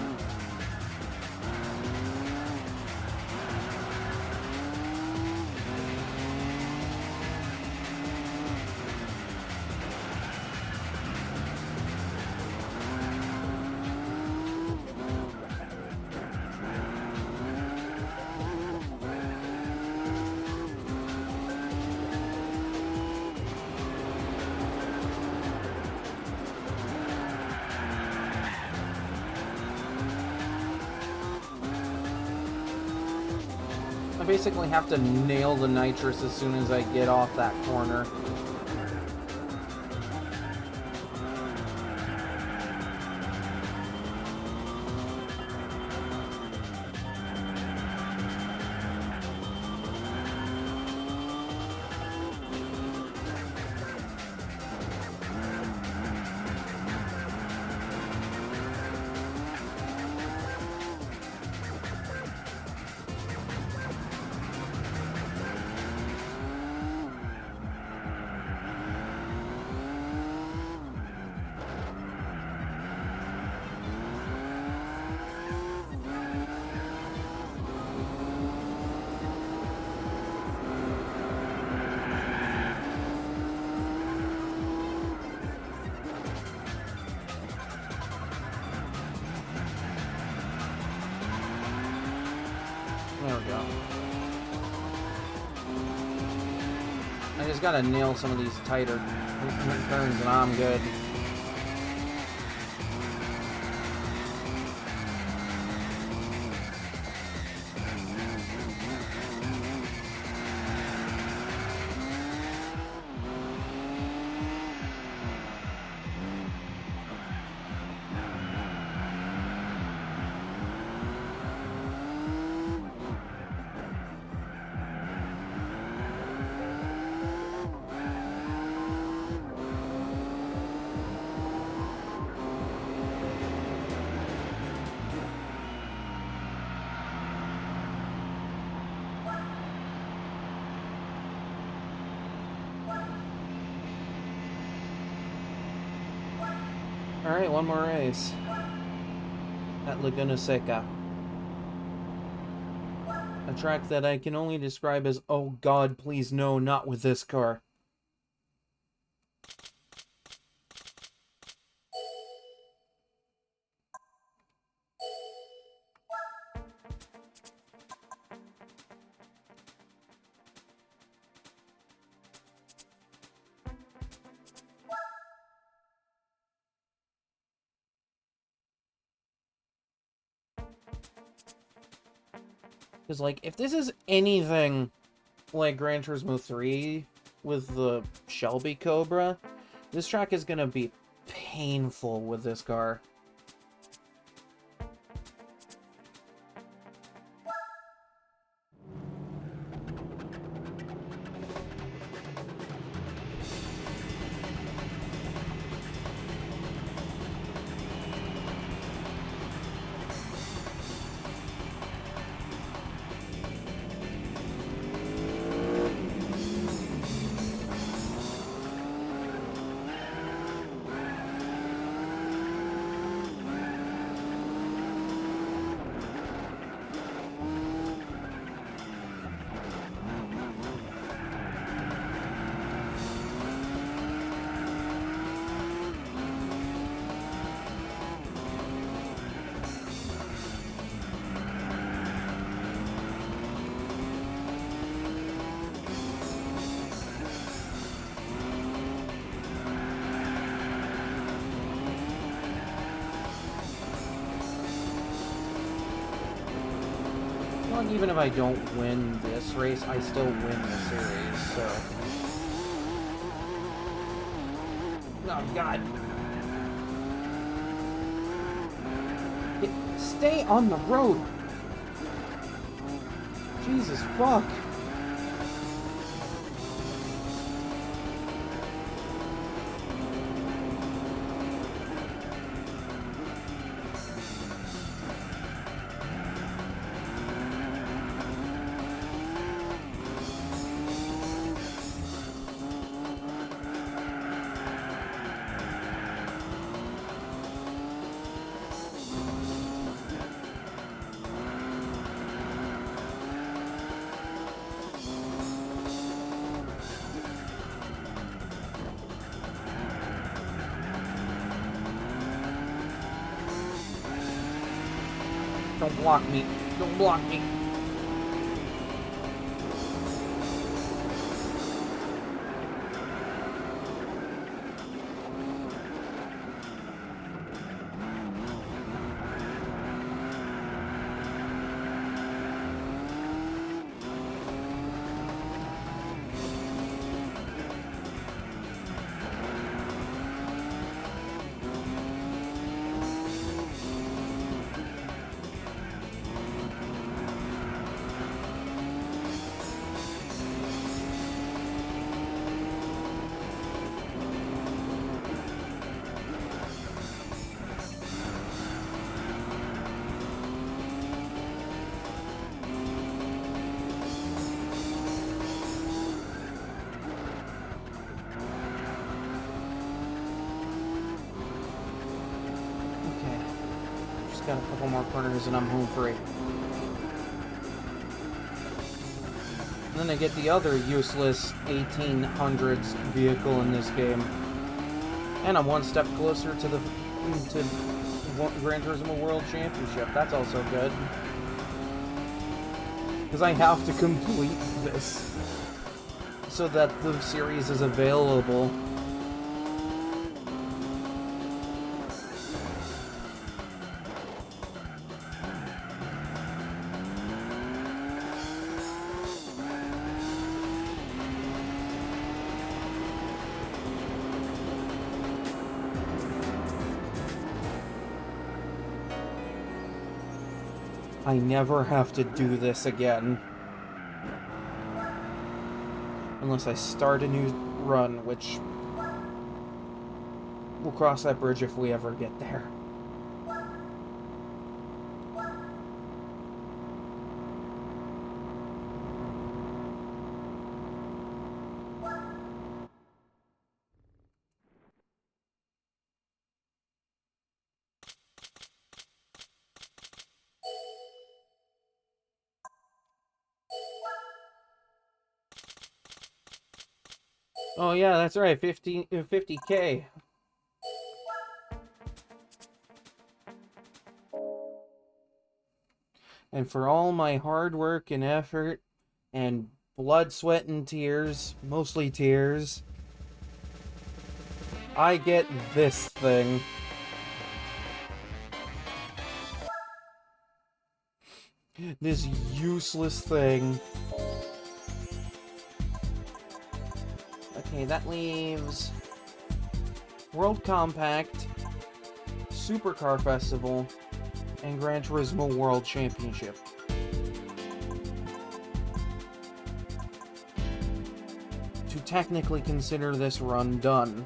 I basically have to nail the nitrous as soon as I get off that corner. There we go. I just gotta nail some of these tighter turns and I'm good. Alright, one more race. At Laguna Seca. A track that I can only describe as, oh god, please no, not with this car. Because, like, if this is anything like Gran Turismo 3 with the Shelby Cobra, this track is gonna be painful with this car. Well, even if I don't win this race, I still win the series, so... Oh, God. Stay on the road! Jesus, fuck! Don't block me. Don't block me. Got a couple more corners and I'm home free. And then I get the other useless 1800s vehicle in this game. And I'm one step closer to the Gran Turismo World Championship. That's also good. Because I have to complete this so that the series is available. I never have to do this again. Unless I start a new run, which... we'll cross that bridge if we ever get there. Oh yeah, that's right, 50K. And for all my hard work and effort and blood, sweat, and tears, mostly tears, I get this thing. This useless thing. Okay, that leaves World Compact, Supercar Festival, and Gran Turismo World Championship. To technically consider this run done.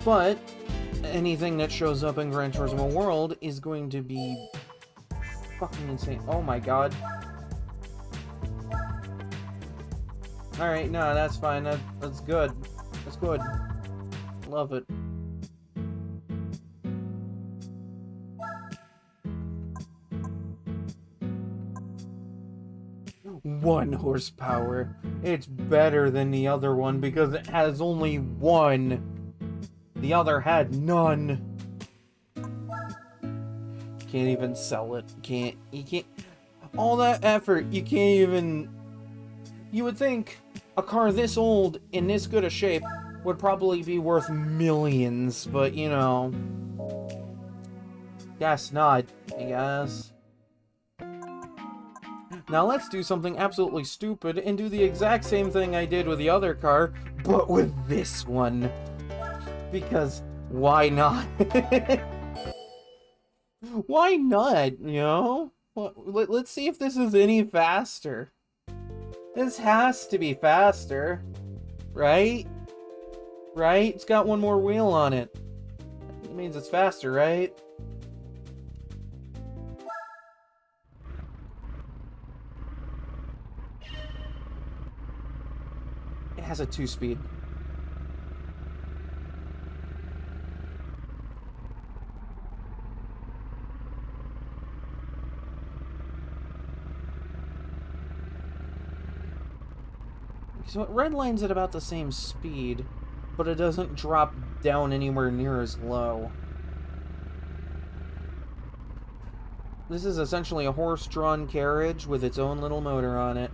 But anything that shows up in Gran Turismo World is going to be fucking insane. Oh my god. Alright, no, that's fine. That's good. That's good. Love it. One horsepower. It's better than the other one because it has only one. The other had none. Can't even sell it. You can't. All that effort, you can't even. You would think a car this old, in this good a shape, would probably be worth millions, but you know. Guess not, I guess. Now let's do something absolutely stupid and do the exact same thing I did with the other car, but with this one. Because, why not? Why not, you know? Let's see if this is any faster. This has to be faster. Right? Right? It's got one more wheel on it. That means it's faster, right? It has a 2-speed. So it redlines at about the same speed, but it doesn't drop down anywhere near as low. This is essentially a horse-drawn carriage with its own little motor on it.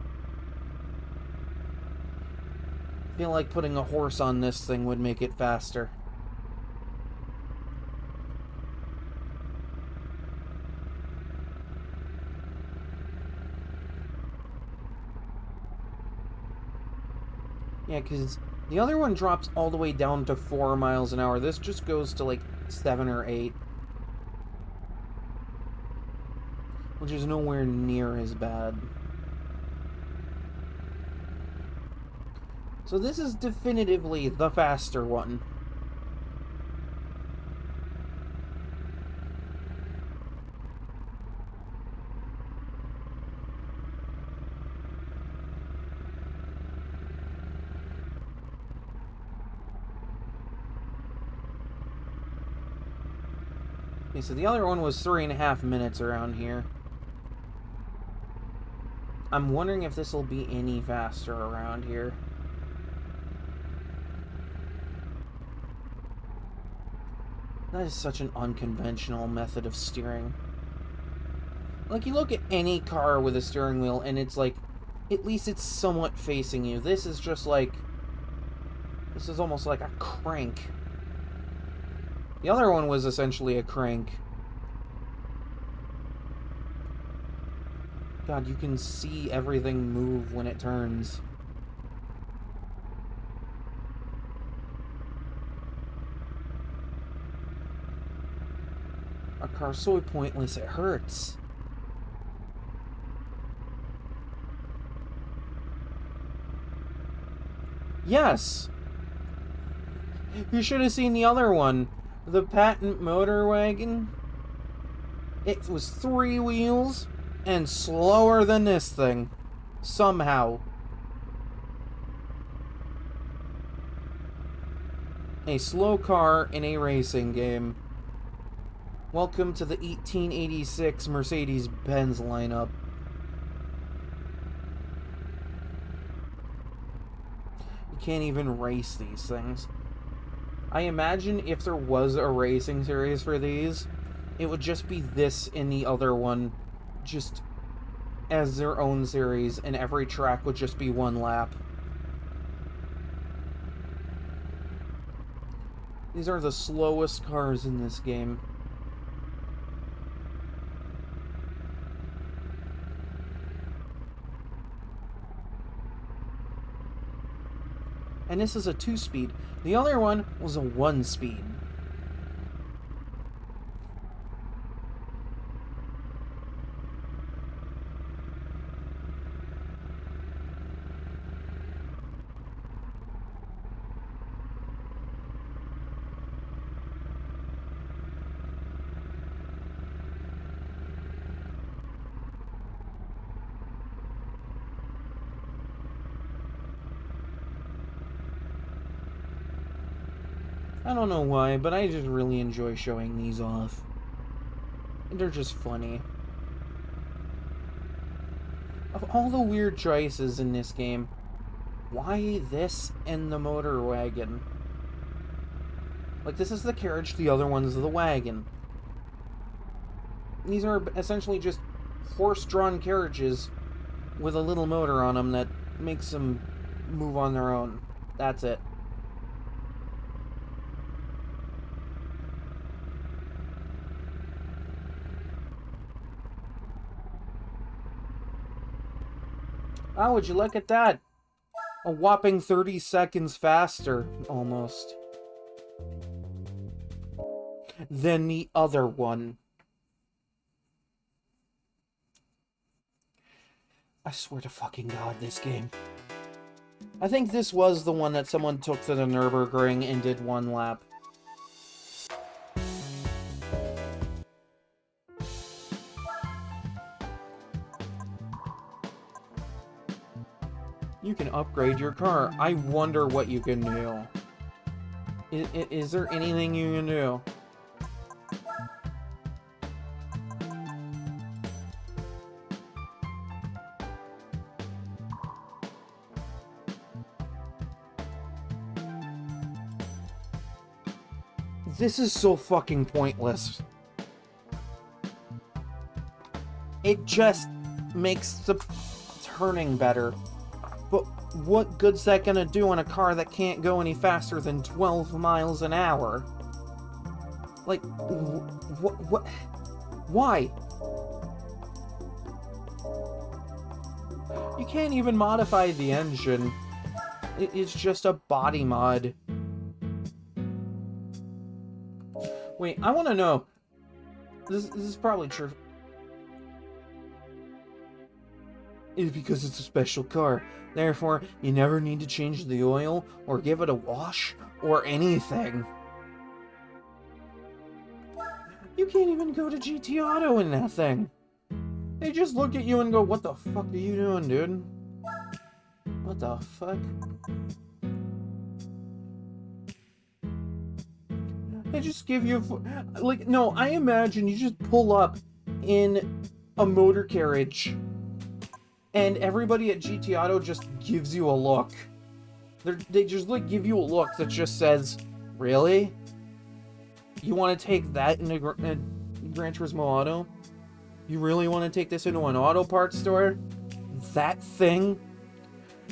I feel like putting a horse on this thing would make it faster. Yeah, because the other one drops all the way down to 4 miles an hour. This just goes to like 7 or 8. Which is nowhere near as bad. So this is definitively the faster one. Okay, so the other one was 3.5 minutes around here. I'm wondering if this will be any faster around here. That is such an unconventional method of steering. Like, you look at any car with a steering wheel, and it's like, at least it's somewhat facing you. This is just like... This is almost like a crank. The other one was essentially a crank. God, you can see everything move when it turns. A car's so pointless, it hurts. Yes! You should have seen the other one. The patent motor wagon. It was 3 wheels and slower than this thing. Somehow. A slow car in a racing game. Welcome to the 1886 Mercedes-Benz lineup. You can't even race these things. I imagine if there was a racing series for these, it would just be this and the other one, just as their own series, and every track would just be 1 lap. These are the slowest cars in this game. And this is a 2-speed. The other one was a 1-speed. I don't know why, but I just really enjoy showing these off. They're just funny. Of all the weird choices in this game, why this and the motor wagon? Like, this is the carriage, the other one's the wagon. These are essentially just horse-drawn carriages with a little motor on them that makes them move on their own. That's it. Oh, would you look at that? A whopping 30 seconds faster, almost, than the other one. I swear to fucking God, this game. I think this was the one that someone took to the Nürburgring and did 1 lap. You can upgrade your car. I wonder what you can do. Is there anything you can do? This is so fucking pointless. It just makes the turning better. But what good's that gonna do on a car that can't go any faster than 12 miles an hour? Like, what? Why? You can't even modify the engine. It's just a body mod. Wait, I want to know. This is probably true. It's because it's a special car. Therefore, you never need to change the oil or give it a wash or anything. You can't even go to GT Auto in that thing. They just look at you and go, "What the fuck are you doing, dude? What the fuck?" They just give you like, no, I imagine you just pull up in a motor carriage and everybody at GT Auto just gives you a look. They just like give you a look that just says, "Really? You want to take that in a Gran Turismo Auto?" You really want to take this into an auto parts store? That thing?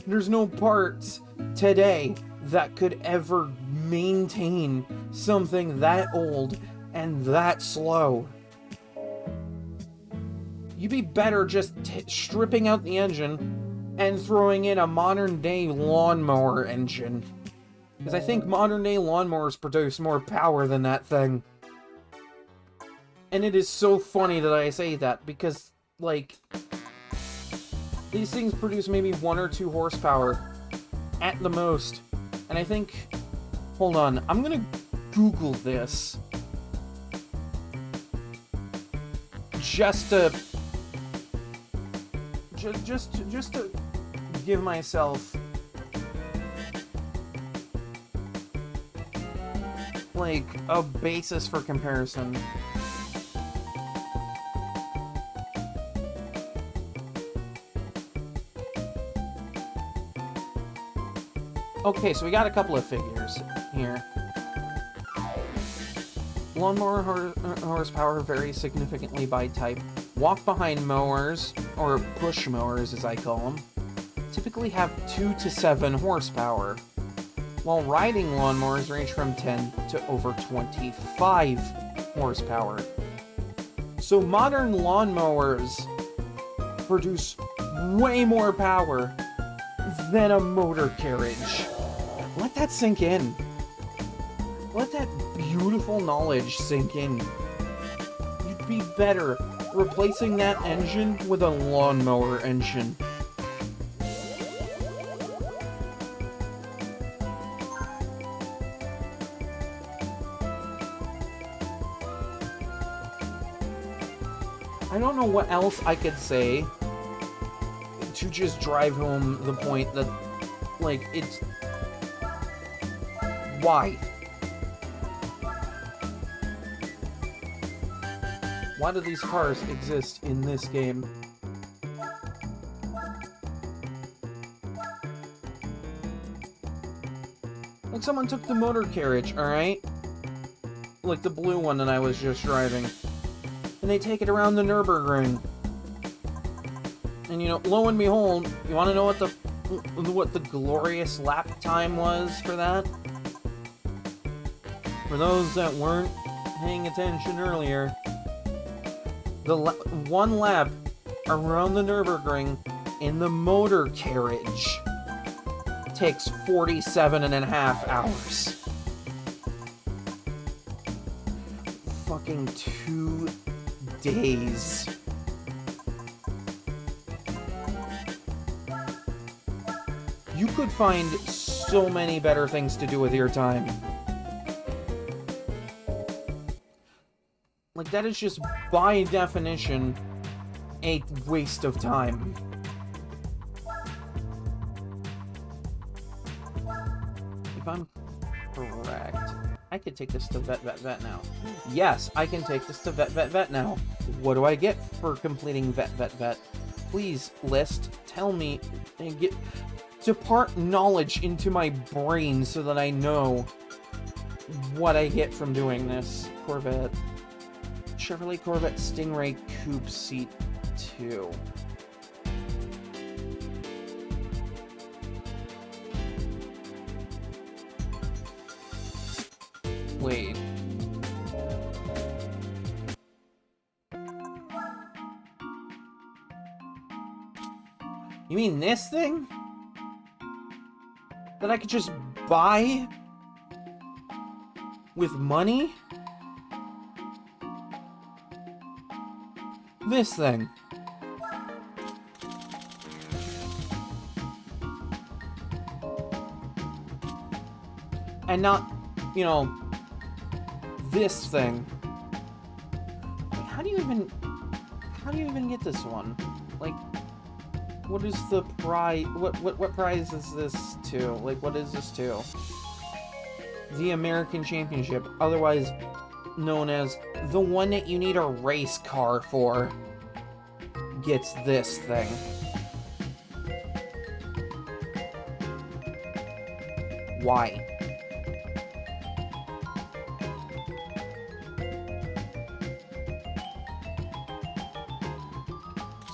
There's no parts today that could ever maintain something that old and that slow. You'd be better just stripping out the engine and throwing in a modern day lawnmower engine. Because I think modern day lawnmowers produce more power than that thing. And it is so funny that I say that, because, like, these things produce maybe 1 or 2 horsepower at the most. And I think, hold on, I'm gonna Google this. Just to give myself, like, a basis for comparison. Okay, so we got a couple of figures here. Lawnmower horsepower varies significantly by type. Walk-behind mowers, or push mowers as I call them, typically have 2 to 7 horsepower, while riding lawnmowers range from 10 to over 25 horsepower. So modern lawnmowers produce way more power than a motor carriage. Let that sink in. Let that beautiful knowledge sink in. You'd be better replacing that engine with a lawnmower engine. I don't know what else I could say to just drive home the point that, like, it's... Why? Why do these cars exist in this game? Like, someone took the motor carriage, alright? Like the blue one that I was just driving. And they take it around the Nürburgring. And, you know, lo and behold, you want to know what the glorious lap time was for that? For those that weren't paying attention earlier, the one lap around the Nürburgring in the motor carriage takes 47.5 hours. Fucking 2 days. You could find so many better things to do with your time. Like, that is just, by definition, a waste of time. If I'm correct, I could take this to vet now. Yes, I can take this to vet now. What do I get for completing vet? Please, list, tell me, and depart knowledge into my brain so that I know what I get from doing this. Corvette. Chevrolet Corvette Stingray Coupe Seat 2. Wait. You mean this thing? That I could just buy? With money? This thing. And not, you know, this thing. Like, how do you even get this one? Like, what is the prize? What prize is this to? Like, what is this to? The American Championship, otherwise known as the one that you need a race car for, gets this thing. Why?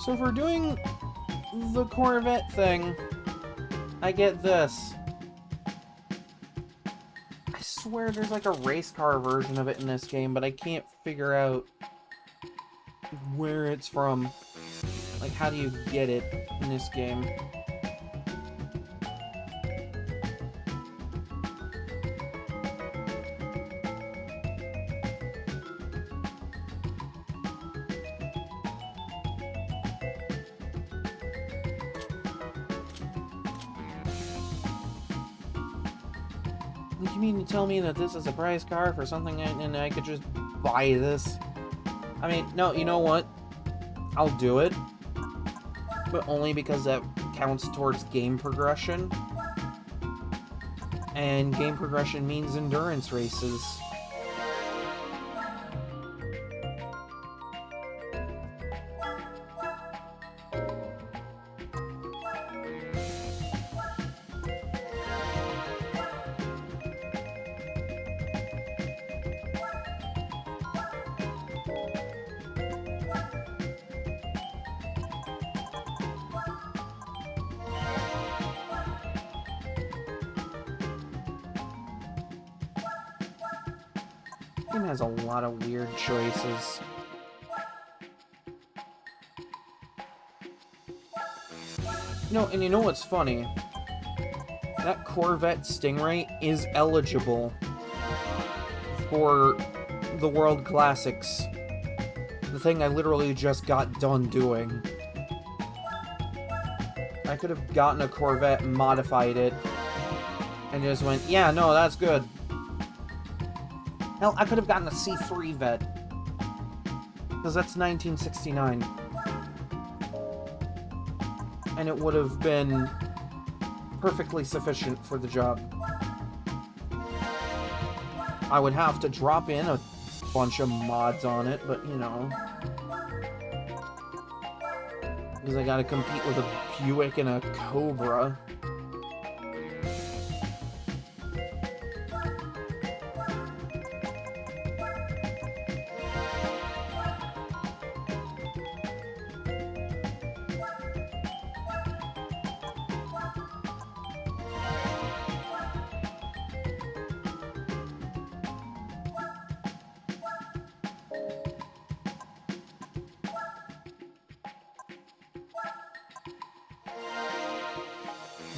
So if we're doing the Corvette thing, I get this. I swear there's like a race car version of it in this game, but I can't figure out where it's from. Like, how do you get it in this game? You mean to tell me that this is a prize car for something and I could just buy this? I mean, no, you know what? I'll do it. But only because that counts towards game progression. And game progression means endurance races. Game has a lot of weird choices. No, and you know what's funny? That Corvette Stingray is eligible for the World Classics. The thing I literally just got done doing. I could have gotten a Corvette, modified it, and just went, yeah, no, that's good. Hell, I could have gotten a C3 vet. Because that's 1969. And it would have been perfectly sufficient for the job. I would have to drop in a bunch of mods on it, but you know. Because I gotta compete with a Buick and a Cobra.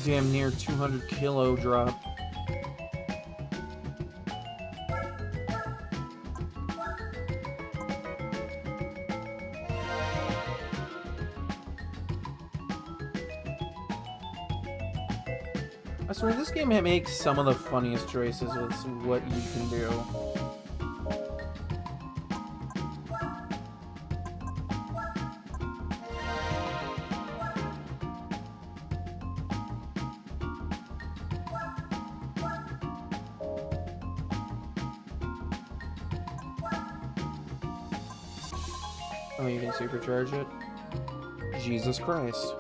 Damn near 200 kilo drop. I swear this game makes some of the funniest choices with what you can do. Oh, you can supercharge it? Jesus Christ.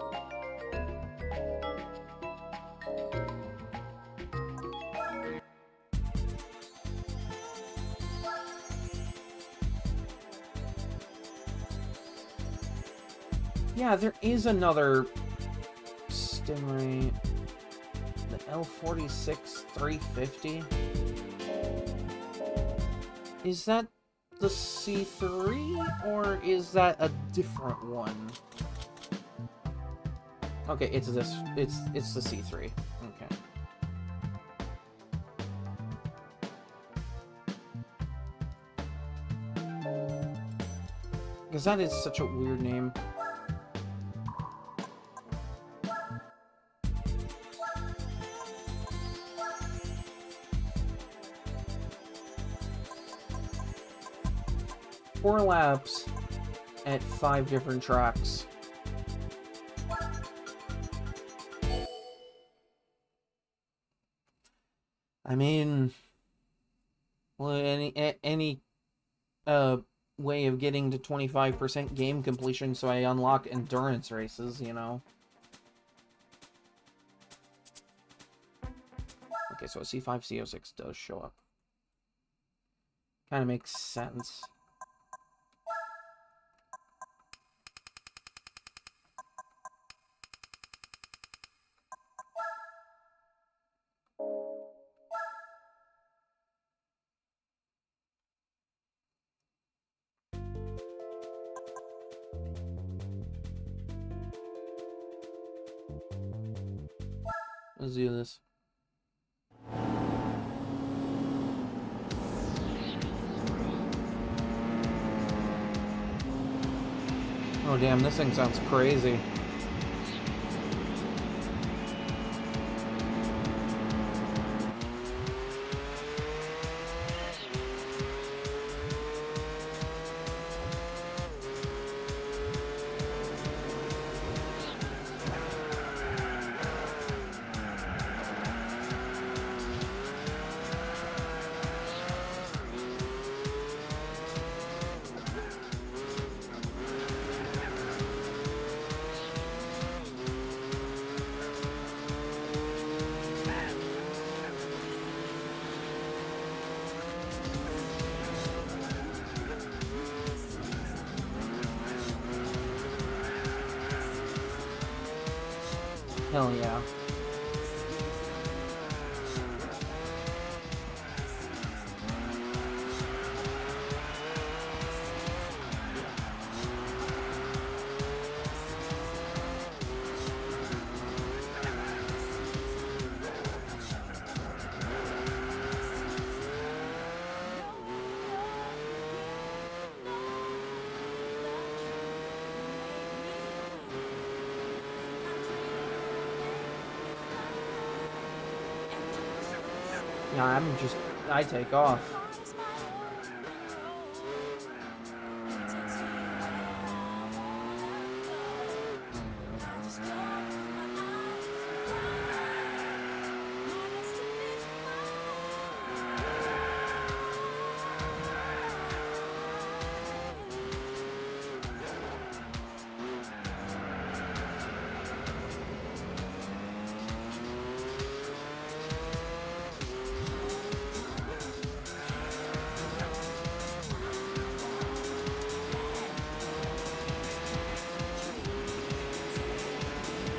Yeah, there is another Stingray. The L46 350. Is that the C3, or is that a different one? Okay, it's this. It's the C3. Okay. Because that is such a weird name. Four laps at 5 different tracks. I mean, well, any way of getting to 25% game completion so I unlock endurance races, you know. Okay, so a C5, CO6 does show up. Kind of makes sense. Let's do this. Oh damn, this thing sounds crazy. Hell yeah. Yeah, I take off.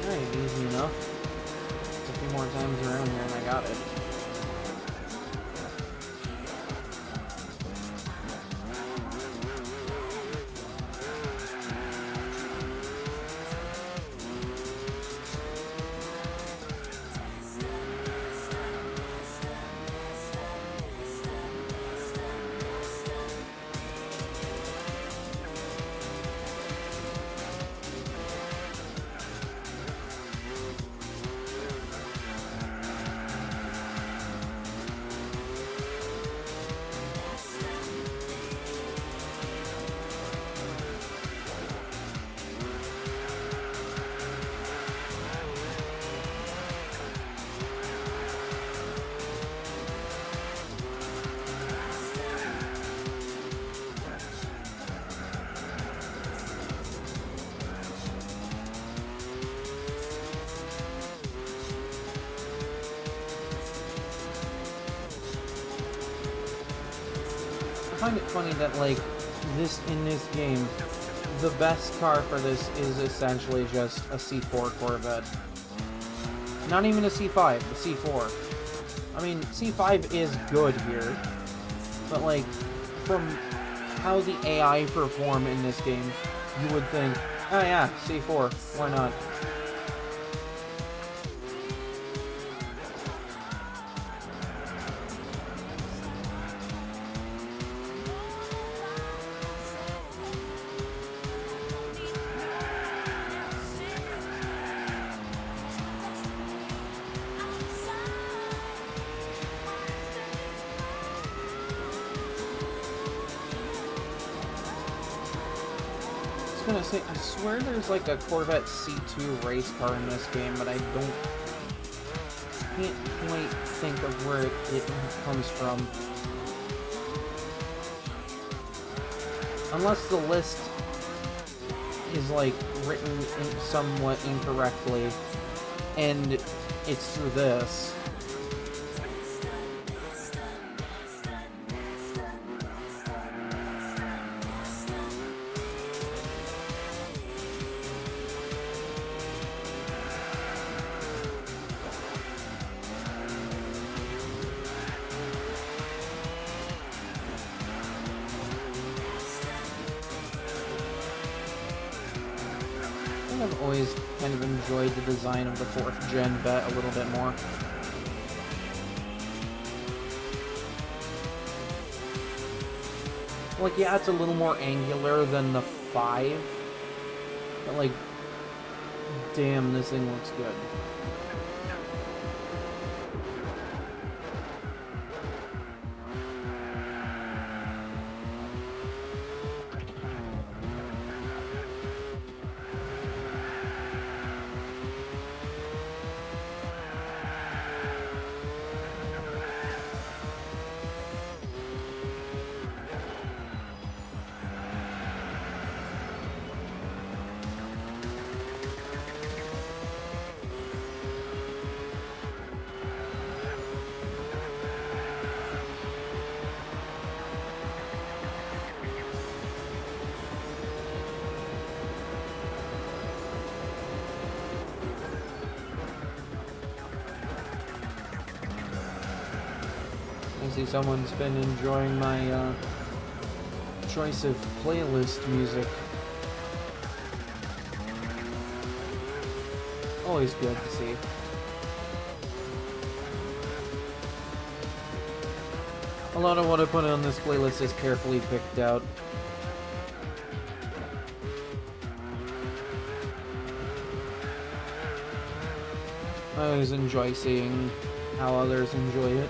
Alright, easy enough. It's a few more times around here and I got it. I find it funny that, like, in this game, the best car for this is essentially just a C4 Corvette. Not even a C5, the C4. I mean, C5 is good here, but, like, from how the AI perform in this game, you would think, oh yeah, C4, why not? I was gonna say, I swear there's like a Corvette C2 race car in this game, but I can't quite think of where it comes from. Unless the list is like written somewhat incorrectly, and it's through this. I've always kind of enjoyed the design of the 4th gen Vet a little bit more. Like, yeah, it's a little more angular than the 5, but like, damn, this thing looks good. I see someone's been enjoying my choice of playlist music. Always good to see. A lot of what I put on this playlist is carefully picked out. I always enjoy seeing how others enjoy it.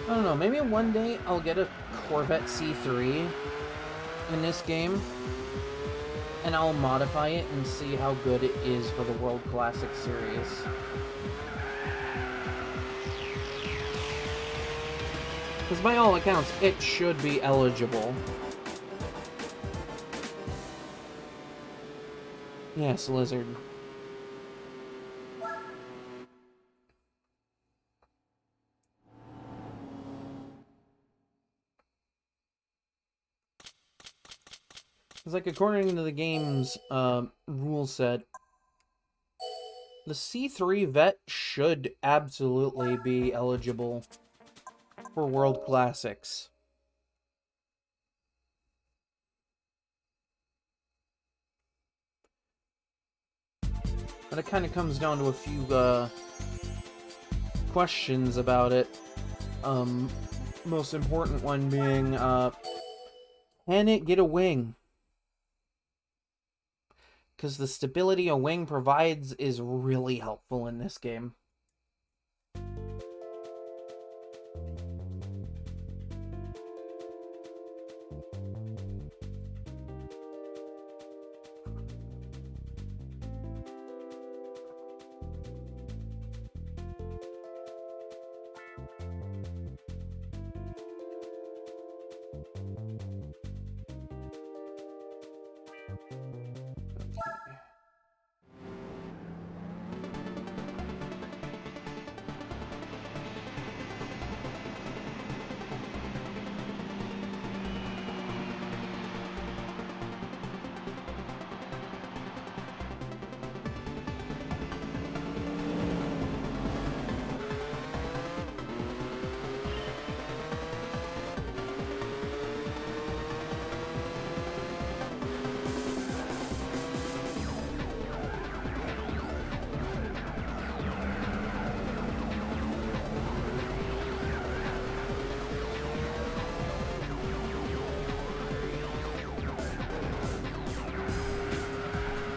I don't know, maybe one day I'll get a Corvette C3 in this game, and I'll modify it and see how good it is for the World Classic Series. Because by all accounts, it should be eligible. Yes, Lizard. It's like, according to the game's rule set, the C3 Vet should absolutely be eligible for World Classics. But it kind of comes down to a few questions about it. Most important one being, can it get a wing? Because the stability a wing provides is really helpful in this game.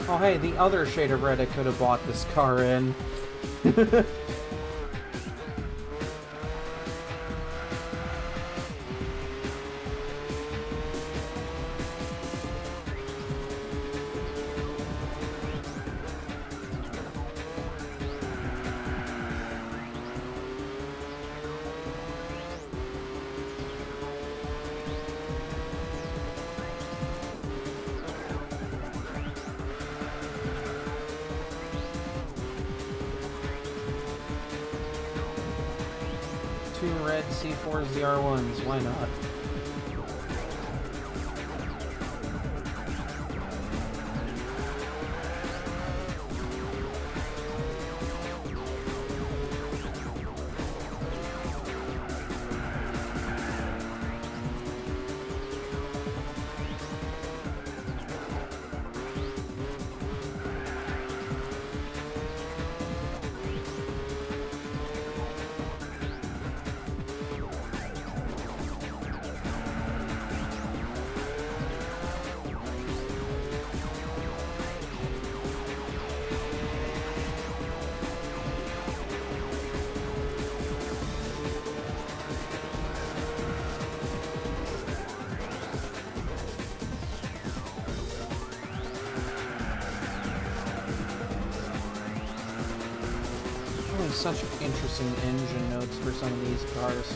Oh hey, the other shade of red I could have bought this car in. 2 red C4 ZR1s, why not? Such interesting engine notes for some of these cars.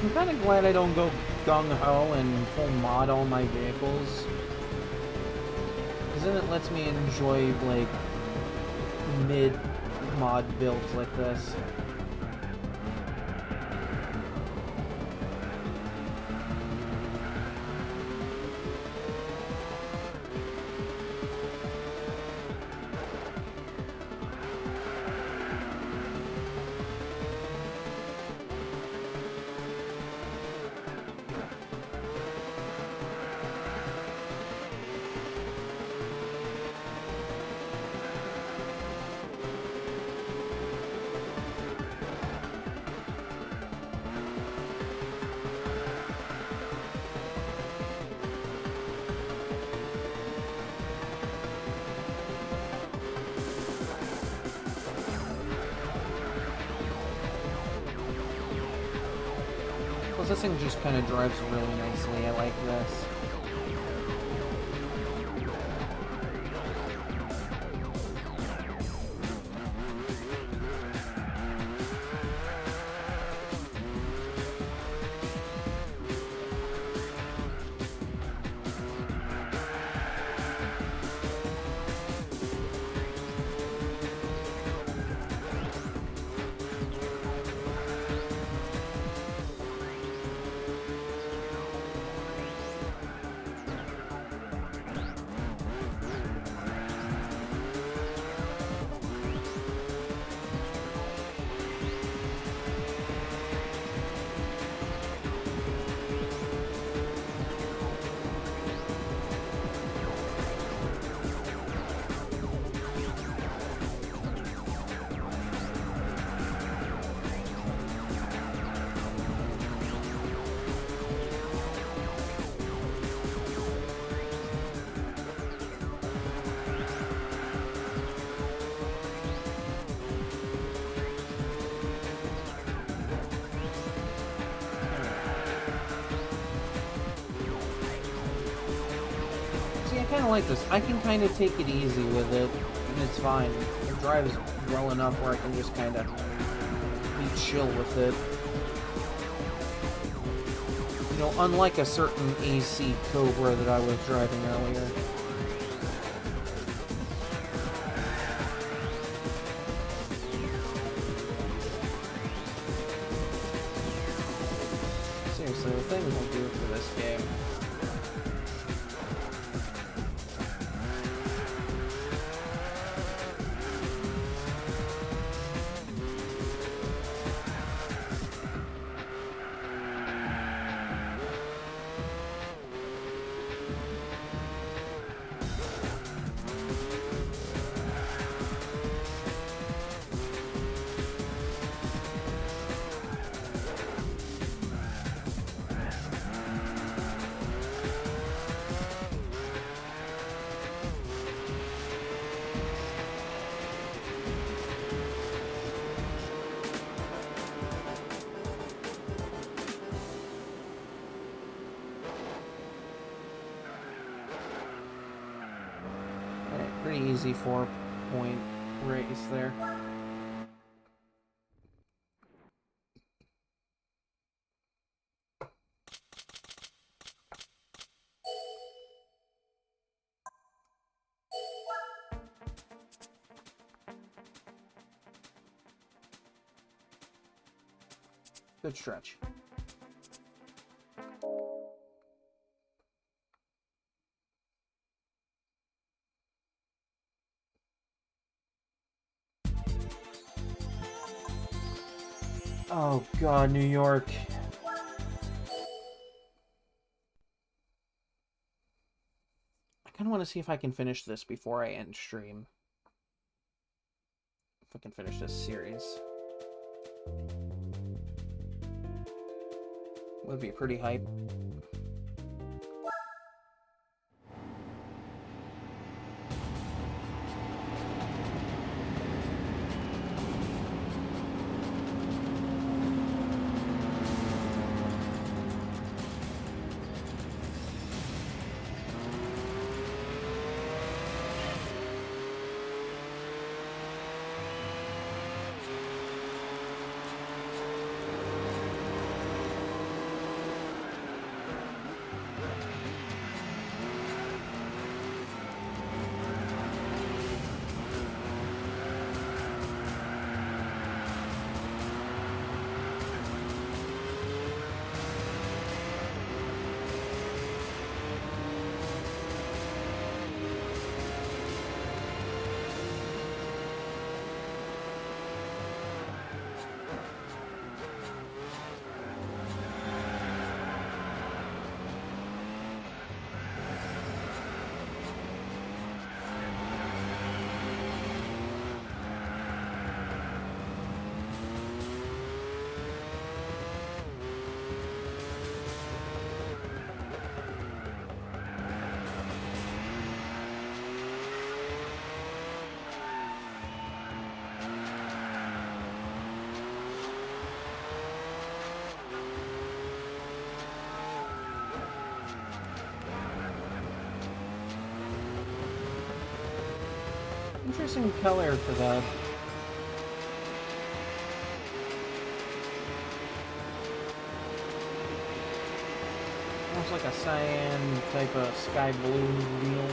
I'm kind of glad I don't go gung-ho and full mod all my vehicles. Because then it lets me enjoy, like, mid-mod builds like this. This thing just kind of drives really nicely. I like this. I kind of like this. I can kind of take it easy with it, and it's fine. It drives well enough where I can just kind of be chill with it. You know, unlike a certain AC Cobra that I was driving earlier. So the thing we'll do for this game. Pretty easy 4-point race there. Good stretch. Oh God, New York. I kind of want to see if I can finish this before I end stream. If I can finish this series. Would be pretty hype. Interesting color for that. Almost like a cyan type of sky blue deal.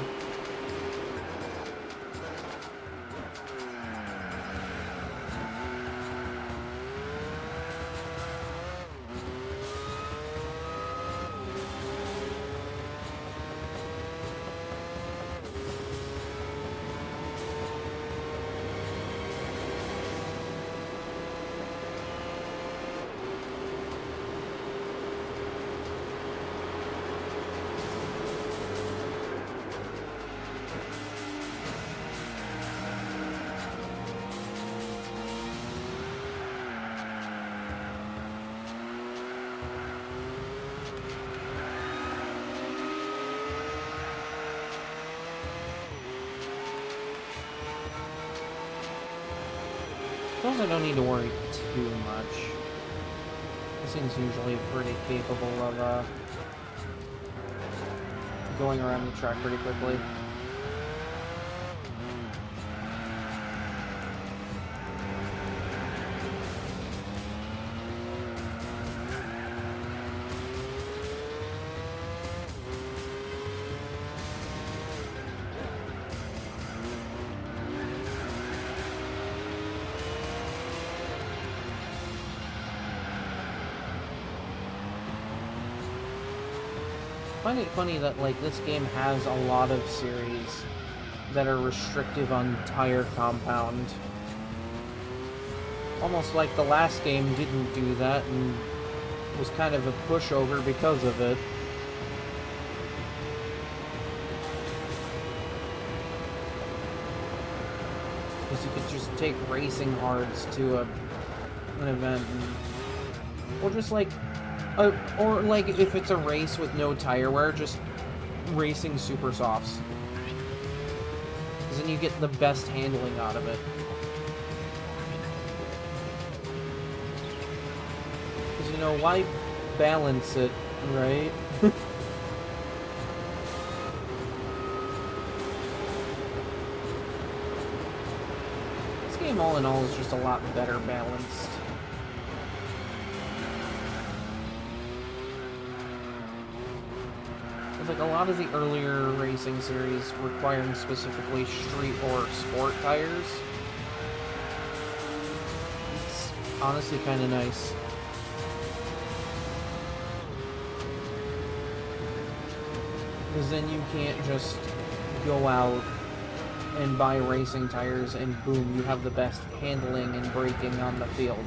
Suppose I don't need to worry too much. This thing's usually pretty capable of going around the track pretty quickly. find it funny that, like, this game has a lot of series that are restrictive on tire compound. Almost like the last game didn't do that and was kind of a pushover because of it. Because you could just take racing hards to an event, or just like, or like if it's a race with no tire wear, just racing super softs. Because then you get the best handling out of it. Because, you know, why balance it, right? This game, all in all, is just a lot better balanced. It's like a lot of the earlier racing series requiring specifically street or sport tires. It's honestly kind of nice. Because then you can't just go out and buy racing tires and boom, you have the best handling and braking on the field.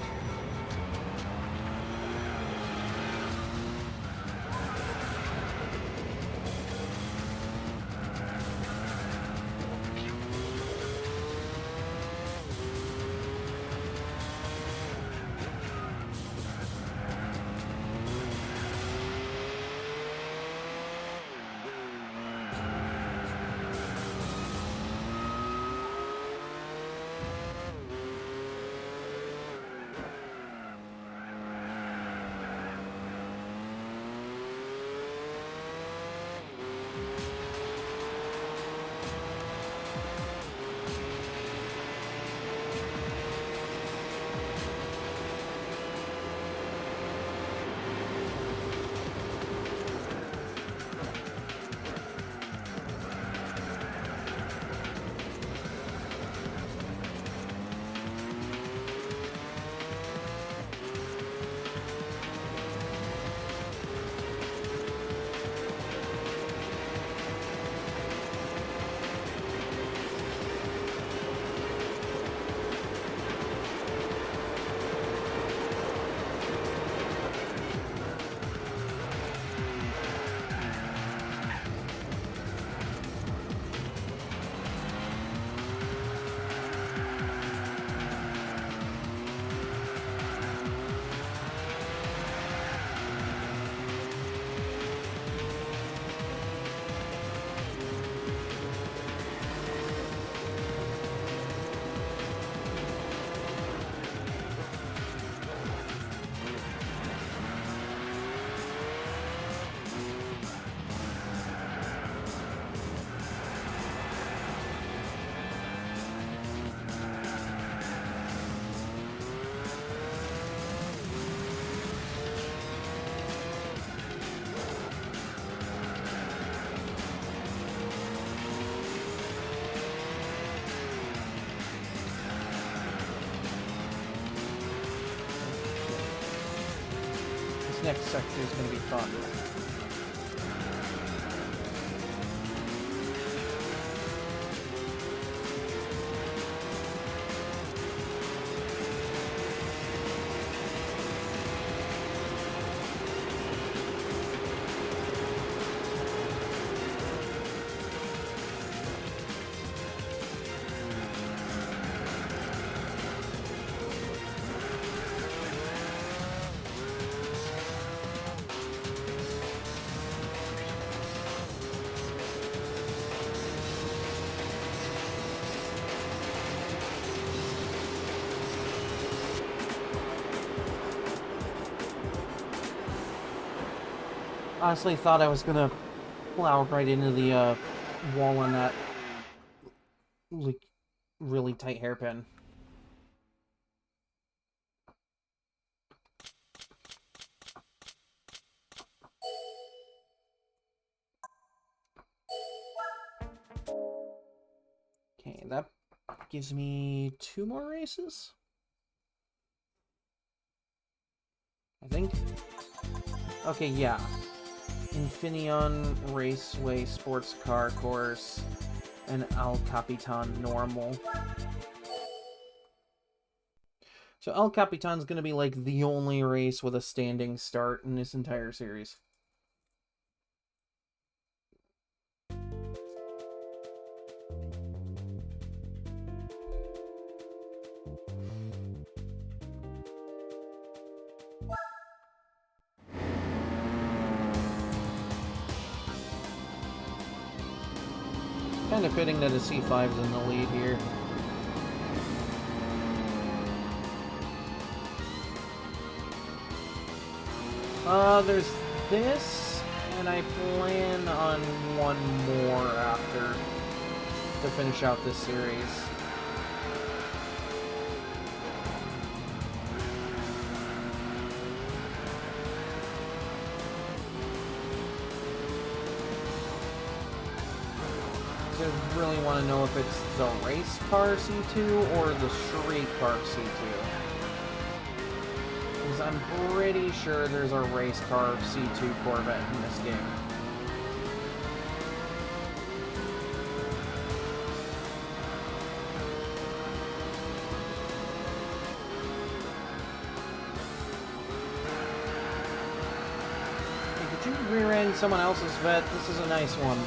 Next sector is going to be fun. Honestly thought I was gonna plow right into the wall on that like really tight hairpin. Okay, that gives me 2 more races, I think. Okay, yeah. Infineon Raceway Sports Car Course, and El Capitan Normal. So El Capitan's going to be like the only race with a standing start in this entire series. Kind of fitting that a C5's in the lead here. There's this, and I plan on one more after to finish out this series. I really want to know if it's the race car C2 or the street car C2. Because I'm pretty sure there's a race car C2 Corvette in this game. Hey, could you rear-end someone else's vet? This is a nice one.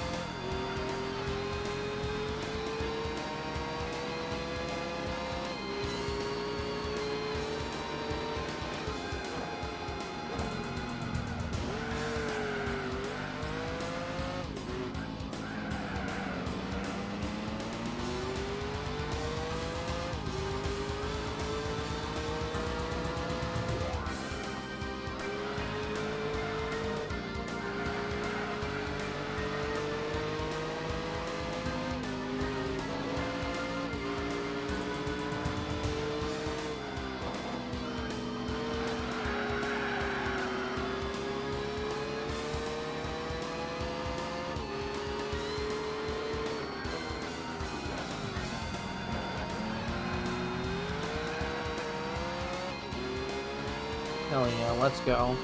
Hell yeah, let's go.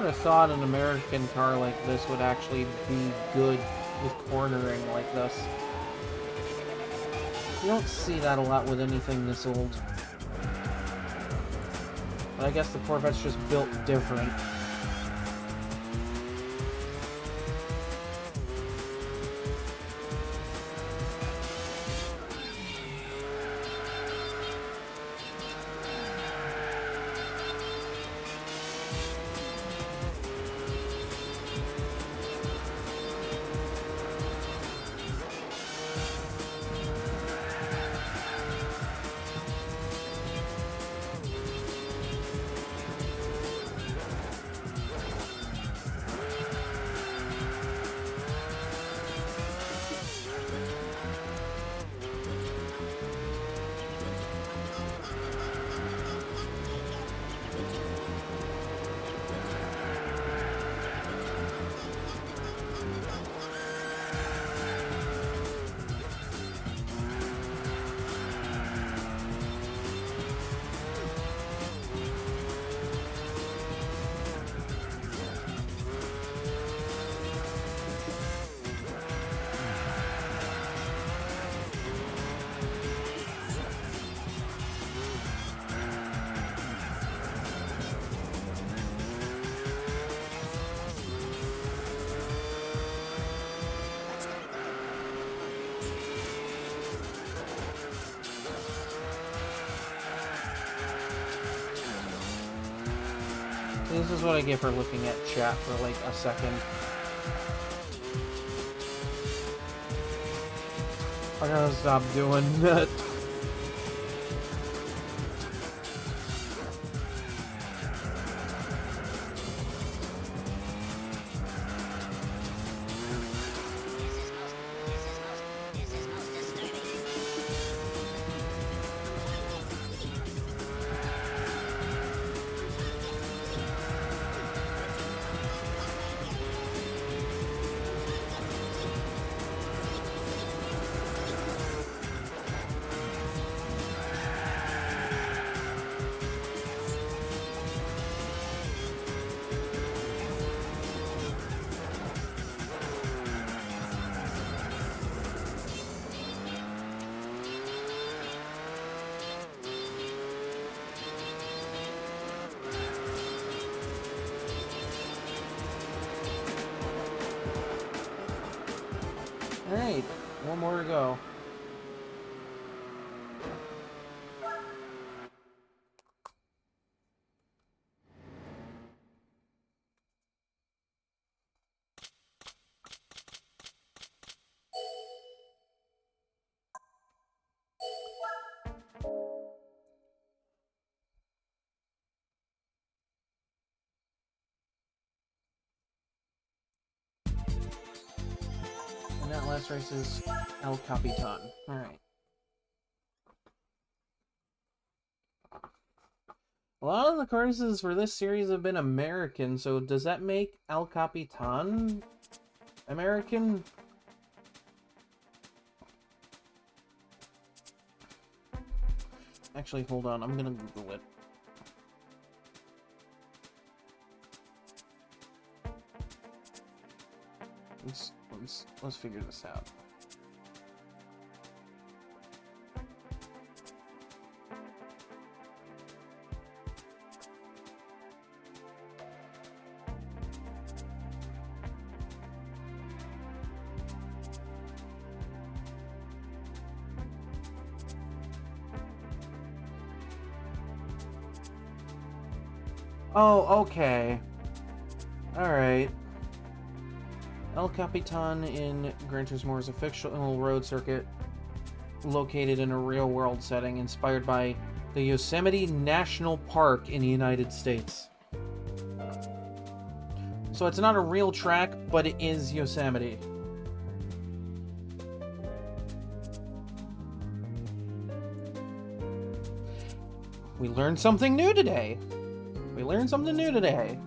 would have thought an American car like this would actually be good with cornering like this. You don't see that a lot with anything this old. But I guess the Corvette's just built different. This is what I get for looking at chat for like a second. I gotta stop doing that. Alright, one more to go. And that last race is El Capitan. Alright. A lot of the courses for this series have been American, so does that make El Capitan American? Actually, hold on, I'm gonna Google it. Let's figure this out. Oh, okay. Alright. El Capitan in Gran Turismo is a fictional road circuit located in a real-world setting inspired by the Yosemite National Park in the United States. So it's not a real track, but it is Yosemite. We learned something new today. We learned something new today.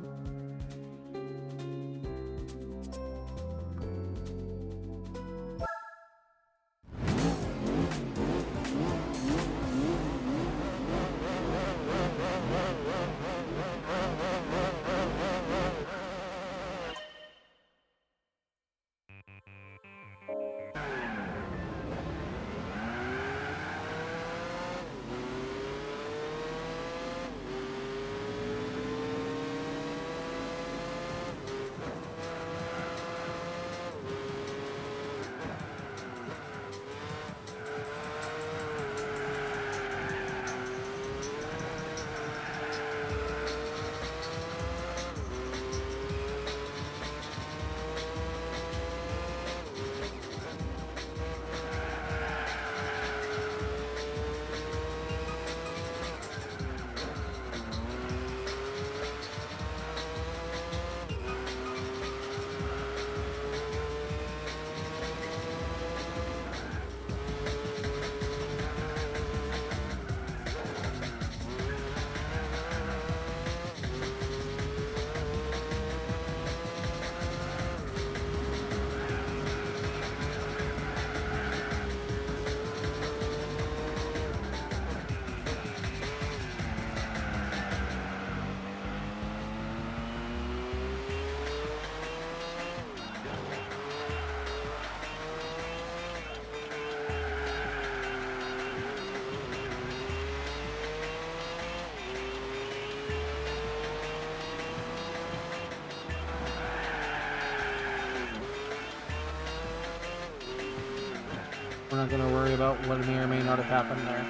We're not gonna worry about what may or may not have happened there.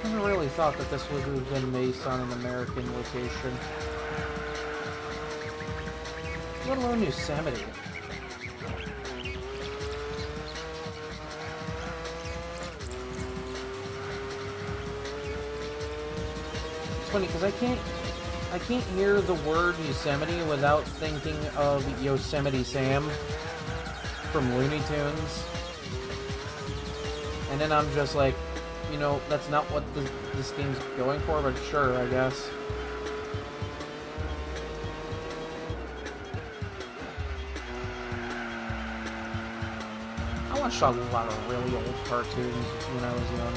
I really thought that this would have been based on an American location. Let alone Yosemite. It's funny because I can't hear the word Yosemite without thinking of Yosemite Sam from Looney Tunes. And then I'm just like, you know, that's not what this game's going for, but sure, I guess. I watched a lot of really old cartoons when I was young.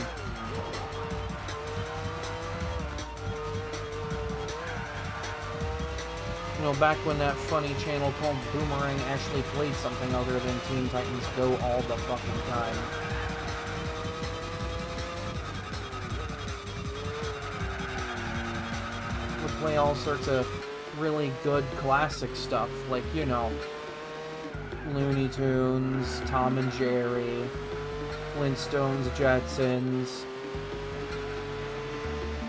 You know, back when that funny channel called Boomerang actually played something other than Teen Titans Go all the fucking time. Play all sorts of really good classic stuff, like, you know, Looney Tunes, Tom and Jerry, Flintstones, Jetsons,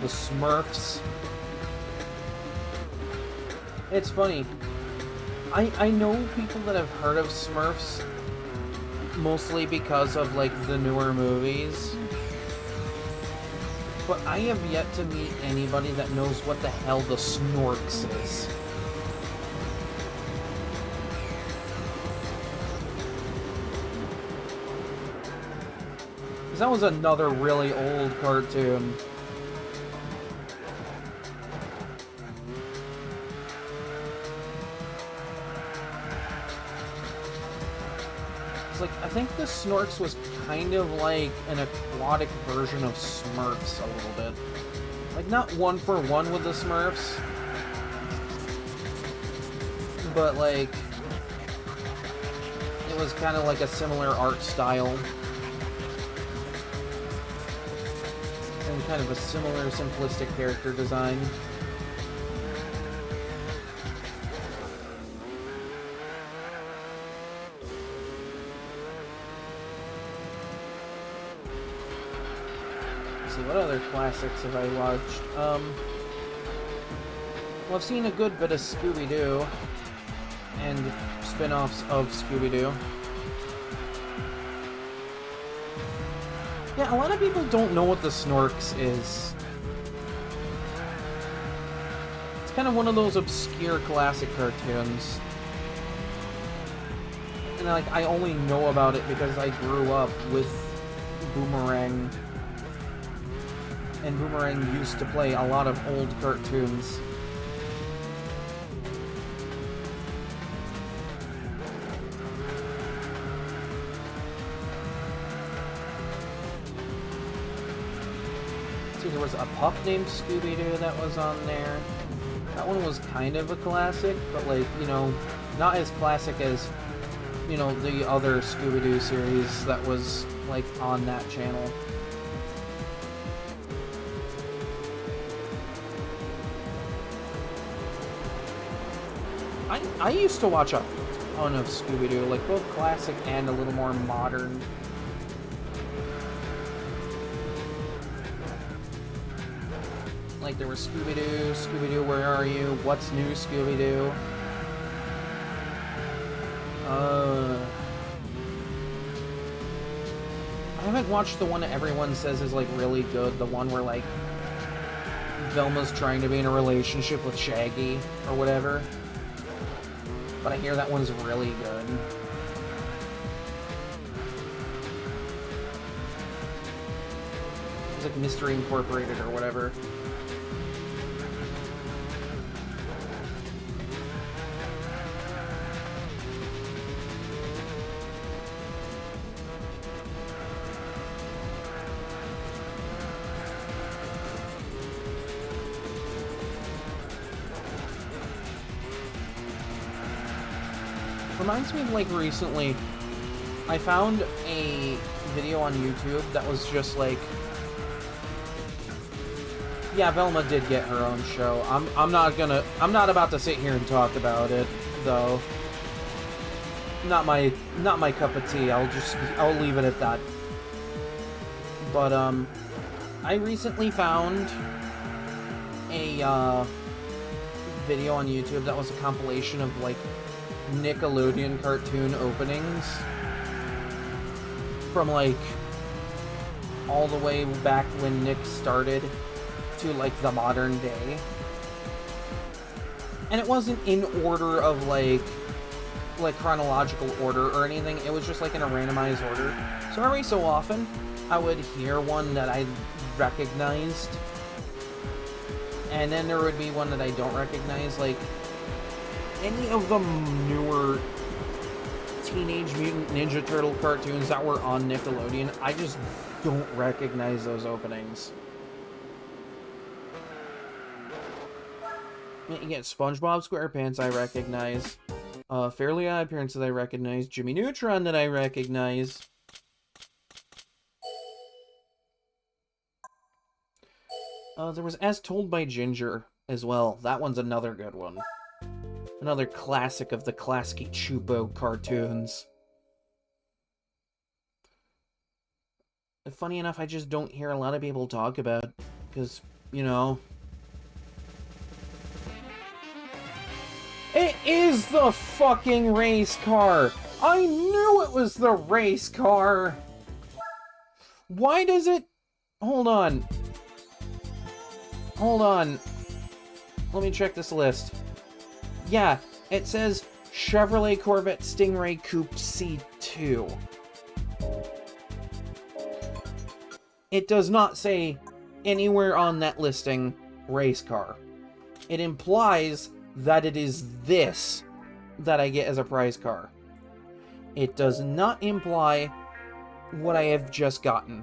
the Smurfs. It's funny, I know people that have heard of Smurfs mostly because of, like, the newer movies. But I have yet to meet anybody that knows what the hell the Snorks is. Because that was another really old cartoon. Like, I think the Snorks was kind of like an aquatic version of Smurfs a little bit. Like, not one for one with the Smurfs, but like, it was kind of like a similar art style. And kind of a similar simplistic character design. see, what other classics have I watched? Well, I've seen a good bit of Scooby-Doo and spin-offs of Scooby-Doo. Yeah, a lot of people don't know what the Snorks is. It's kind of one of those obscure classic cartoons. And like, I only know about it because I grew up with Boomerang. And Boomerang used to play a lot of old cartoons. See, there was a pup named Scooby-Doo that was on there. That one was kind of a classic, but like, you know, not as classic as, you know, the other Scooby-Doo series that was, like, on that channel. I used to watch a ton of Scooby-Doo, like, both classic and a little more modern. Like, there was Scooby-Doo, Scooby-Doo, Where Are You? What's New, Scooby-Doo? I haven't watched the one that everyone says is, like, really good. The one where, like, Velma's trying to be in a relationship with Shaggy, or whatever. But I hear that one's really good. It's like Mystery Incorporated, or whatever. Reminds me of, like, recently, I found a video on YouTube that was just like, yeah, Velma did get her own show. I'm not about to sit here and talk about it, though. Not my cup of tea. I'll leave it at that. But I recently found a video on YouTube that was a compilation of, like, Nickelodeon cartoon openings from, like, all the way back when Nick started to, like, the modern day. And it wasn't in order of, like chronological order or anything. It was just, like, in a randomized order. So every so often, I would hear one that I recognized, and then there would be one that I don't recognize, like any of the newer Teenage Mutant Ninja Turtle cartoons that were on Nickelodeon. I just don't recognize those openings. You get SpongeBob SquarePants I recognize, Fairly Odd Parents that I recognize, Jimmy Neutron that I recognize. There was As Told by Ginger as well. That one's another good one. Another classic of the Klasky Chupo cartoons. Funny enough, I just don't hear a lot of people talk about, because, you know... It is the fucking race car! I knew it was the race car! Why does it... Hold on. Hold on. Let me check this list. Yeah, it says Chevrolet Corvette Stingray Coupe C2. It does not say anywhere on that listing race car. It implies that it is this that I get as a prize car. It does not imply what I have just gotten.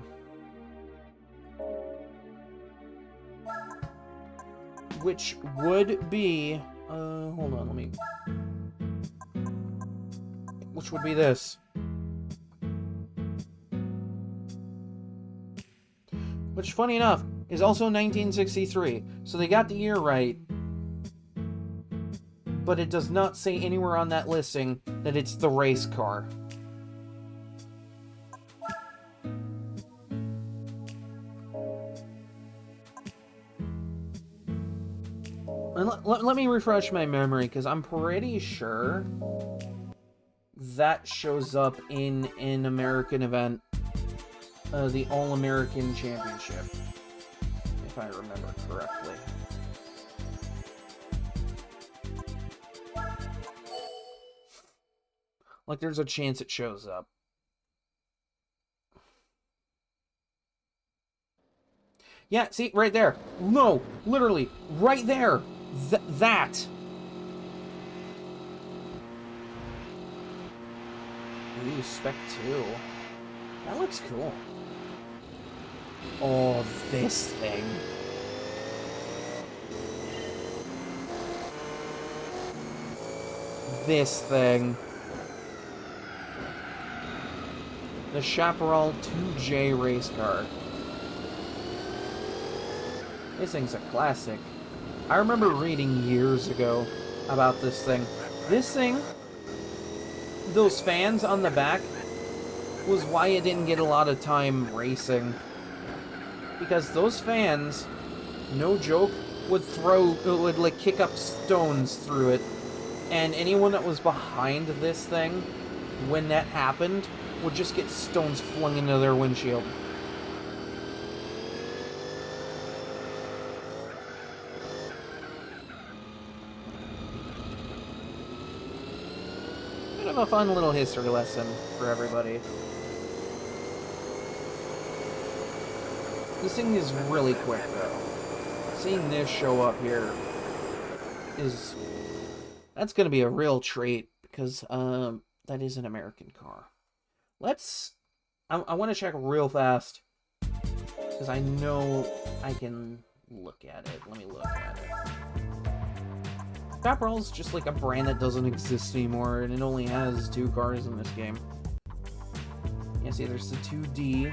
Which would be... hold on, let me... Which would be this. Which, funny enough, is also 1963. So they got the year right. But it does not say anywhere on that listing that it's the race car. And let me refresh my memory, because I'm pretty sure that shows up in an American event. The All-American Championship, if I remember correctly. Like, there's a chance it shows up. Yeah, see, right there. No, literally, right there. That. Ooh, Spec 2. That looks cool. Oh, this thing. This thing. The Chaparral 2J race car. This thing's a classic. I remember reading years ago about this thing. This thing, those fans on the back, was why it didn't get a lot of time racing. Because those fans, no joke, would like kick up stones through it. And anyone that was behind this thing, when that happened, would just get stones flung into their windshield. Bit of a fun little history lesson for everybody. This thing is really quick, though. Seeing this show up here is... that's gonna be a real treat, because that is an American car. I want to check real fast, because I know I can look at it. Let me look at it. Chaparral's just like a brand that doesn't exist anymore, and it only has 2 cars in this game. Yeah, see, there's the 2D,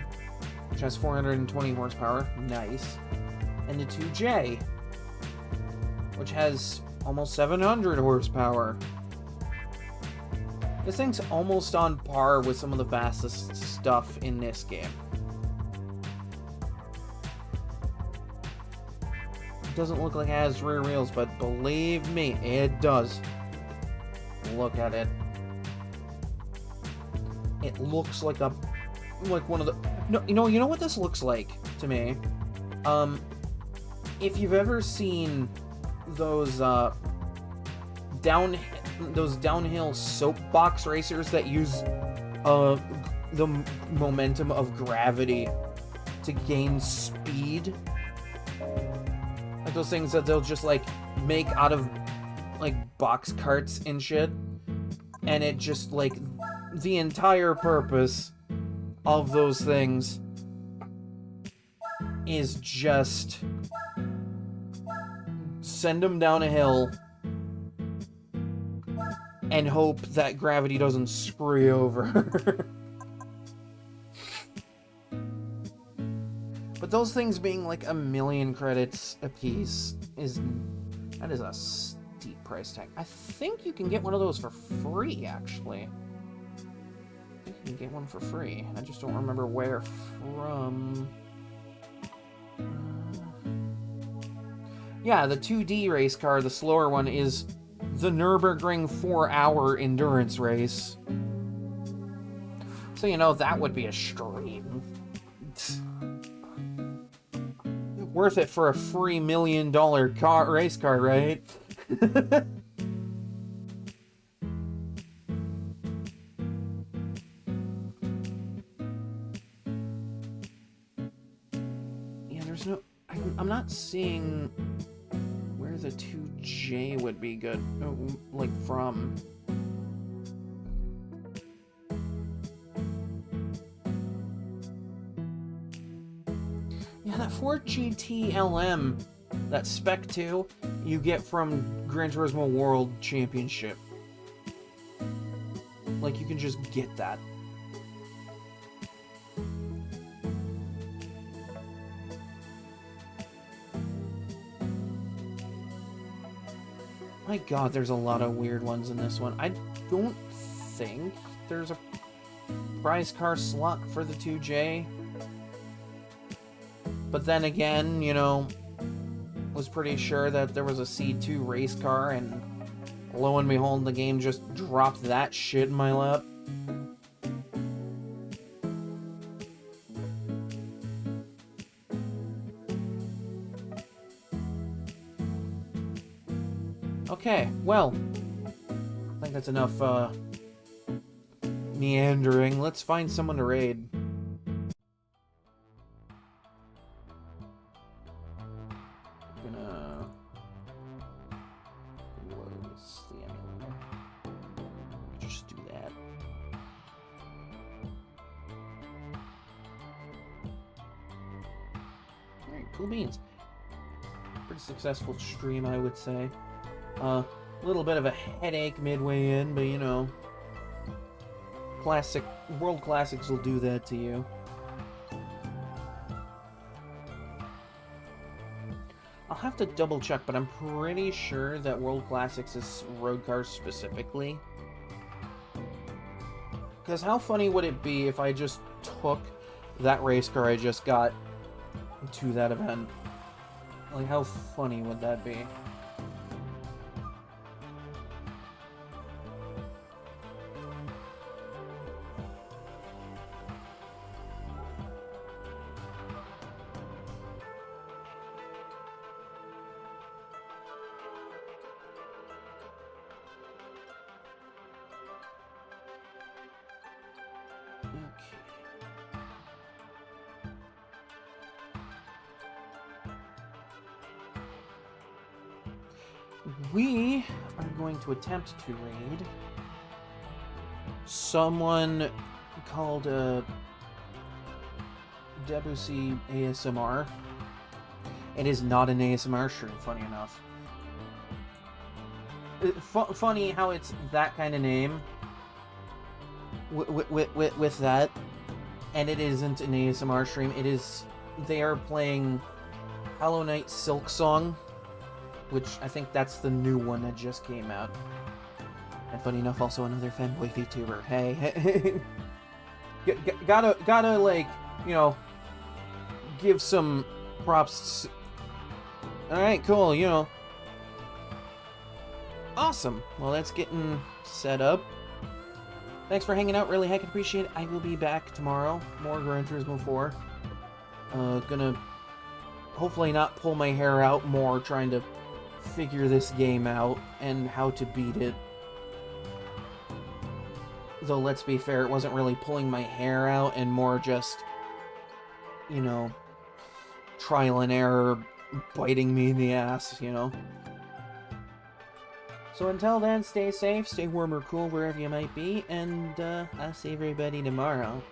which has 420 horsepower. Nice. And the 2J, which has almost 700 horsepower. This thing's almost on par with some of the fastest stuff in this game. It doesn't look like it has rear wheels, but believe me, it does. Look at it. It looks like one of the... No, you know what this looks like to me? If you've ever seen those downhill soapbox racers that use the momentum of gravity to gain speed, like those things that they'll just like make out of like box carts and shit, and it just like the entire purpose of those things is just send them down a hill and hope that gravity doesn't screw you over. But those things being like 1,000,000 credits a piece that is a steep price tag. I think you can get one of those for free, actually. I think you can get one for free. I just don't remember where from. Yeah, the 2D race car, the slower one, is the Nürburgring 4-hour endurance race. So, you know, that would be a stream. Worth it for a free $1 million race car, right? Yeah, there's no... I'm not seeing where the 2J would be good, like, from. Yeah, that Ford GT LM, that Spec 2, you get from Gran Turismo World Championship. Like, you can just get that. My god, there's a lot of weird ones in this one. I don't think there's a prize car slot for the 2J. But then again, you know, was pretty sure that there was a C2 race car, and lo and behold, the game just dropped that shit in my lap. Okay, well, I think that's enough, meandering. Let's find someone to raid. I'm gonna close the emulator. Just do that. Alright, cool beans. Pretty successful stream, I would say. A little bit of a headache midway in, but you know, world classics will do that to you. I'll have to double check, but I'm pretty sure that world classics is road cars specifically. Because how funny would it be if I just took that race car I just got to that event? Like, how funny would that be? We are going to attempt to raid someone called Debussy ASMR. It is not an ASMR stream, funny enough. Funny how it's that kind of name with that, and it isn't an ASMR stream. It is, they are playing Hollow Knight Silk Song, which I think that's the new one that just came out. And funny enough, also another fanboy VTuber. Hey, gotta like, you know, give some props. Alright, cool, you know. Awesome. Well, that's getting set up. Thanks for hanging out, really heck appreciate it. I will be back tomorrow. More Gran Turismo 4. Gonna hopefully not pull my hair out more trying to figure this game out and how to beat it. Though, let's be fair, it wasn't really pulling my hair out and more just, you know, trial and error biting me in the ass, you know? So until then, stay safe, stay warm or cool wherever you might be, and I'll see everybody tomorrow.